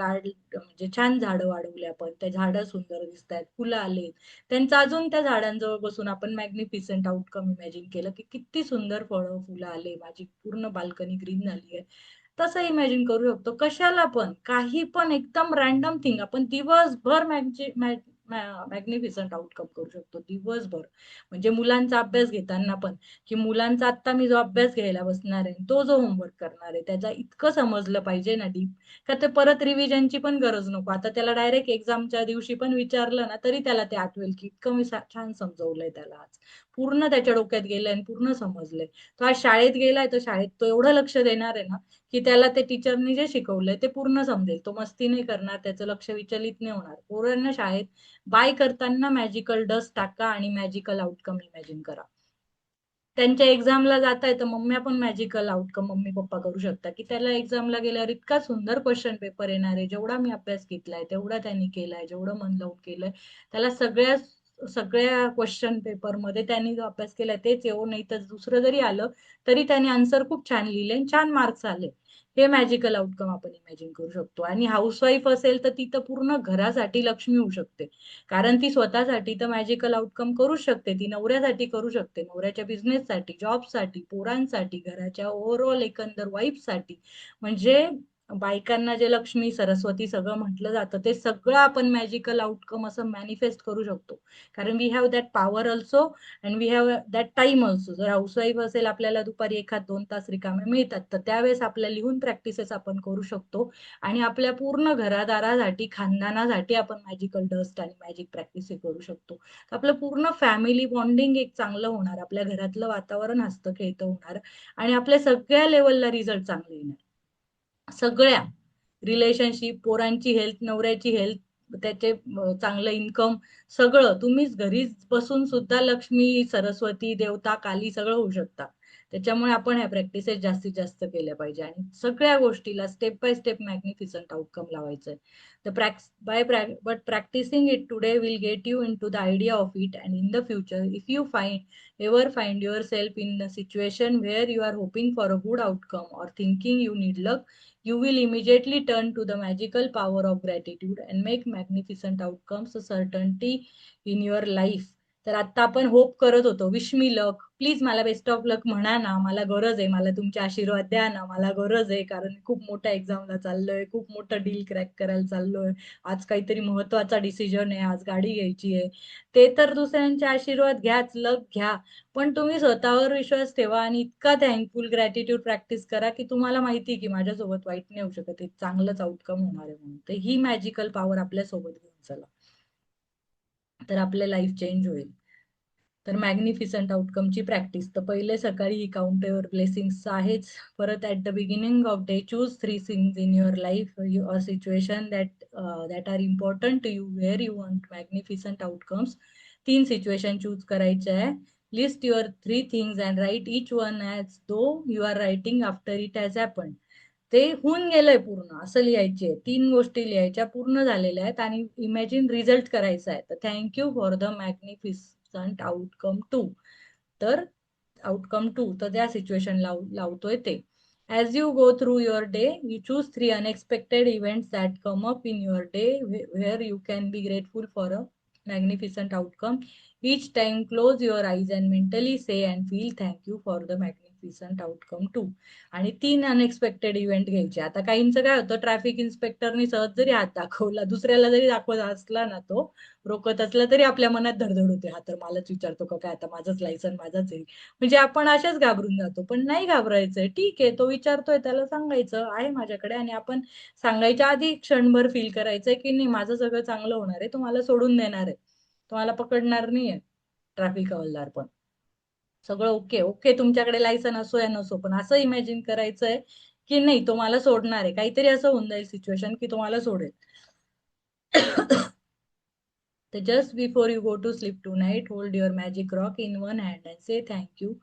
म्हणजे छान झाडं वाढवली आपण, त्या झाडं सुंदर दिसतात, फुलं आले, त्यांचं अजून त्या झाडांजवळ बसून आपण मॅग्निफिसंट आउटकम इमॅजिन केलं की किती सुंदर फळं फुलं आले, माझी पूर्ण बाल्कनी ग्रीन झाली आहे. तसं इमॅजिन करू शकतो. कशाला पण, काही पण एकदम रॅन्डम थिंग आपण दिवसभर मॅग्निफिसंट आउटकम करू शकतो दिवसभर. म्हणजे मुलांचा अभ्यास घेताना पण, की मुलांचा आता मी जो अभ्यास घ्यायला बसणार आहे, तो जो होमवर्क करणार आहे, त्याचा इतकं समजलं पाहिजे ना डीप, का ते परत रिव्हिजनची पण गरज नको. आता त्याला डायरेक्ट एक्झामच्या दिवशी पण विचारलं ना, तरी त्याला ते आठवेल, की इतकं मी छान समजवलंय त्याला आज. पूर्ण त्याच्या डोक्यात गेलंय आणि पूर्ण समजलंय. तो आज शाळेत गेलाय, तर शाळेत तो एवढं लक्ष देणार आहे ना, की त्याला ते टीचरनी जे शिकवलंय ते पूर्ण समजेल. तो मस्ती नाही करणार, त्याचं लक्ष विचलित नाही होणार. पोरांना शाळेत बाय करताना मॅजिकल डस्ट टाका आणि मॅजिकल आउटकम इमॅजिन करा. त्यांच्या एक्झामला जाताय तर मम्म्या पण मॅजिकल आउटकम मम्मी पप्पा करू शकता, की त्याला एक्झामला गेल्यावर इतका सुंदर क्वेश्चन पेपर येणार आहे, जेवढा मी अभ्यास घेतलाय तेवढा त्यांनी केलाय, जेवढं मन लावून केलंय त्याला सगळ्या सगळ्या क्वेश्चन पेपरमध्ये त्यांनी जो अभ्यास केलाय तेच येऊ, नाही तर दुसरं जरी आलं तरी त्याने आन्सर खूप छान लिहिले आणि छान मार्क्स आले. हे मॅजिकल आउटकम आपण इमॅजिन करू शकतो. आणि हाऊसवाईफ असेल तर ती तर पूर्ण घरासाठी लक्ष्मी होऊ शकते. कारण ती स्वतःसाठी तर मॅजिकल आउटकम करू शकते, ती नवऱ्यासाठी करू शकते, नवऱ्याच्या बिझनेससाठी, जॉबसाठी, पोरांसाठी, घराच्या ओव्हरऑल एकंदर वाईफसाठी. म्हणजे बायकांना जे लक्ष्मी सरस्वती सगळं म्हटलं जातं ते सगळं आपण मॅजिकल आउटकम असं मॅनिफेस्ट करू शकतो. कारण we have that power also and we have that time also. जर हाऊसवाईफ असेल, आपल्याला दुपारी 1-2 तास रिकामे मिळतात, तर त्यावेळेस आपल्या लिहून प्रॅक्टिसेस आपण करू शकतो. आणि आपल्या पूर्ण घरादारासाठी, खानदानासाठी आपण मॅजिकल डस्ट आणि मॅजिक प्रॅक्टिस करू शकतो. तर आपलं पूर्ण फॅमिली बॉन्डिंग एक चांगलं होणार, आपल्या घरातलं वातावरण हसतं-खेळतं होणार आणि आपल्या सगळ्या लेव्हलला रिझल्ट चांगले येणार. सगळ्या रिलेशनशिप, पोरांची हेल्थ, नवऱ्याची हेल्थ, त्याचे चांगलं इन्कम, सगळं तुम्हीच घरीच बसून सुद्धा लक्ष्मी, सरस्वती, देवता, काली सगळं होऊ शकता. त्याच्यामुळे आपण ह्या प्रॅक्टिसेस जास्तीत जास्त केल्या पाहिजे आणि सगळ्या गोष्टीला step by step magnificent outcome लावायचंय. But practicing it today will get you into the idea of it, and in the future, if you ever find yourself in a situation where you are hoping for a good outcome or thinking you need luck, you will immediately turn to the magical power of gratitude and make magnificent outcomes a certainty in your life. तर आता आपण होप करत होतो, विश मी लक, प्लीज मला बेस्ट ऑफ लक म्हणा ना, मला गरज आहे, मला तुमचे आशीर्वाद द्या ना, मला गरज आहे, कारण खूप मोठ्या एक्झामला चाललोय, खूप मोठं डील क्रॅक करायला चाललोय, आज काहीतरी महत्वाचा डिसिजन आहे, आज गाडी घ्यायची आहे. ते तर दुसऱ्यांचे आशीर्वाद घ्याच, लक घ्या, पण तुम्ही स्वतःवर विश्वास ठेवा आणि इतका थँकफुल ग्रॅटिट्यूड प्रॅक्टिस करा, की तुम्हाला माहिती की माझ्यासोबत वाईट नाही होऊ शकत, एक चांगलंच आउटकम होणार आहे म्हणून. तर ही मॅजिकल पॉवर आपल्या सोबत घेऊन चला, तर आपले लाईफ चेंज होईल. तर मॅग्निफिसंट आउटकमची प्रॅक्टिस तर पहिले सकाळी ही काउंट युअर ब्लेसिंग्स आहेच. परत at the beginning of day choose 3 things in your life your situation that are important to you, where you want magnificent outcomes. 3 situation choose करायच्या आहे. List your 3 things and write each one as though you are writing after it has happened. ते होऊन गेलंय पूर्ण असं लिहायचे. 3 गोष्टी लिहायच्या, पूर्ण झालेल्या आहेत आणि इमॅजिन रिझल्ट करायचा आहे. तर thank you for the magnificent outcome two. तर आउटकम टू तर त्या सिच्युएशन लावतोय ते. As you go through your day, you choose 3 unexpected events that come up in your day where you can be grateful for a magnificent outcome. Each time close your eyes and mentally say and feel thank you for the magnificent outcome too. आणि 3 अनएक्सपेक्टेड इव्हेंट घ्यायचे. आता काहींचं काय होतं, ट्रॅफिक इन्स्पेक्टरनी सहज जरी हात दाखवला, दुसऱ्याला जरी दाखवत असला ना, तो रोकत असला तरी आपल्या मनात धडधड होते, हा तर मलाच विचारतो का काय, आता माझंच लायसन माझंच आहे. म्हणजे आपण अशाच घाबरून जातो, पण नाही घाबरायचंय. ठीक आहे, तो विचारतोय, त्याला सांगायचं आहे माझ्याकडे, आणि आपण सांगायच्या आधी क्षणभर फील करायचंय की नाही, माझं सगळं चांगलं होणार आहे, तुम्हाला सोडून देणार आहे, तुम्हाला पकडणार नाहीये ट्रॅफिक हवालदार पण. सगळं ओके ओके, तुमच्याकडे लायसन असो या नसो, पण असं इमॅजिन करायचंय की नाही, तो मला सोडणार आहे. काहीतरी असं होऊन जाईल सिच्युएशन की तुम्हाला सोडेल. तर just before you go to sleep tonight, hold your magic rock in one hand and say thank you.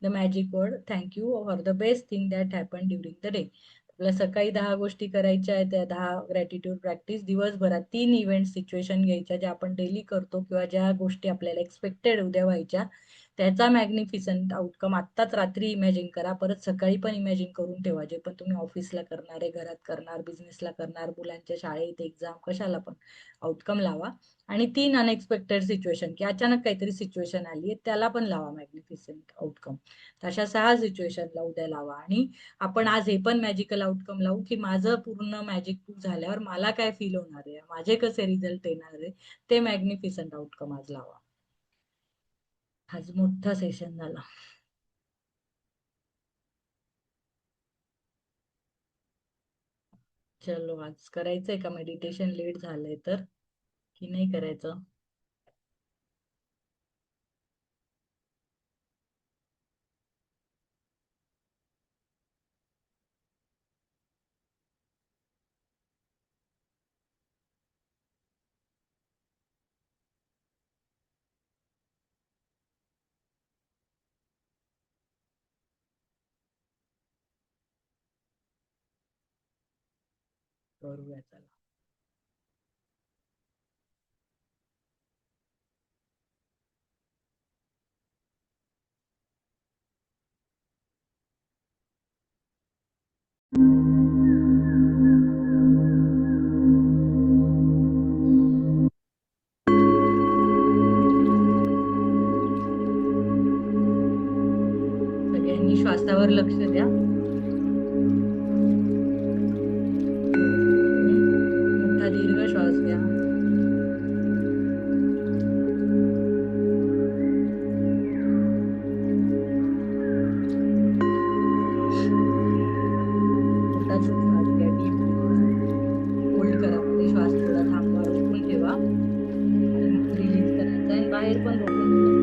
The magic word thank you for the best thing that happen during the day. आपल्याला सकाळी 10 गोष्टी करायच्या आहेत, त्या 10 ग्रॅटिट्यूड प्रॅक्टिस. दिवसभरात 3 इव्हेंट सिच्युएशन घ्यायच्या, ज्या आपण डेली करतो किंवा ज्या गोष्टी आपल्याला एक्सपेक्टेड उद्या व्हायच्या, त्याचा मॅग्निफिसंट आउटकम आत्ताच रात्री इमॅजिन करा, परत सकाळी पण इमॅजिन करून ठेवा. जे पण तुम्ही ऑफिसला करणार आहे, घरात करणार, बिझनेसला करणार, मुलांच्या शाळेत, एक्झाम, कशाला पण आउटकम लावा. आणि 3 अनएक्सपेक्टेड सिच्युएशन, की अचानक काहीतरी सिच्युएशन आली आहे, त्याला पण लावा मॅग्निफिसंट आउटकम. अशा 6 सिच्युएशनला उद्या लावा. आणि आपण आज हे पण मॅजिकल आउटकम लावू, की माझं पूर्ण मॅजिक झाल्यावर मला काय फील होणार आहे, माझे कसे रिझल्ट येणार आहे, ते मॅग्निफिसंट आउटकम आज लावा. आज मोठा सेशन झाला. चलो, आज करायचंय का मेडिटेशन? लेट झालंय तर की नाही करायचं? करूया, चला. सगळ्यांनी श्वासावर लक्ष द्या. मोठा दीर्घ श्वास घ्या. मोठा श्वास घ्या. डीप होल्ड करा. मध्ये श्वास थोडा थांबवा, रोखून ठेवा आणि मग रिलीज करायचा आणि बाहेर पण रोखून ठेवा.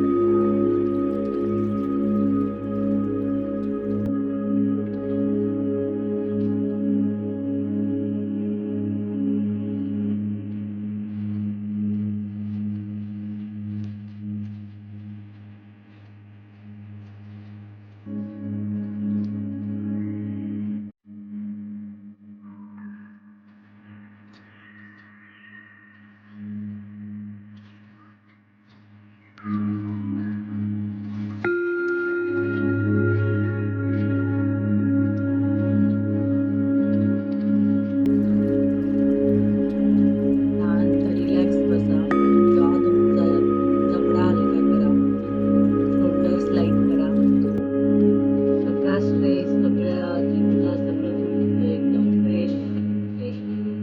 शांत रिलॅक्स बसा. जॉ तुमचा जबडा हलका करा. शोल्डर्स लाईट करा. सगळा स्ट्रेस, सगळ्या चिंता, सगळं दूर एकदम फ्रेश फ्रेश पीस.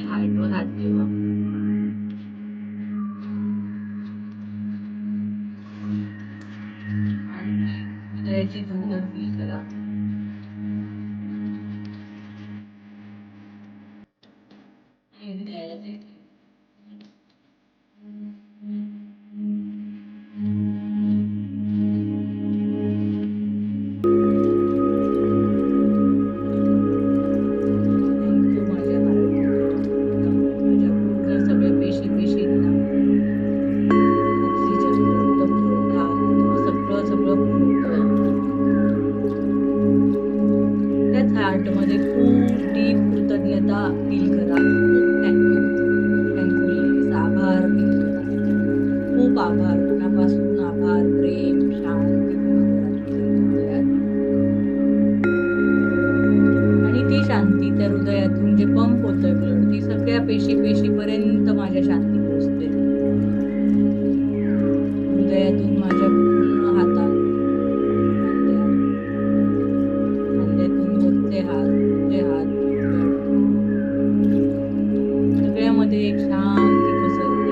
हार्टवर हात ठेवा आणि हृदयाची धडधड फील करा. आणि द्यायला जाईल. थँक्यू माझ्या हार्ट, माझ्या पूर्ण सगळ्या पेशी पेशींना ऑक्सिजन, रक्त पुरवठा सगळं सगळं पुरवतोय. त्याच हार्टमध्ये खूप डीप कृतज्ञता फील करा. खूप थँक्यू, थँकफुलनेस, आभार फील करा. खूप आभार, मनापासून आभार, प्रेम, शांती फील करा तुमच्या हृदयात. आणि ती शांती त्या हृदयातून जे पंप होतंय ब्लड, ती सगळ्या पेशी पेशीपर्यंत माझ्या शांती पोहोचते. हृदयातून माझ्या पूर्ण हातात, खांद्यात, खांद्यातून वरचे हात, पुढचे हात, सगळ्यामध्ये एक शांती पसरते.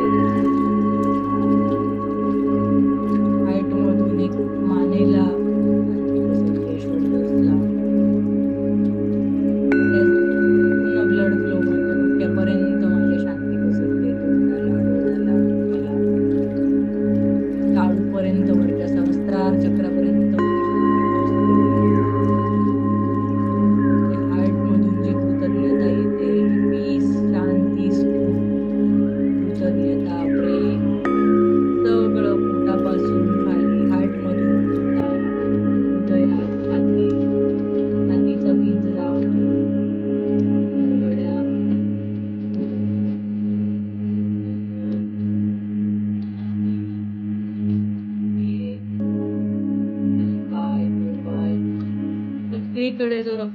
हार्टमधून एक मानेला शांती पसरते, शोल्डर्सला. पूर्ण ब्लड फ्लो होतं, डोक्यापर्यंत माझ्या शांती पसरते, तोंडाला,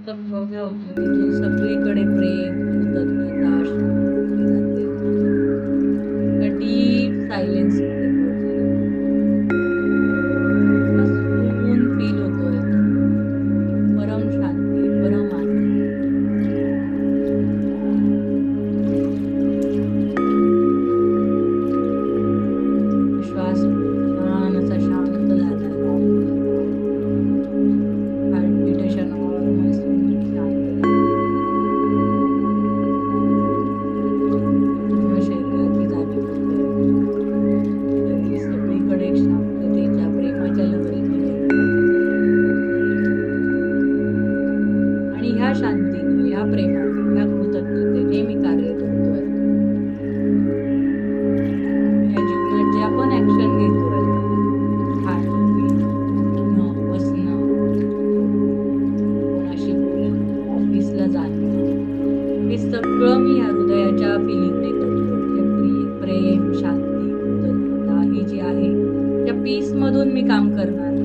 मस्तक भव्य होतं. तिथून सगळीकडे प्रेम, कृतज्ञता, शांती जाते. एका डीप सायलेन्स मध्ये पोहोचले. इतका सुकून फील होतोय. परम शांती, परम आनंद. श्वास छान असा शांत झालाय. नॉर्मल हार्टबीट अशा नॉर्मल स्मूथ शांत झाल्या. पूर्ण शरीरात जाणीव होते. शरीर सगळीकडे शांततेच्या प्रेमाच्या लहरीने भरलेलं आहे. आणि ह्या शांतीने, ह्या प्रेमाने, ह्या कृतज्ञतेने मी कार्य करतोय. ह्या जीवनात ज्या पण ऍक्शन घेतोय, खाणं पिणं, उठणं बसणं, कोणाशी बोलणं, ऑफिसला जाणं, हे सगळं मी ह्या हृदयाच्या फिलिंगने करतोय. म्हणजे प्रेम, शांती, कृतज्ञता ही जी आहे, त्या पीस मधून मी काम करणार आहे.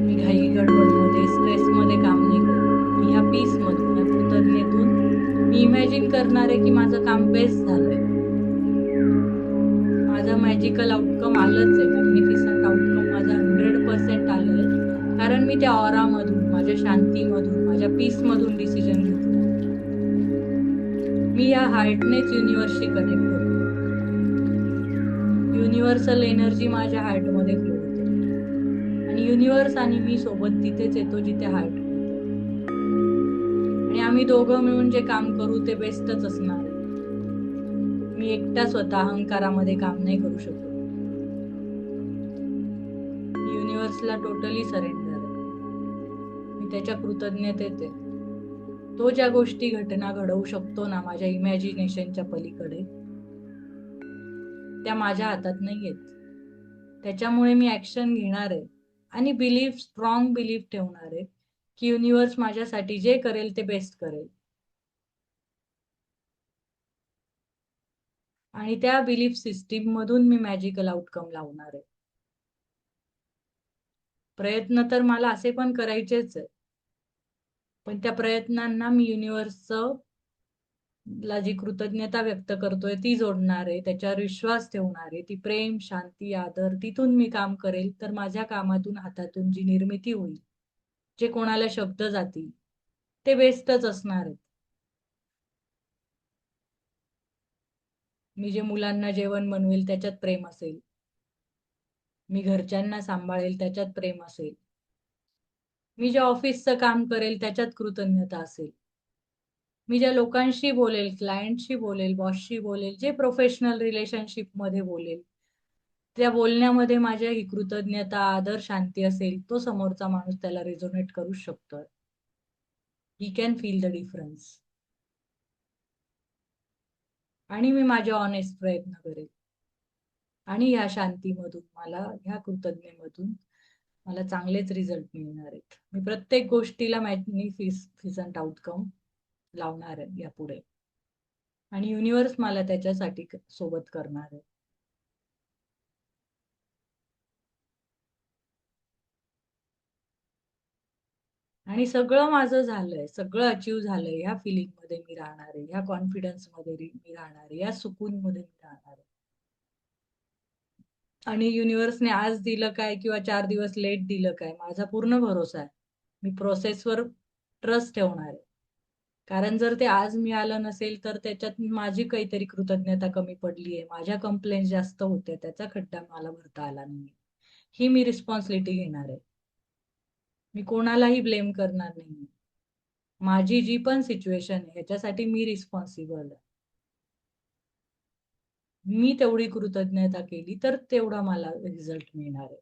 मी घाई गडबड मध्ये, स्ट्रेस मध्ये काम नाही करत. मी ह्या पीस मधून, ह्या कृतज्ञतेतून मी इमॅजिन करणार आहे की माझं काम बेस्ट झालंय. माझं मॅजिकल आउटकम आलंच आहे. मॅग्निफिसंट आउटकम माझं 100% आलंय. कारण मी त्या ऑरा मधून, माझ्या शांतीमधून, माझ्या पीस मधून डिसिजन घेतला. मी या हार्टनेच युनिव्हर्सशी कनेक्ट होतो. युनिव्हर्सल एनर्जी माझ्या हार्टमध्ये फ्लो होते. आणि युनिव्हर्स आणि मी सोबत तिथेच येतो जिथे हार्ट म्हणतं. आणि आम्ही दोघं मिळून जे काम करू ते बेस्टच असणार आहे. मी एकटा स्वतः अहंकारामध्ये काम नाही करू शकत. युनिव्हर्सला टोटली सरेंडर आहे. मी त्याच्या कृतज्ञतेत आहे. तो ज्या गोष्टी घटना घडवू शकतो ना माझ्या इमॅजिनेशनच्या पलीकडे, त्या माझ्या हातात नाहीयेत. त्याच्यामुळे मी ऍक्शन घेणार आहे. आणि स्ट्रॉंग बिलीफ ठेवणार आहे की युनिव्हर्स माझ्यासाठी जे करेल ते बेस्ट करेल. आणि त्या बिलीफ सिस्टीम मधून मी मॅजिकल आउटकम लावणार आहे. प्रयत्न तर मला असे पण करायचेच आहे. पण त्या प्रयत्नांना मी युनिव्हर्सचं ला जी कृतज्ञता व्यक्त करतोय ती जोडणार आहे. त्याच्यावर विश्वास ठेवणार आहे. ती प्रेम, शांती, आदर तिथून मी काम करेल तर माझ्या कामातून, हातातून जी निर्मिती होईल, जे कोणाला शब्द जातील, ते बेस्टच असणार आहेत. मी जे मुलांना जेवण बनवेल त्याच्यात प्रेम असेल. मी घरच्यांना सांभाळेल त्याच्यात प्रेम असेल. मी ज्या ऑफिसचं काम करेल त्याच्यात कृतज्ञता असेल. मी ज्या लोकांशी बोलेल, क्लायंटशी बोलेल, बॉसशी बोलेल, जे प्रोफेशनल रिलेशनशिप मध्ये बोलेल, त्या बोलण्यामध्ये माझ्या ही कृतज्ञता, आदर, शांती असेल, तो समोरचा माणूस त्याला रेझोनेट करू शकतो. He can feel the difference. आणि मी माझे ऑनेस्ट प्रयत्न करेल. आणि ह्या शांतीमधून मला, ह्या कृतज्ञतेमधून मला चांगलेच रिझल्ट मिळणार आहेत. मी प्रत्येक गोष्टीला मॅग्निफिसंट आउटकम लावणार आहे यापुढे. आणि युनिव्हर्स मला त्याच्यासाठी सोबत करणार आहे. आणि सगळं माझं झालंय, सगळं अचीव झालंय. ह्या फिलिंग मध्ये मी राहणार आहे, ह्या कॉन्फिडन्स मध्ये मी राहणार आहे, या सुकून मध्ये मी राहणार आहे. आणि युनिव्हर्सने आज दिलं काय किंवा 4 दिवस लेट दिलं काय, माझा पूर्ण भरोसा आहे. मी प्रोसेसवर ट्रस्ट ठेवणार आहे. कारण जर ते आज मिळालं नसेल तर त्याच्यात माझी काहीतरी कृतज्ञता कमी पडली आहे, माझ्या कंप्लेंट जास्त होत्या, त्याचा खड्डा मला भरता आला नाही, ही मी रिस्पॉन्सिबिलिटी घेणार आहे. मी कोणालाही ब्लेम करणार नाही. माझी जी पण सिच्युएशन आहे ह्याच्यासाठी मी रिस्पॉन्सिबल आहे. मी तेवढी कृतज्ञता केली तर तेवढा मला रिझल्ट मिळणार आहे.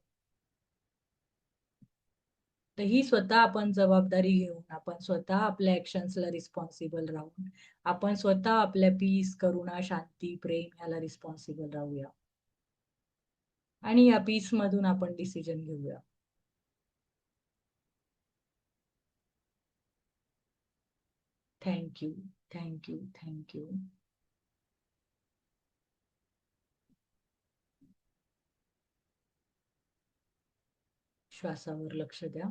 तर ही स्वतः आपण जबाबदारी घेऊन, आपण स्वतः आपल्या ऍक्शन्सला रिस्पॉन्सिबल राहून, आपण स्वतः आपल्या पीस, करुणा, शांती, प्रेम ह्याला रिस्पॉन्सिबल राहूया. आणि या पीस मधून आपण डिसिजन घेऊया. Thank you, thank you, thank you. श्वासावर लक्ष द्या.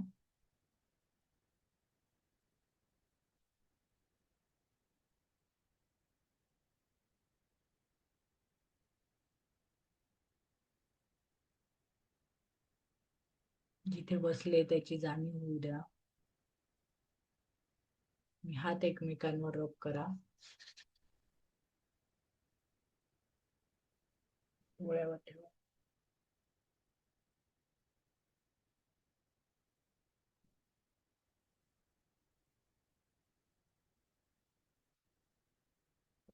जिथे बसले त्याची जाणीव होऊ द्या. हात एकमेकांवर रब करा. डोळ्यावर ठेवा.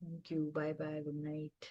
Thank you. Bye bye. Good night.